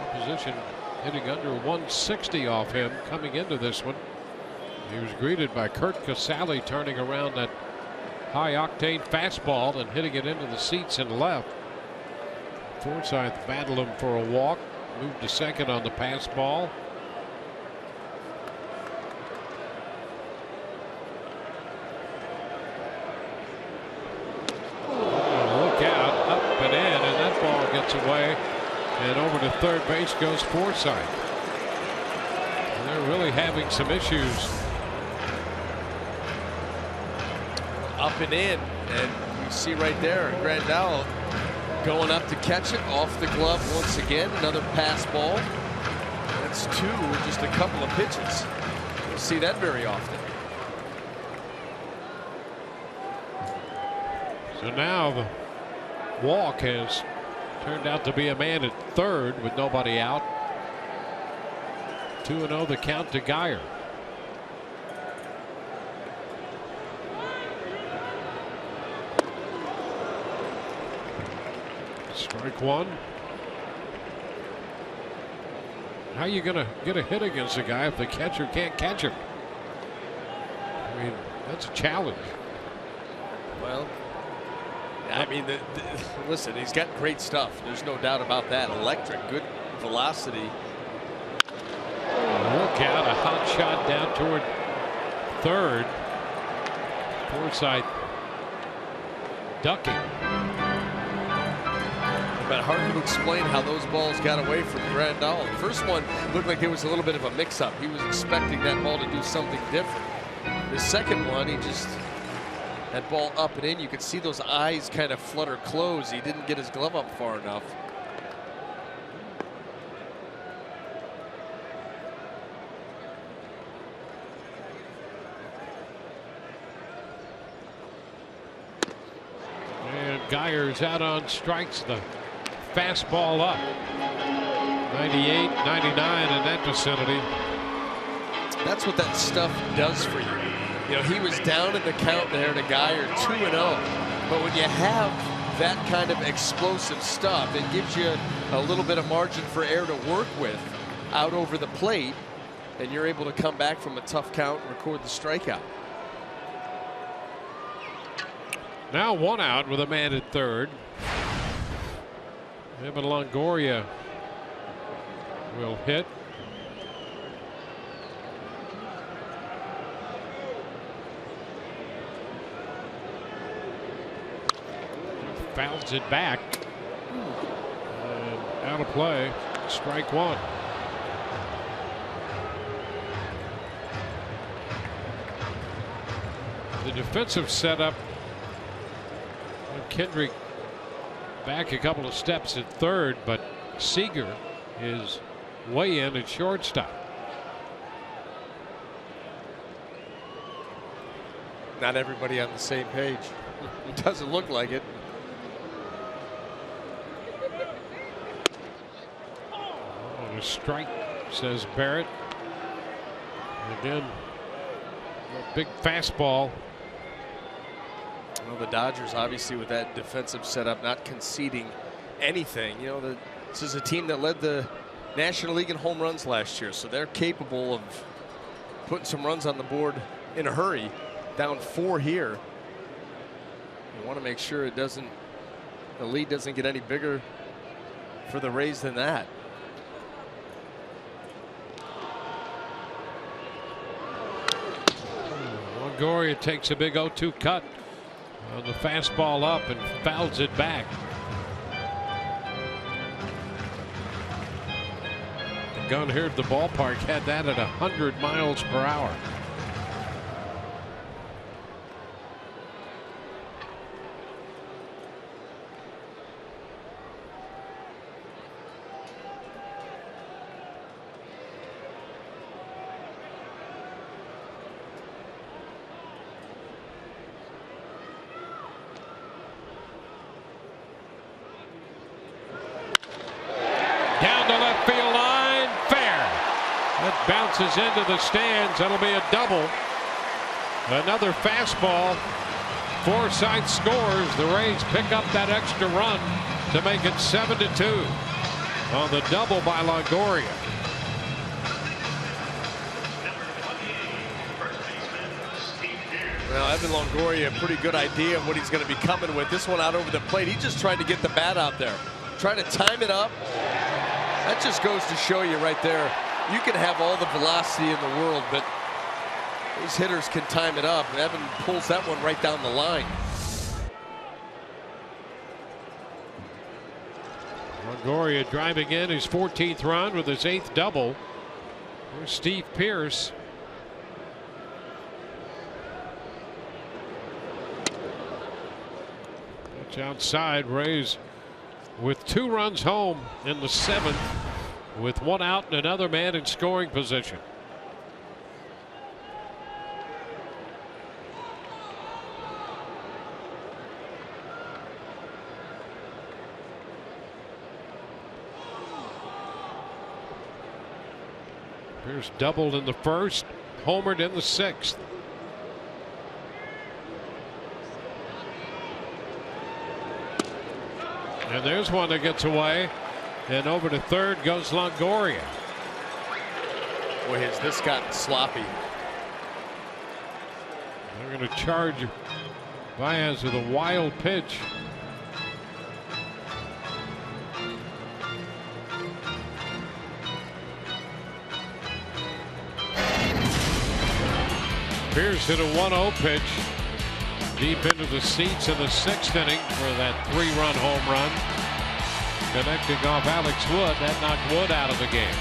Opposition hitting under 160 off him coming into this one. He was greeted by Kurt Casale turning around that high-octane fastball and hitting it into the seats and left. Forsythe battled him for a walk, moved to second on the pass ball. Look out, up and in, and that ball gets away. And over to third base goes Forsythe. And they're really having some issues. Up and in, and you see right there Grandal going up to catch it off the glove once again. Another pass ball. That's two in just a couple of pitches. You don't see that very often. So now the walk has turned out to be a man at third with nobody out. 2-0 the count to Geyer. Strike one. How are you going to get a hit against a guy if the catcher can't catch him? I mean, that's a challenge. Well, I mean, listen, he's got great stuff. There's no doubt about that. Electric, good velocity. Look out, a hot shot down toward third. Forsythe ducking. But hard to explain how those balls got away from Grandal. The first one looked like it was a little bit of a mix-up. He was expecting that ball to do something different. The second one, he just, that ball up and in, you could see those eyes kind of flutter close. He didn't get his glove up far enough. And Geyer's out on strikes. The fastball up. 98, 99 in that vicinity. That's what that stuff does for you. You know, he was down in the count there to Geyer 2-0. But when you have that kind of explosive stuff, it gives you a little bit of margin for error to work with out over the plate, and you're able to come back from a tough count and record the strikeout. Now one out with a man at third. Evan Longoria will hit. Fouls it back. And out of play. Strike one. The defensive setup. Kendrick back a couple of steps at third, but Seager is way in at shortstop. Not everybody on the same page. It doesn't look like it. On a strike, says Barrett. Again, a big fastball. Well, the Dodgers, obviously, with that defensive setup, not conceding anything. You know, this is a team that led the National League in home runs last year, so they're capable of putting some runs on the board in a hurry. Down 4 here. You want to make sure the lead doesn't get any bigger for the Rays than that. Longoria takes a big 0-2 cut on the fastball up and fouls it back. The gun here at the ballpark had that at 100 miles per hour. Down the left field line, fair. That bounces into the stands. That'll be a double. Another fastball. Forsythe scores. The Rays pick up that extra run to make it 7-2 on the double by Longoria. Well, Evan Longoria, a pretty good idea of what he's going to be coming with. This one out over the plate. He just tried to get the bat out there, trying to time it up. That just goes to show you right there. You can have all the velocity in the world, but those hitters can time it up. And Evan pulls that one right down the line. Longoria driving in his 14th run with his 8th double. Here's Steve Pearce. Pitch outside. Rays with 2 runs home in the 7th, with 1 out and another man in scoring position. Pierce doubled in the 1st, homered in the 6th. And there's one that gets away. And over to 3rd goes Longoria. Boy, has this gotten sloppy. They're going to charge Baez with a wild pitch. Pierce hit a 1-0 pitch deep into the seats in the 6th inning for that 3-run home run. Connecting off Alex Wood. That knocked Wood out of the game.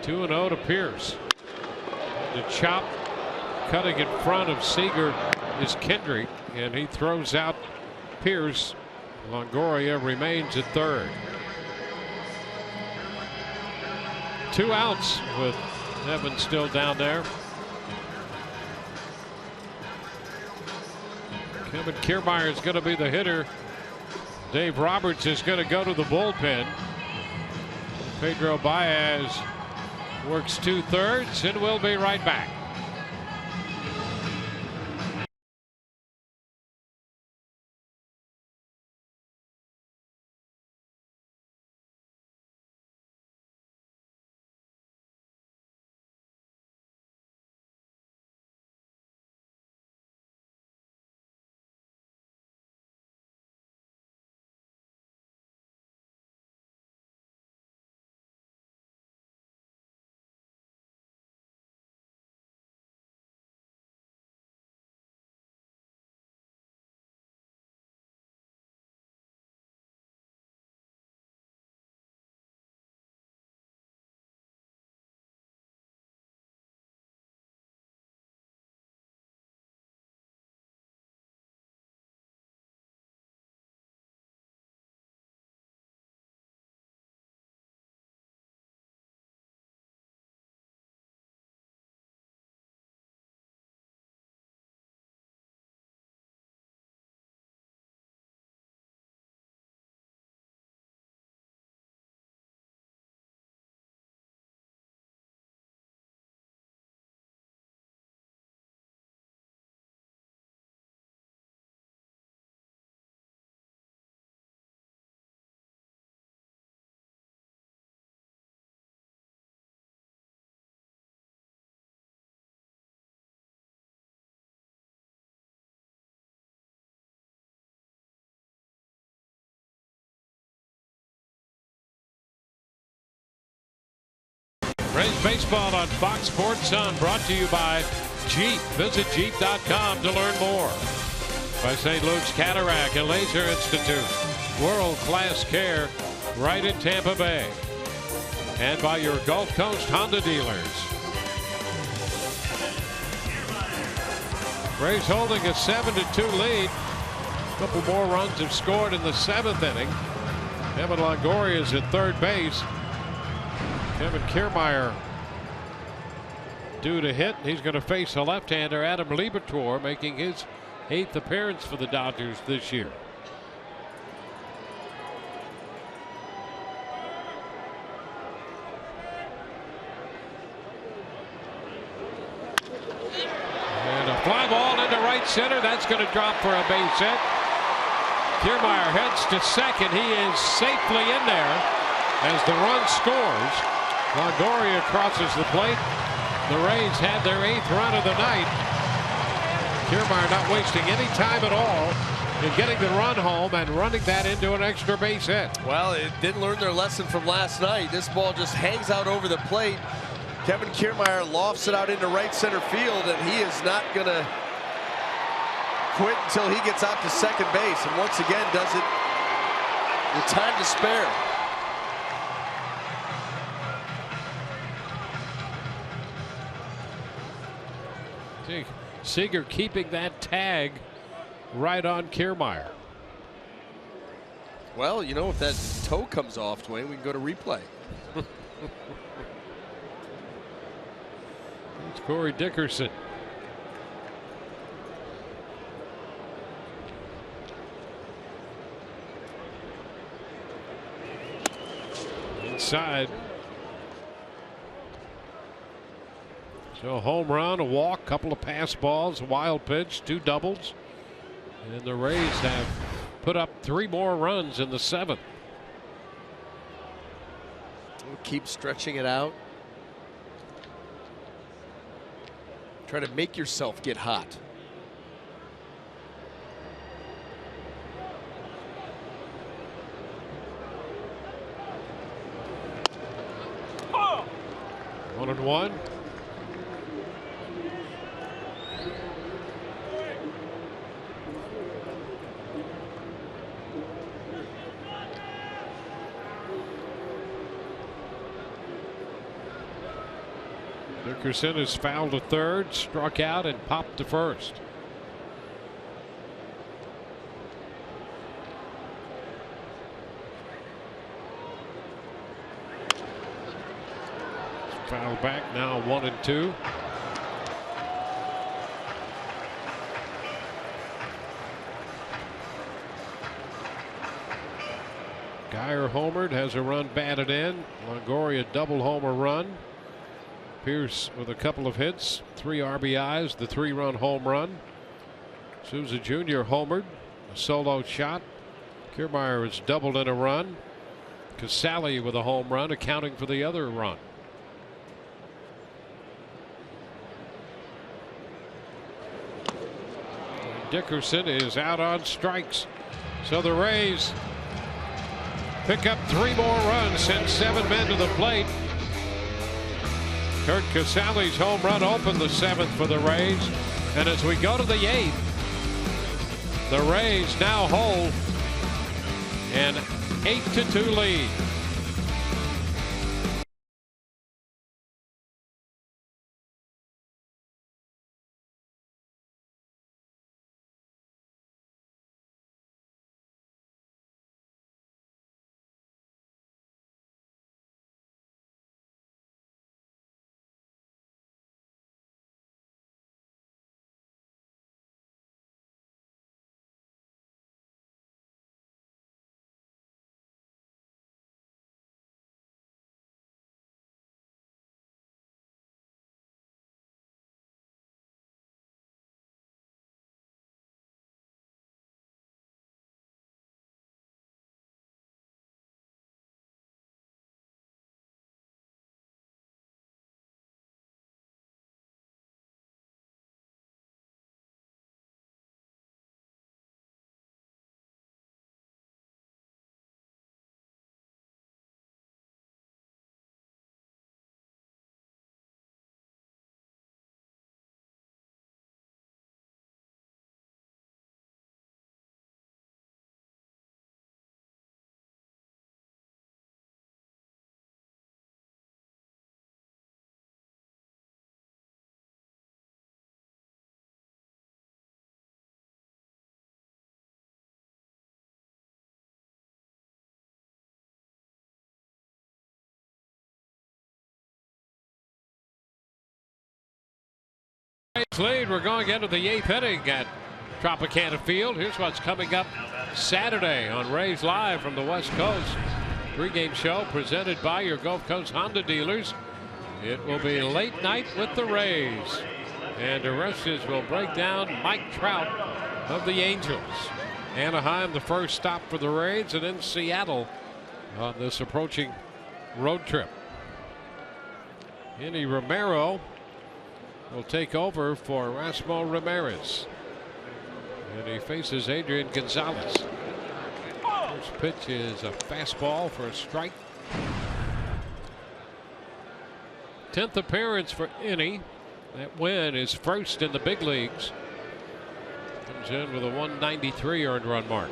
Two and 0 to Pierce. The chop cutting in front of Seager is Kendrick, and he throws out Pierce. Longoria remains at 3rd. 2 outs with Evans still down there. Kevin Kiermaier is going to be the hitter. Dave Roberts is going to go to the bullpen. Pedro Baez works 2/3 and we'll be right back. Rays baseball on Fox Sports Sun, brought to you by Jeep. Visit Jeep.com to learn more. By St. Luke's Cataract and Laser Institute. World-class care right in Tampa Bay. And by your Gulf Coast Honda dealers. Rays holding a 7-2 lead. A couple more runs have scored in the 7th inning. Evan Longoria is at third base. Kevin Kiermaier due to hit. He's going to face a left-hander, Adam Liebertor, making his 8th appearance for the Dodgers this year. And a fly ball into right center. That's going to drop for a base hit. Kiermaier heads to second. He is safely in there as the run scores. Longoria crosses the plate. The Rays had their 8th run of the night. Kiermaier not wasting any time at all in getting the run home and running that into an extra base hit. Well, it didn't learn their lesson from last night. This ball just hangs out over the plate. Kevin Kiermaier lofts it out into right center field, and he is not going to quit until he gets out to second base, and once again does it with time to spare. Seager keeping that tag right on Kiermaier. Well, you know, if that toe comes off, Dwayne, we can go to replay. It's Corey Dickerson. Inside. So a home run, a walk, couple of pass balls, a wild pitch, 2 doubles. And the Rays have put up 3 more runs in the 7th. Keep stretching it out. Try to make yourself get hot. Oh. 1-1. Dickerson has fouled to third, struck out, and popped to first. Foul back now, 1-2. Geyer homered, has a run batted in. Longoria double homer run. Pierce with a couple of hits, 3 RBIs, the 3-run home run. Souza Jr. homered, a solo shot. Kiermaier has doubled in a run. Casale with a home run, accounting for the other run. Dickerson is out on strikes. So the Rays pick up 3 more runs, send 7 men to the plate. Kurt Casale's home run opened the 7th for the Rays. And as we go to the 8th, the Rays now hold an 8-2 lead. Lead. We're going into the 8th inning at Tropicana Field. Here's what's coming up Saturday on Rays Live from the West Coast. Pre-game show presented by your Gulf Coast Honda dealers. It will be late night with the Rays. And the Rushes will break down Mike Trout of the Angels. Anaheim, the first stop for the Rays, and then Seattle on this approaching road trip. Andy Romero will take over for Rasmo Ramirez. And he faces Adrian Gonzalez. First pitch is a fastball for a strike. 10th appearance for Innie. That win is first in the big leagues. Comes in with a 193 earned run mark.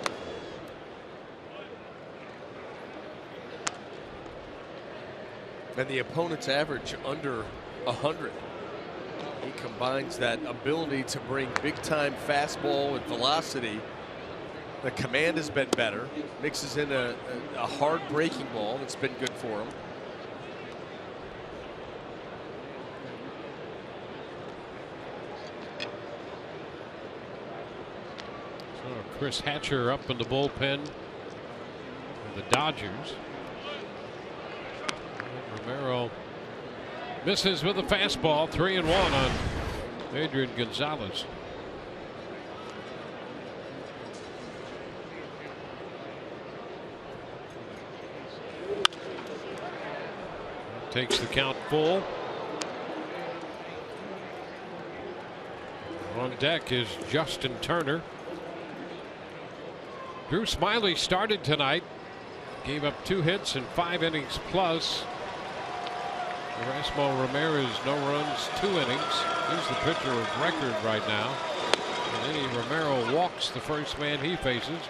And the opponent's average under 100. He combines that ability to bring big-time fastball and velocity. The command has been better. Mixes in a hard breaking ball that's been good for him. So Chris Hatcher up in the bullpen for the Dodgers. Romero misses with a fastball. 3-1 on Adrian Gonzalez. Takes the count full. On deck is Justin Turner. Drew Smyly started tonight. Gave up 2 hits in 5 innings plus. Erasmo Ramirez, no runs, 2 innings. He's the pitcher of record right now. And Eddie Romero walks the first man he faces.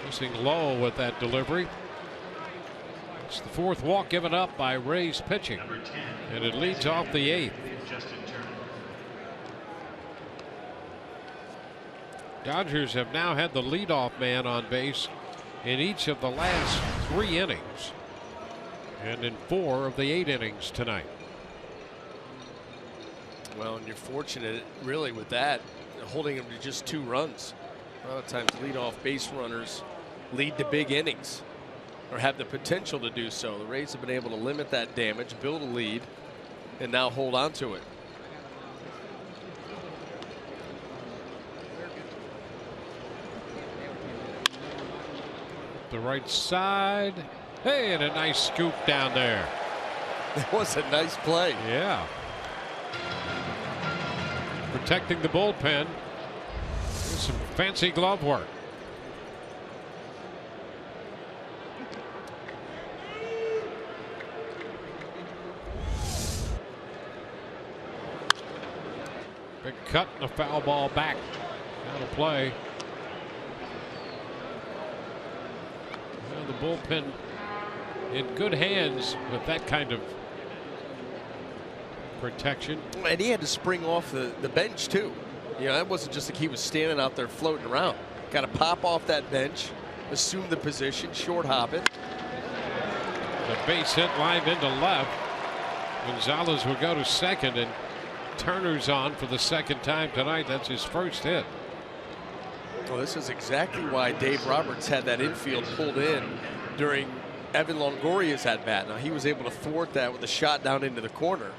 Missing low with that delivery. It's the 4th walk given up by Rays pitching. And it leads off the 8th. Dodgers have now had the leadoff man on base in each of the last 3 innings. And in 4 of the 8 innings tonight. Well, and you're fortunate really with that, holding him to just 2 runs. A lot of times leadoff base runners lead to big innings or have the potential to do so. The Rays have been able to limit that damage, build a lead, and now hold on to it. The right side. Hey, and a nice scoop down there. It was a nice play. Yeah. Protecting the bullpen. There's some fancy glove work. Big cut and a foul ball back. Out of play. Well, the bullpen in good hands with that kind of protection. And he had to spring off the bench too. You know, that wasn't just like he was standing out there floating around. Got to pop off that bench, assume the position, short hop it. The base hit lined into left. Gonzalez will go to second, and Turner's on for the 2nd time tonight. That's his first hit. Well, this is exactly why Dave Roberts had that infield pulled in during Evan Longoria's at bat. Now he was able to thwart that with a shot down into the corner,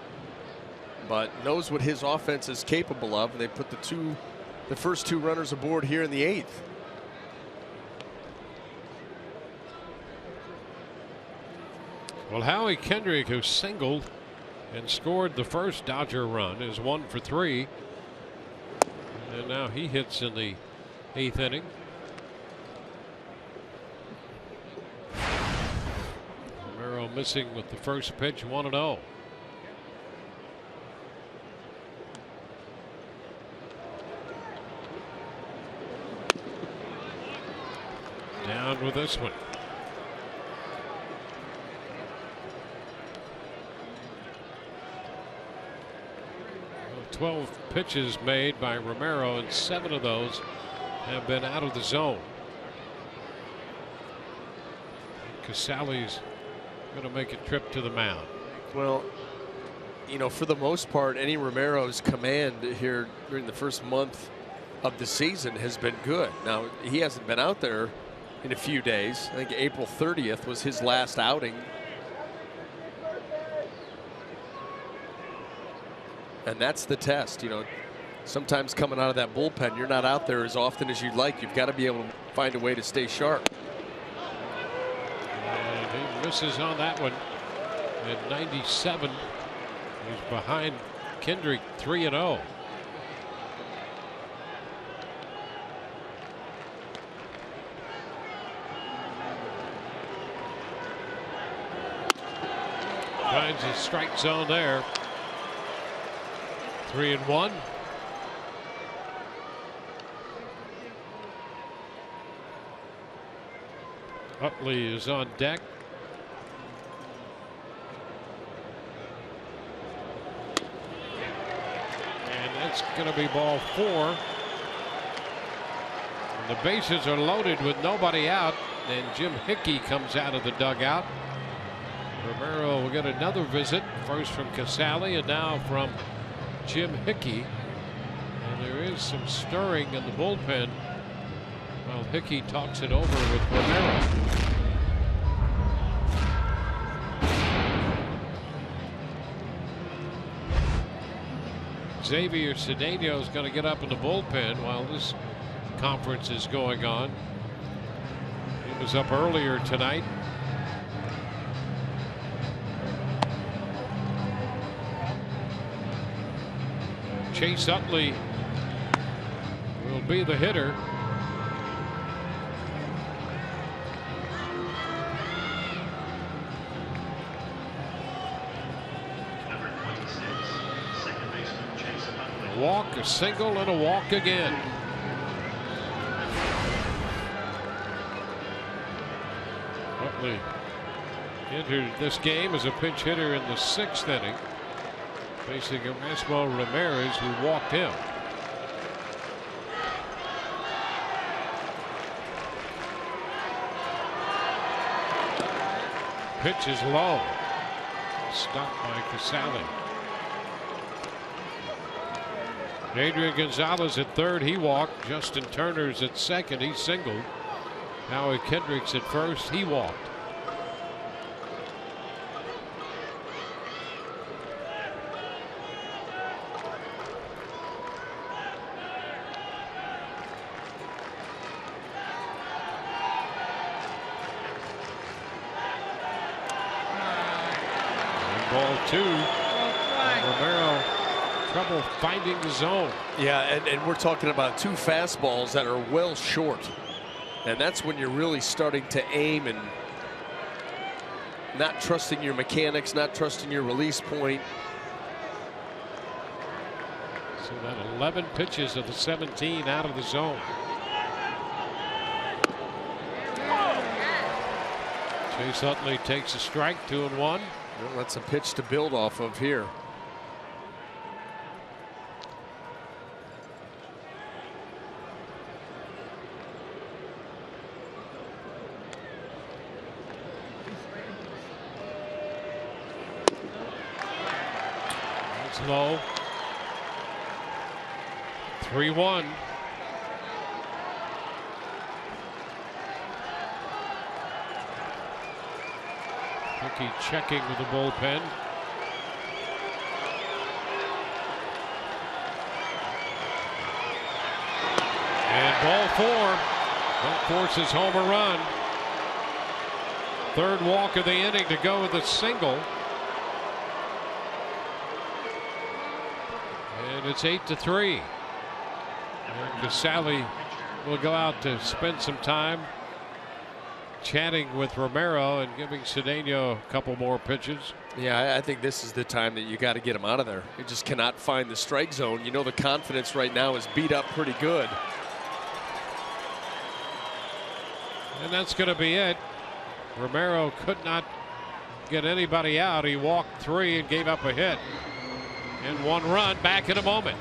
but knows what his offense is capable of. And they put the first 2 runners aboard here in the 8th. Well, Howie Kendrick, who singled and scored the first Dodger run, is 1 for 3. And now he hits in the 8th inning. Romero missing with the first pitch, 1-0. Down with this one. 12 pitches made by Romero, and 7 of those have been out of the zone. Casale's going to make a trip to the mound. Well, you know, for the most part, Eddie Romero's command here during the first month of the season has been good. Now, he hasn't been out there in a few days. I think April 30th was his last outing. And that's the test, you know. Sometimes coming out of that bullpen, you're not out there as often as you'd like. You've got to be able to find a way to stay sharp. And he misses on that one at 97. He's behind Kendrick 3-0. Finds his strike zone there. 3-1. Utley is on deck. And that's going to be ball 4. And the bases are loaded with nobody out. And Jim Hickey comes out of the dugout. Romero will get another visit, first from Casale and now from Jim Hickey. And there is some stirring in the bullpen while Hickey talks it over with Romero. Xavier Cedeno is going to get up in the bullpen while this conference is going on. He was up earlier tonight. Chase Utley will be the hitter. Number 26, second baseman Chase Utley. A walk, a single, and a walk again. Utley entered this game as a pinch hitter in the 6th inning, facing Erasmo Ramirez, who walked him. Pitch is low. Stopped by Casale. Adrian Gonzalez at third, he walked. Justin Turner's at second, he singled. Howie Kendricks at first, he walked. Ball 2. Romero trouble finding the zone. Yeah, and we're talking about 2 fastballs that are well short. And that's when you're really starting to aim and not trusting your mechanics, not trusting your release point. So that 11 pitches of the 17 out of the zone. Chase Utley takes a strike, 2-1. Well, that's a pitch to build off of here. It's low. 3-1. Hickey checking with the bullpen. And ball 4. That forces home a run. Third walk of the inning to go with a single. And it's 8-3. And Casale will go out to spend some time chatting with Romero and giving Cedeno a couple more pitches. Yeah, I think this is the time that you got to get him out of there. You just cannot find the strike zone. You know, the confidence right now is beat up pretty good. And that's going to be it. Romero could not get anybody out. He walked 3 and gave up a hit. And 1 run. Back in a moment.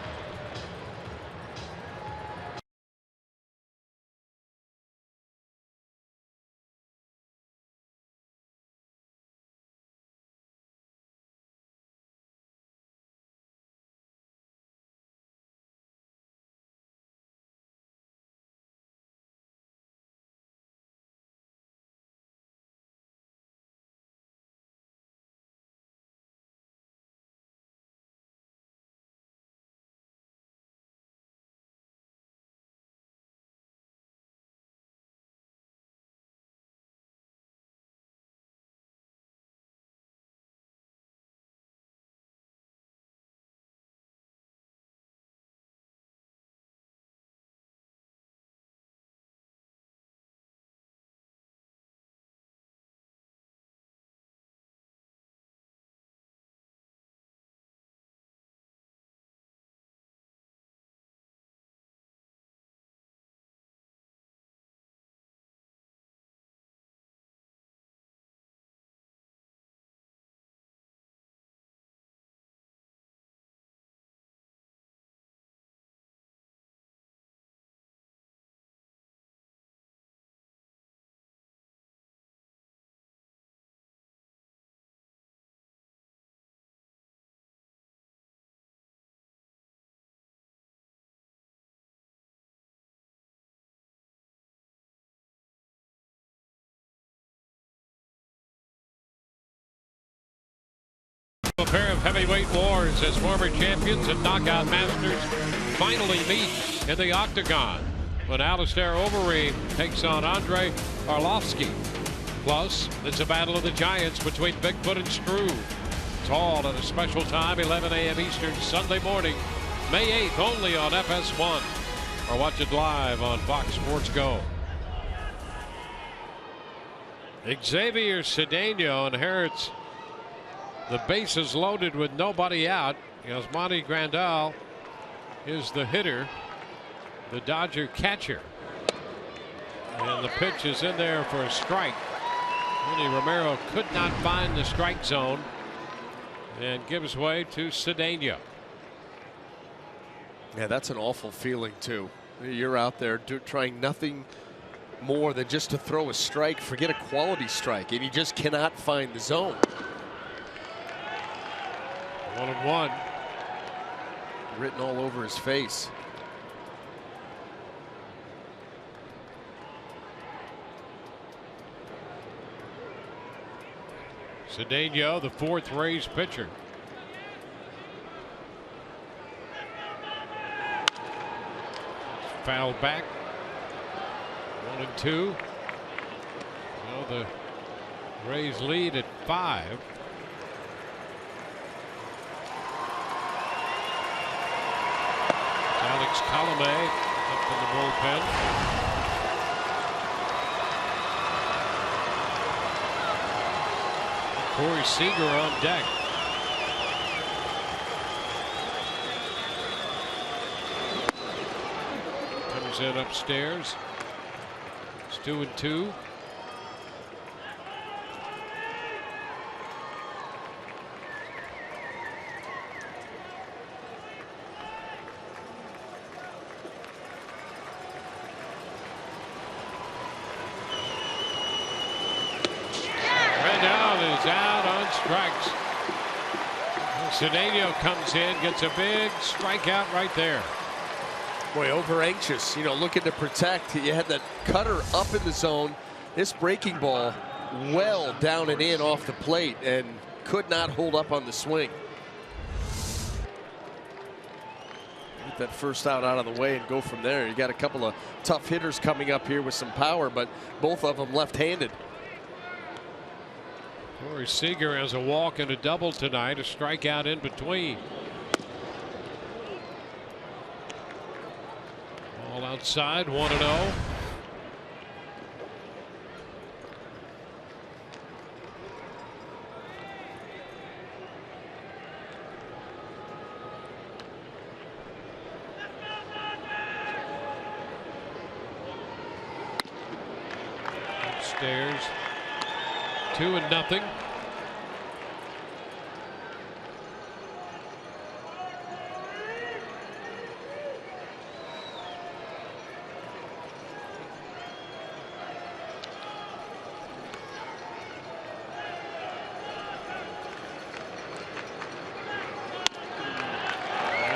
A pair of heavyweight wars as former champions and knockout masters finally meet in the octagon when Alistair Overeem takes on Andre Arlovsky. Plus, it's a battle of the giants between Bigfoot and Struve. It's all at a special time, 11 a.m. Eastern, Sunday morning, May 8th, only on FS1. Or watch it live on Fox Sports Go. Xavier Cedeno inherits the bases loaded with nobody out. Yasmani Grandal is the hitter, the Dodger catcher. And the pitch is in there for a strike. Manny Romero could not find the strike zone and gives way to Cedeno. Yeah, that's an awful feeling, too. You're out there trying nothing more than just to throw a strike, forget a quality strike, and you just cannot find the zone. 1-1. Written all over his face. Cedeno, the fourth Rays pitcher. Fouled back. 1-2. Well, the Rays lead at 5. Alex Colomé up in the bullpen. Corey Seager on deck. Comes in upstairs. It's 2-2. Out on strikes. Cedeno comes in, gets a big strikeout right there. Boy, over anxious, looking to protect. You had that cutter up in the zone. This breaking ball well down and in off the plate and could not hold up on the swing. Get that first out of the way and go from there. You got a couple of tough hitters coming up here with some power, but both of them left-handed. Corey Seager has a walk and a double tonight, a strikeout in between. All outside, 1-0. Upstairs. 2-0. And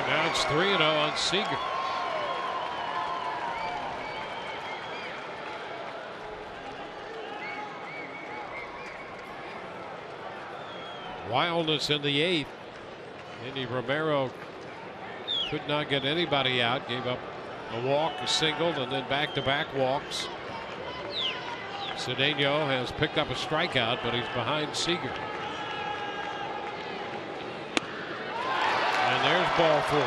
now it's 3-0 on Seager. Wildness in the 8th. Manny Romero could not get anybody out. Gave up a walk, a single, and then back-to-back walks. Cedeno has picked up a strikeout, but he's behind Seager. And there's ball 4.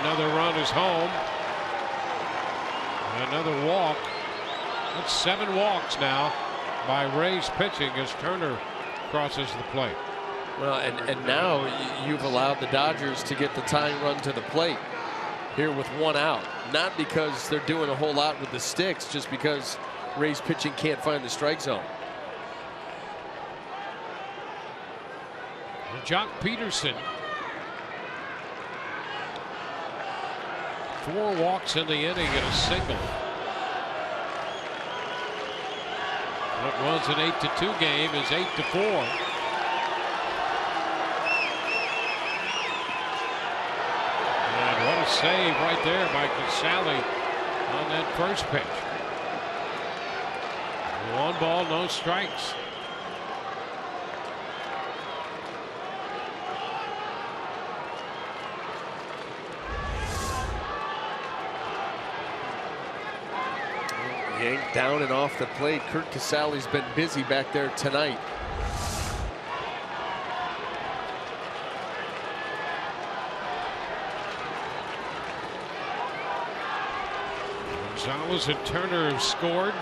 Another run is home. Another walk. That's 7 walks now by Rays pitching as Turner crosses the plate. Well, and now you've allowed the Dodgers to get the tying run to the plate here with 1 out. Not because they're doing a whole lot with the sticks, just because Rays pitching can't find the strike zone. Jock Peterson. 4 walks in the inning and a single. What was an 8-2 game is 8-4. And what a save right there by Casale on that first pitch. 1 ball, no strikes. Yank down and off the plate. Curt Casale's been busy back there tonight. Gonzalez and Turner have scored.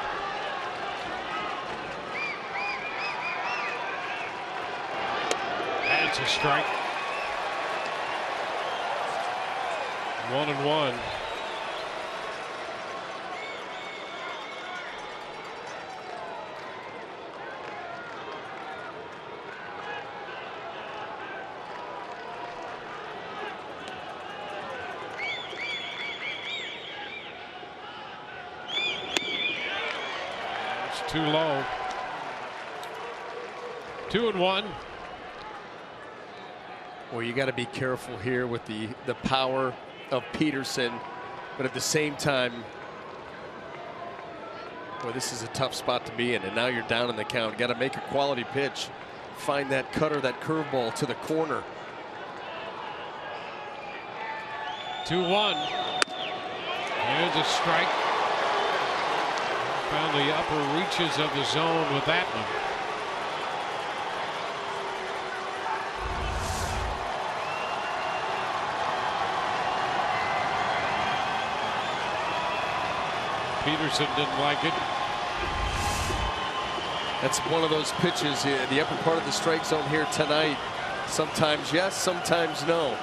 That's a strike. 1-1. It's too low. 2-1. Well, you got to be careful here with the power of Peterson, but at the same time, well, this is a tough spot to be in, and now you're down in the count. Got to make a quality pitch, find that cutter, that curveball to the corner. 2-1. Here's a strike. Found the upper reaches of the zone with that one. Peterson didn't like it. That's one of those pitches in the upper part of the strike zone here tonight. Sometimes yes, sometimes no.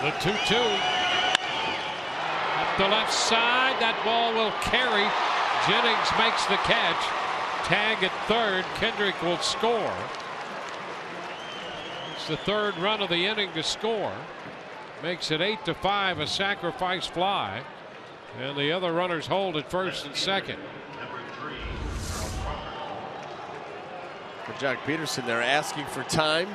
The 2-2. Up the left side. That ball will carry. Jennings makes the catch. Tag at third. Kendrick will score. The third run of the inning to score. Makes it 8-5, a sacrifice fly. And the other runners hold at first and second. For Jock Peterson, they're asking for time.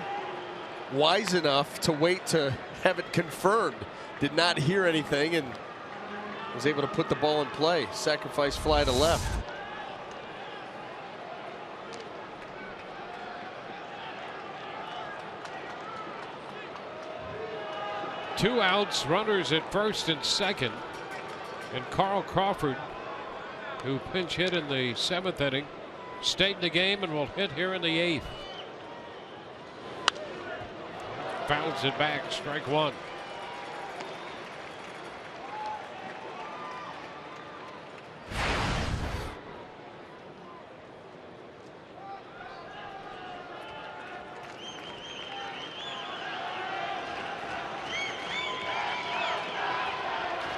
Wise enough to wait to have it confirmed. Did not hear anything and was able to put the ball in play. Sacrifice fly to left. Two outs, runners at first and second. And Carl Crawford, who pinch hit in the 7th inning, stayed in the game and will hit here in the 8th. Fouls it back, strike one.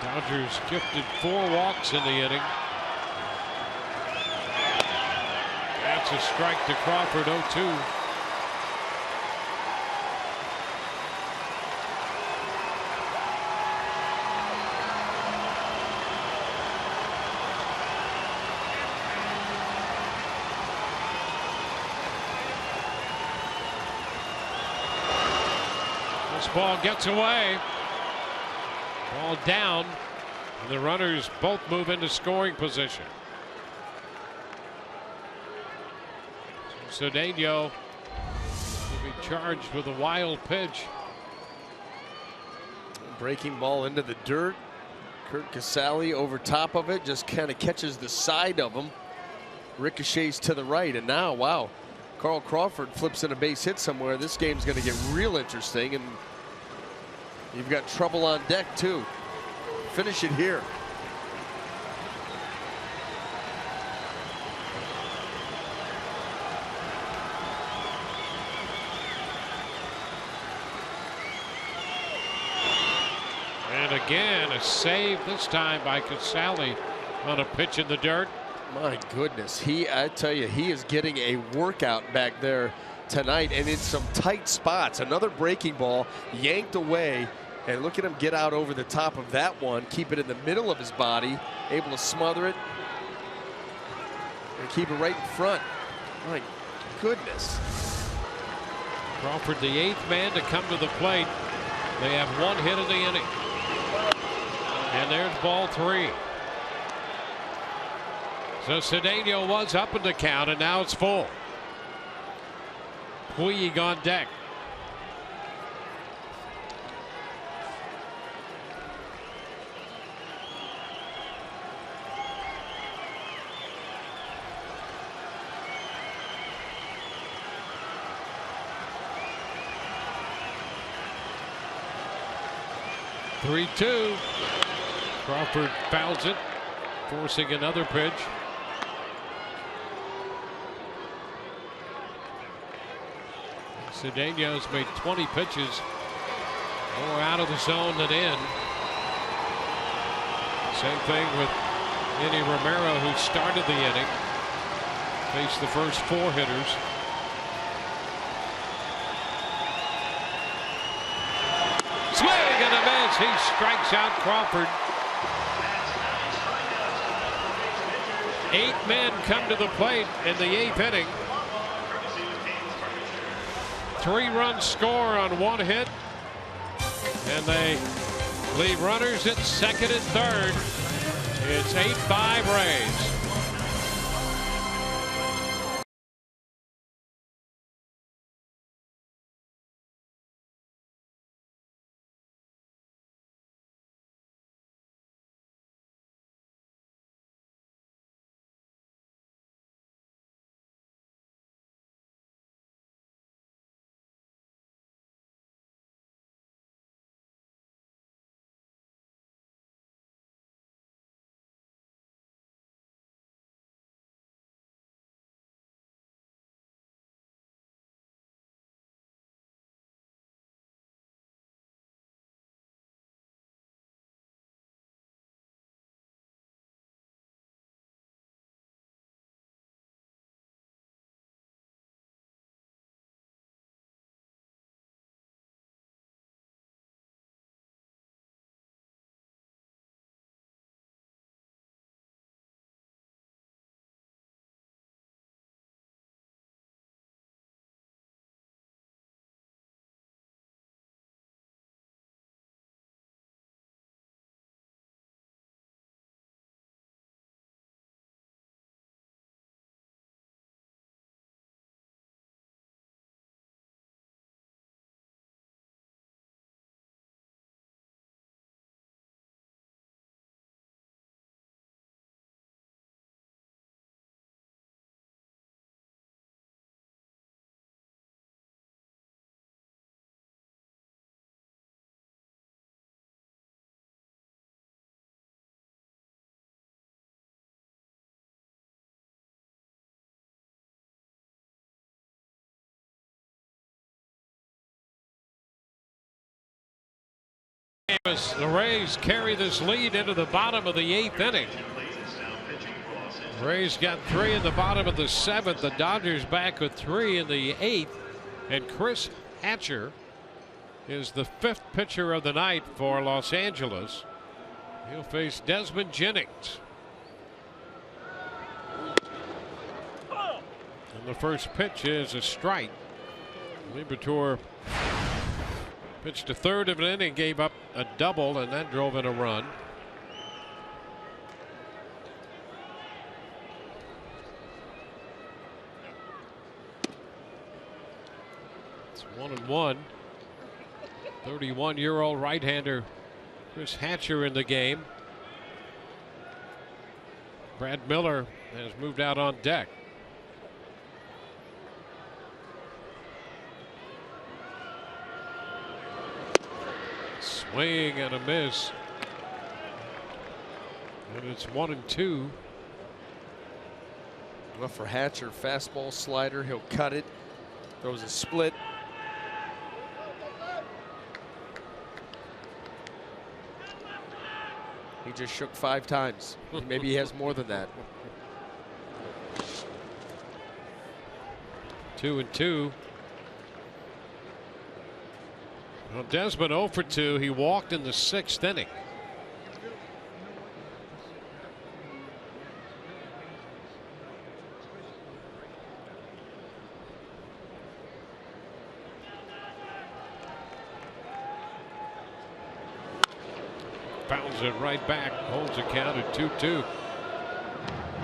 Dodgers gifted 4 walks in the inning. That's a strike to Crawford, 0-2. This ball gets away. Ball down, and the runners both move into scoring position. Cedeno will be charged with a wild pitch. Breaking ball into the dirt. Curt Casale over top of it, just kind of catches the side of him. Ricochets to the right, and now, wow, Carl Crawford flips in a base hit somewhere. This game's going to get real interesting, and you've got trouble on deck too. Finish it here. And again, a save this time by Casale on a pitch in the dirt. My goodness, I tell you, he is getting a workout back there tonight, and in some tight spots. Another breaking ball yanked away. And look at him get out over the top of that one, keep it in the middle of his body, able to smother it and keep it right in front. My goodness. Crawford, the 8th man to come to the plate. They have 1 hit in the inning. And there's ball 3. So Cedeno was up in the count, and now it's full. Puig on deck. 3-2. Crawford fouls it, forcing another pitch. Cedeno's made 20 pitches, more out of the zone than in. Same thing with Manny Romero, who started the inning. Faced the first 4 hitters. Swing and a miss. He strikes out Crawford. 8 men come to the plate in the 8th inning. 3-run score on 1 hit. And they leave runners at second and third. It's 8-5 Rays. The Rays carry this lead into the bottom of the 8th inning. Rays got 3 in the bottom of the 7th. The Dodgers back with 3 in the 8th. And Chris Hatcher is the 5th pitcher of the night for Los Angeles. He'll face Desmond Jennings. And the first pitch is a strike. Liberatore pitched a third of an inning, gave up a double, and that drove in a run. It's 1-1. 31-year-old right-hander Chris Hatcher in the game. Brad Miller has moved out on deck. Swing and a miss. And it's 1-2. Well, for Hatcher, fastball, slider, he'll cut it. Throws a split. He just shook 5 times. Maybe he has more than that. 2-2. Well, Desmond 0 for 2. He walked in the 6th inning. Fouls it right back. Holds a count at 2-2.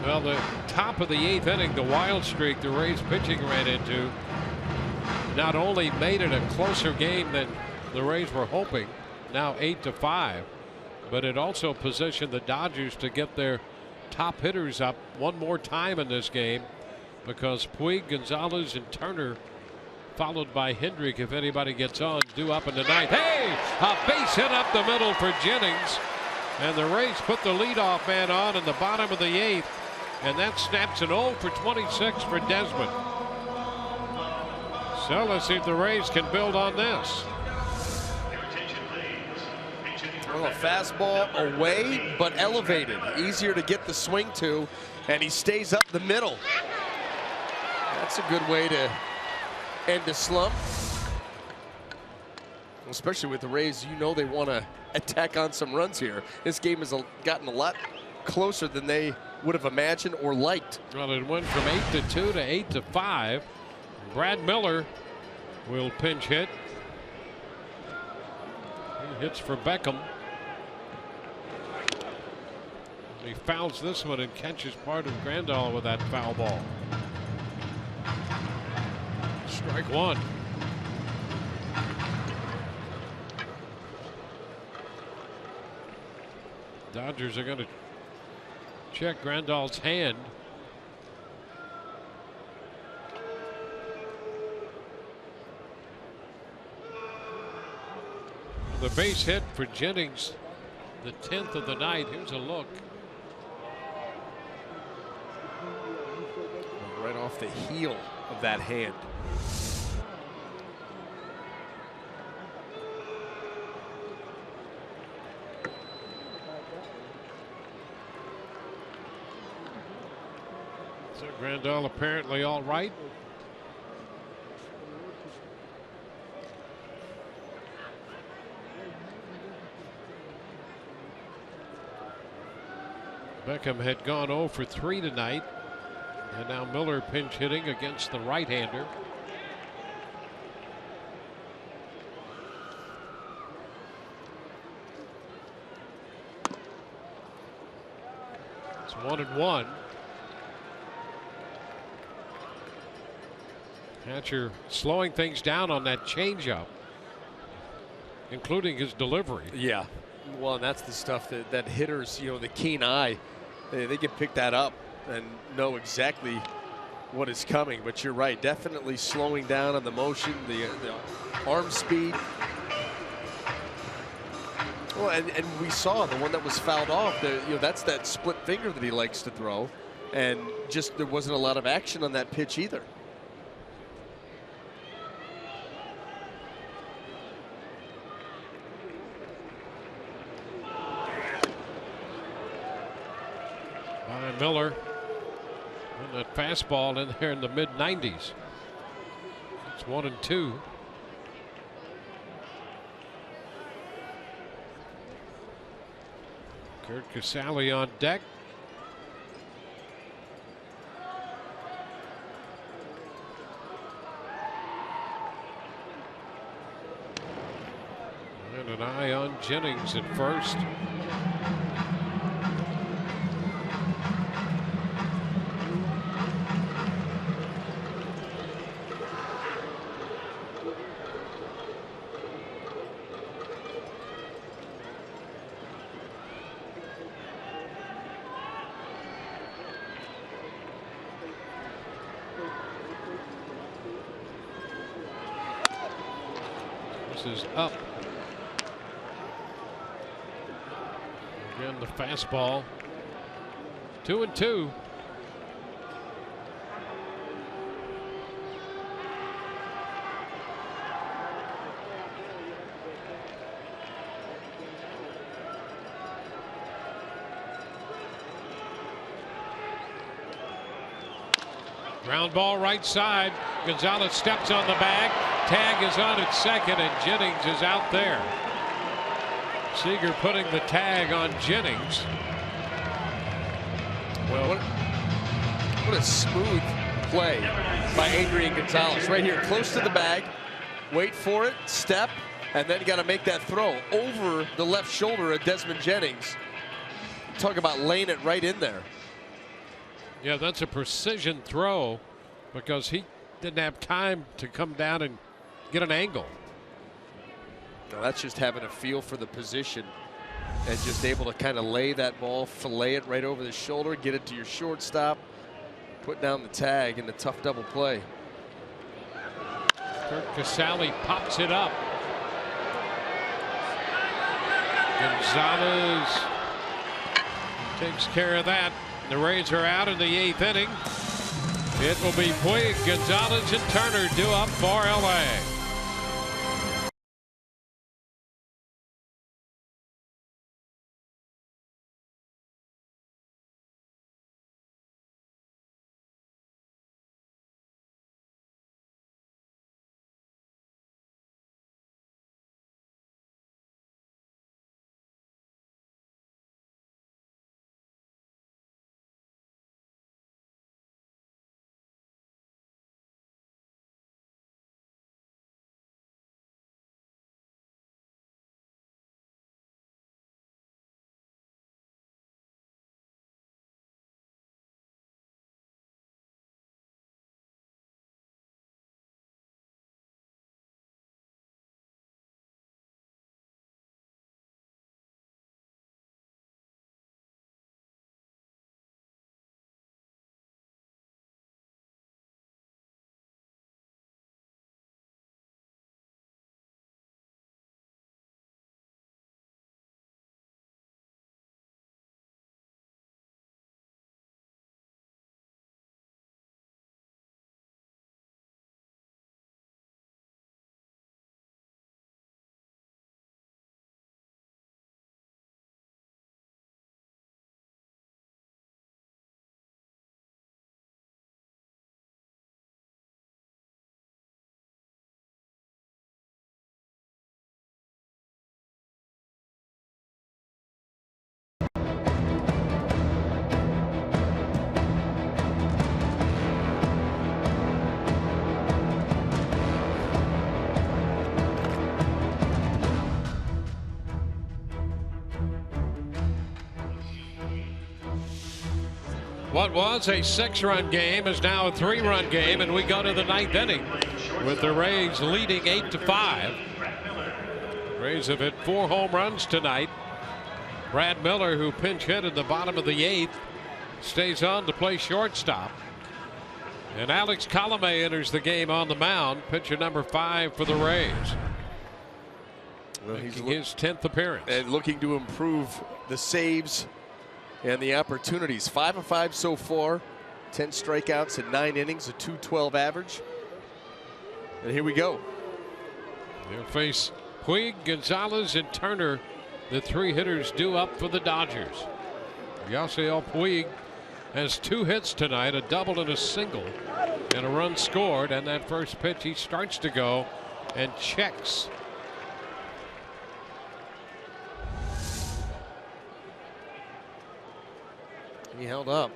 Well, the top of the 8th inning, the wild streak the Rays pitching ran into not only made it a closer game than the Rays were hoping, now 8-5, but it also positioned the Dodgers to get their top hitters up one more time in this game, because Puig, Gonzalez, and Turner followed by Hendrick if anybody gets on, due up in the ninth. Hey, a base hit up the middle for Jennings, and the Rays put the leadoff man on in the bottom of the 8th, and that snaps an 0 for 26 for Desmond. So let's see if the Rays can build on this. Well, a fastball away, but elevated. Easier to get the swing to, and he stays up the middle. That's a good way to end a slump. Especially with the Rays, you know they want to attack on some runs here. This game has gotten a lot closer than they would have imagined or liked. Well, it went from 8-2 to 8-5. Brad Miller will pinch hit. He hits for Beckham. He fouls this one and catches part of Grandal with that foul ball. Strike one. Dodgers are going to check Grandal's hand. The base hit for Jennings, the 10th of the night. Here's a look. Right off the heel of that hand. So Grandal apparently all right. Beckham had gone 0 for 3 tonight. And now Miller pinch hitting against the right-hander. It's 1-1. Hatcher slowing things down on that changeup, including his delivery. Yeah, well, and that's the stuff that hitters, the keen eye, they can pick that up and know exactly what is coming. But you're right, definitely slowing down on the motion, the arm speed. Well, and we saw the one that was fouled off. That's that split finger that he likes to throw, and just there wasn't a lot of action on that pitch either. Miller, and that fastball in there in the mid-90s. It's 1-2. Kurt Casale on deck. And an eye on Jennings at first. Is up. Again, the fastball. 2-2. Ground ball right side. Gonzalez steps on the bag. Tag is on at second, and Jennings is out there. Seager putting the tag on Jennings. Well, what a smooth play by Adrian Gonzalez. Right here, close to the bag. Wait for it, step, and then you got to make that throw over the left shoulder of Desmond Jennings. Talk about laying it right in there. Yeah, that's a precision throw because he didn't have time to come down and get an angle. No, that's just having a feel for the position and just able to kind of lay that ball, fillet it right over the shoulder, get it to your shortstop, put down the tag in the tough double play. Kurt Casale pops it up. Gonzalez takes care of that. The Rays are out in the 8th inning. It will be Puig, Gonzalez, and Turner due up for LA. What was a 6-run game is now a 3-run game, and we go to the 9th inning with the Rays leading 8-5. Rays have hit 4 home runs tonight. Brad Miller, who pinch hit in the bottom of the 8th, stays on to play shortstop. And Alex Colomé enters the game on the mound, pitcher number 5 for the Rays. Well, he's his 10th appearance. And looking to improve the saves and the opportunities. 5 of 5 so far, 10 strikeouts in 9 innings, a .212 average. And here we go. They'll face Puig, Gonzalez, and Turner, the 3 hitters due up for the Dodgers. Yasiel Puig has 2 hits tonight, a double and a single, and a run scored. And that first pitch, he starts to go and checks. He held up.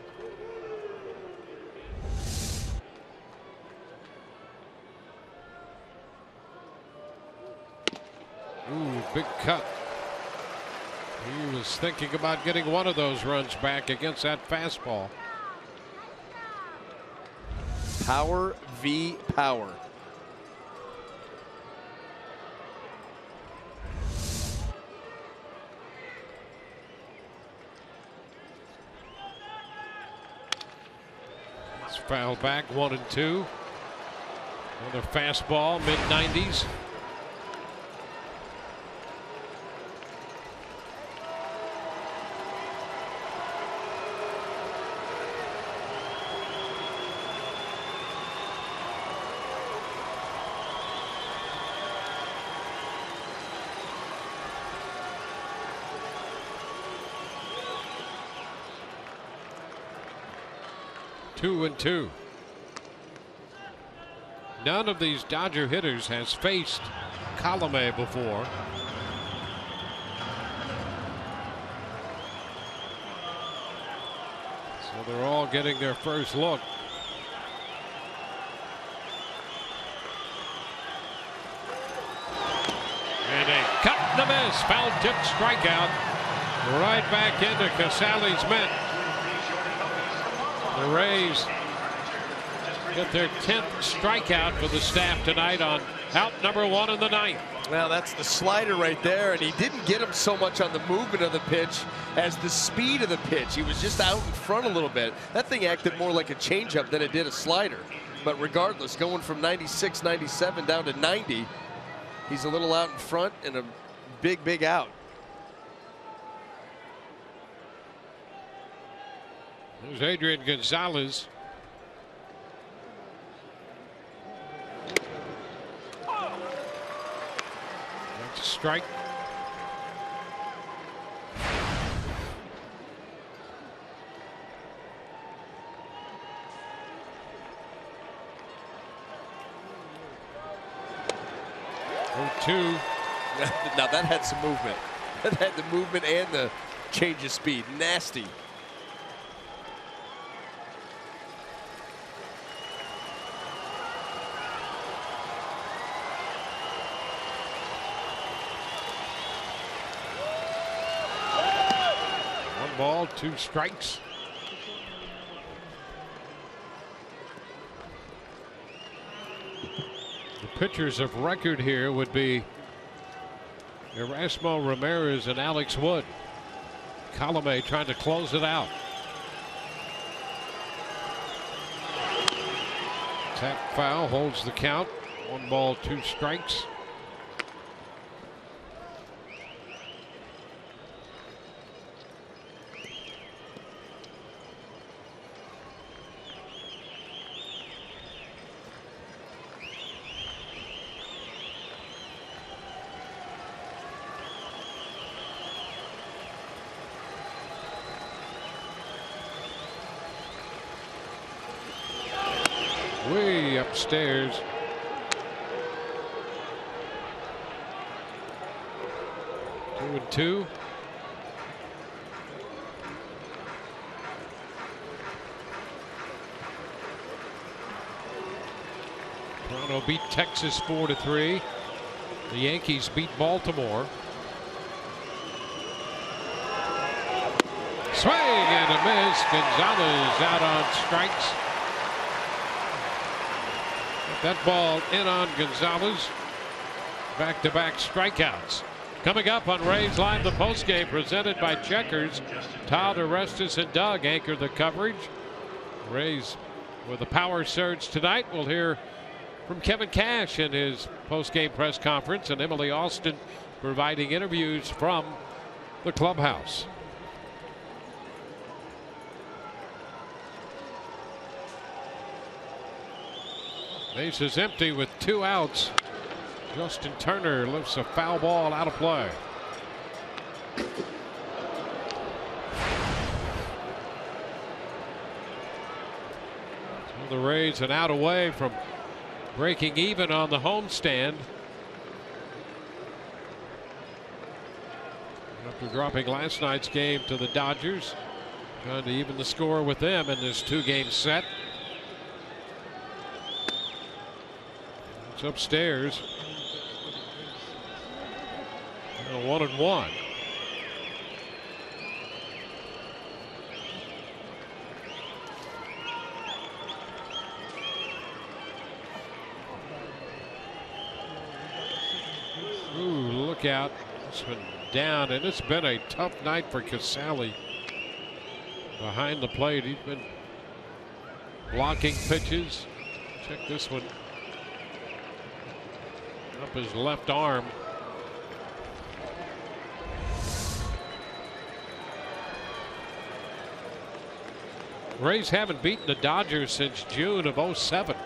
Ooh, big cut. He was thinking about getting one of those runs back against that fastball. Power v. power. Foul back, 1-2. Another fastball, mid-90s. Two and two. None of these Dodger hitters has faced Colomé before. So they're all getting their first look. And a cut and a miss. Foul tip strikeout. Right back into Casale's mitt. The Rays get their 10th strikeout for the staff tonight on out number 1 in the 9th. Well, that's the slider right there, and he didn't get him so much on the movement of the pitch as the speed of the pitch. He was just out in front a little bit. That thing acted more like a changeup than it did a slider. But regardless, going from 96, 97 down to 90, he's a little out in front and a big out. There's Adrian Gonzalez. That's a strike. Two. Now that had some movement. That had the movement and the change of speed. Nasty. One ball, 2 strikes. Pitchers of record here would be Erasmo Ramirez and Alex Wood. Colomé trying to close it out. Tap foul holds the count. 1 ball, 2 strikes. Way upstairs. Two and two. Toronto beat Texas 4-3. The Yankees beat Baltimore. Swing and a miss. Gonzalez out on strikes. That ball in on Gonzalez. Back-to-back strikeouts. Coming up on Rays Live, the postgame presented by Checkers. Todd, Orestes, and Doug anchor the coverage. Rays with a power surge tonight. We'll hear from Kevin Cash in his postgame press conference, and Emily Austin providing interviews from the clubhouse. Base is empty with 2 outs. Justin Turner lifts a foul ball out of play. So the Rays an out away from breaking even on the homestand. After dropping last night's game to the Dodgers, trying to even the score with them in this 2-game set. It's upstairs. 1-1. Ooh, look out. It's been down, and it's been a tough night for Casale. Behind the plate, he's been blocking pitches. Check this one. Up his left arm. Rays haven't beaten the Dodgers since June of '07.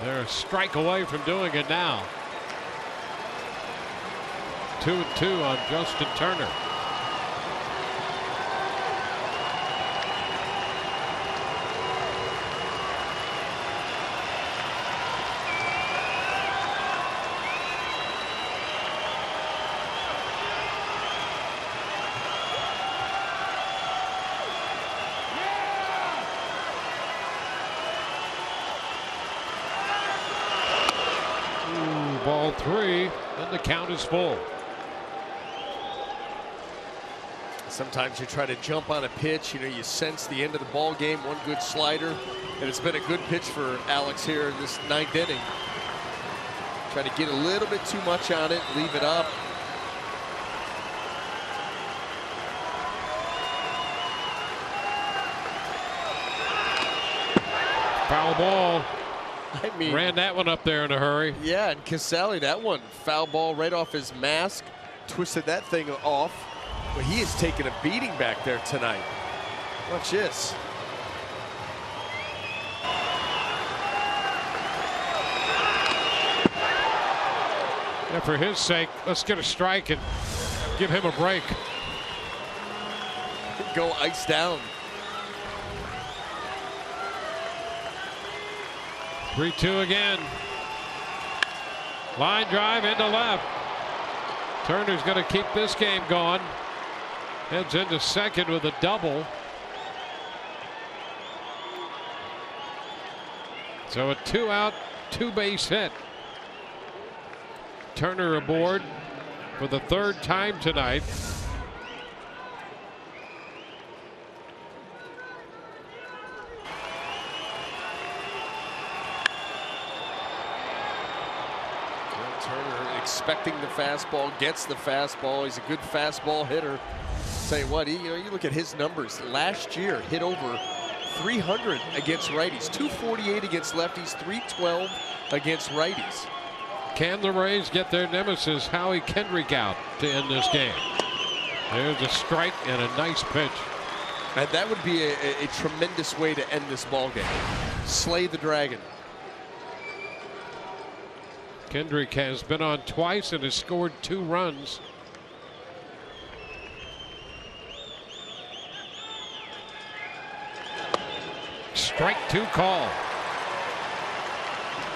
They're a strike away from doing it now. 2-2 on Justin Turner. Ball 3, and the count is full. Sometimes you try to jump on a pitch, you know, you sense the end of the ball game, one good slider, and it's been a good pitch for Alex here in this 9th inning. Try to get a little bit too much on it, leave it up. Foul ball. I mean, ran that one up there in a hurry. Yeah, and Casale, that one, foul ball right off his mask, twisted that thing off. But he is taking a beating back there tonight. Watch this. And for his sake, let's get a strike and give him a break. Go ice down. 3-2 again. Line drive into left. Turner's going to keep this game going. Heads into second with a double. So a 2-out, 2-base hit. Turner aboard for the third time tonight. Turner expecting the fastball, gets the fastball. He's a good fastball hitter. Say what, you look at his numbers. Last year, hit over 300 against righties, 248 against lefties, 312 against righties. Can the Rays get their nemesis Howie Kendrick out to end this game? There's a strike and a nice pitch. And that would be a tremendous way to end this ball game. Slay the dragon. Kendrick has been on twice and has scored 2 runs. Strike 2 call.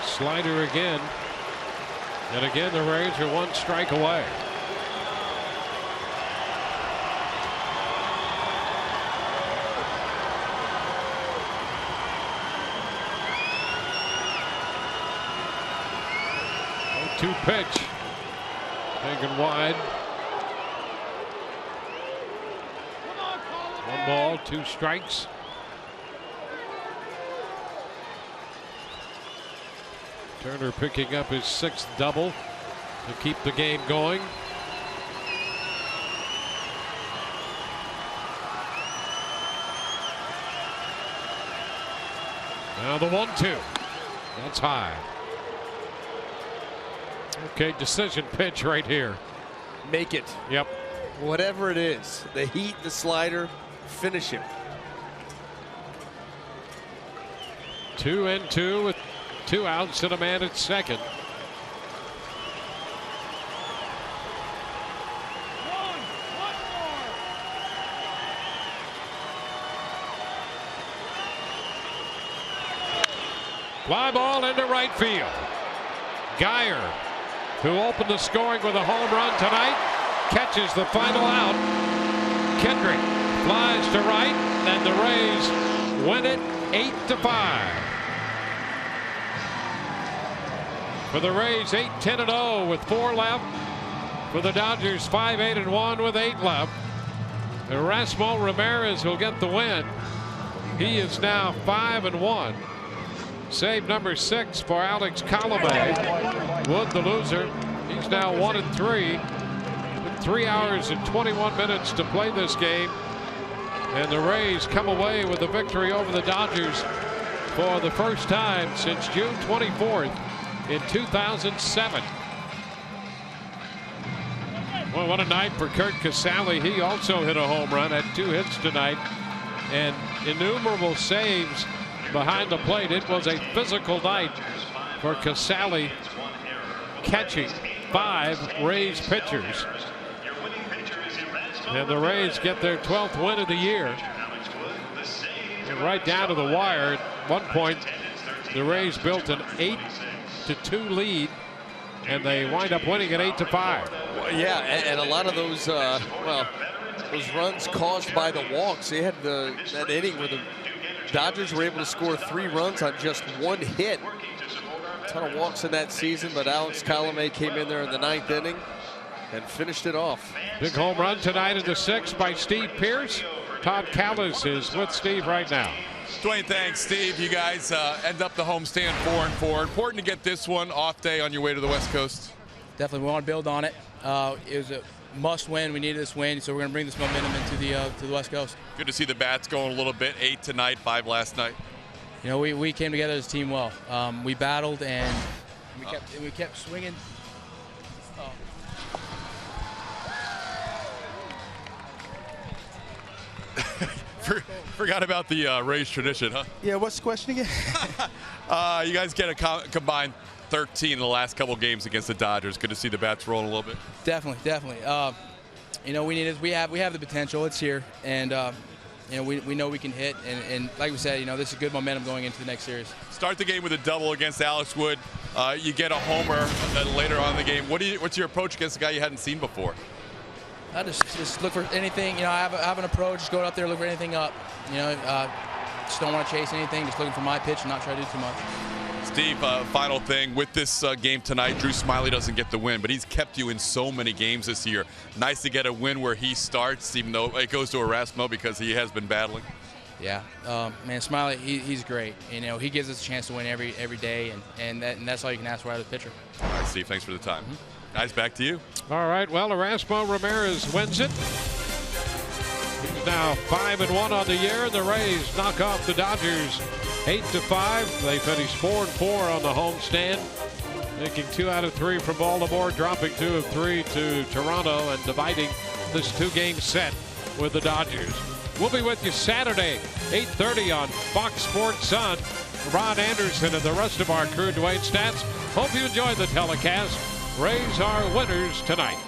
Slider again. And again, the Rays are 1 strike away. Two pitch. Taken wide. 1 ball, 2 strikes. Turner picking up his 6th double to keep the game going. Now the 1-2. That's high. Okay, decision pitch right here. Make it. Yep. Whatever it is, the heat, the slider, finish him. 2-2 with 2 outs and a man at second. Fly ball into right field. Geyer, who opened the scoring with a home run tonight, catches the final out. Kendrick flies to right, and the Rays win it 8-5. For the Rays, 8-10-0 with 4 left. For the Dodgers, 5-8-1 with 8 left. Erasmo Ramirez will get the win. He is now 5-1. Save number 6 for Alex Colomé. Wood, the loser, he's now 1-3. With 3 hours and 21 minutes to play this game. And the Rays come away with a victory over the Dodgers for the first time since June 24th in 2007. Well, what a night for Curt Casale. He also hit a home run, had 2 hits tonight, and innumerable saves behind the plate. It was a physical night for Casale, catching 5 Rays pitchers. And the Rays get their 12th win of the year. And right down to the wire, at one point, the Rays built an 8-2 lead, and they wind up winning at 8-5. Well, yeah, and a lot of those, those runs caused by the walks. They had that inning where the Dodgers were able to score 3 runs on just 1 hit. A ton of walks in that season, but Alex Colomé came in there in the 9th inning and finished it off. Big home run tonight in the 6th by Steve Pearce. Todd Callis is with Steve right now. Dwayne, thanks, Steve. You guys end up the homestand 4-4. Important to get this one off day on your way to the West Coast. Definitely, we want to build on it. It was a must-win. We needed this win, so we're going to bring this momentum into the West Coast. Good to see the bats going a little bit. 8 tonight, 5 last night. You know, we came together as a team well. We battled and we kept swinging. Forgot about the Rays tradition, huh? Yeah, what's the question again? You guys get a combined 13 in the last couple games against the Dodgers. Good to see the bats rolling a little bit. Definitely. You know, we have the potential. It's here, and you know, we know we can hit. And like we said, you know, this is good momentum going into the next series. Start the game with a double against Alex Wood. You get a homer later on in the game. What's your approach against a guy you hadn't seen before? I just look for anything. You know, I have an approach. Just go out there, look for anything up. You know, just don't want to chase anything. Just looking for my pitch and not try to do too much. Steve, final thing with this game tonight. Drew Smyly doesn't get the win, but he's kept you in so many games this year. Nice to get a win where he starts, even though it goes to Erasmo because he has been battling. Yeah, man, Smyly, he's great. You know, he gives us a chance to win every day, and that's all you can ask for out of the pitcher. All right, Steve, thanks for the time. Guys, back to you. All right, well, Erasmo Ramirez wins it. He's now 5-1 on the year. The Rays knock off the Dodgers 8-5. They finished 4-4 on the homestand, making 2 out of 3 from Baltimore, dropping 2 of 3 to Toronto, and dividing this 2-game set with the Dodgers. We'll be with you Saturday, 8:30 on Fox Sports Sun. Ron Anderson and the rest of our crew, Dwayne Stats. Hope you enjoyed the telecast. Rays are winners tonight.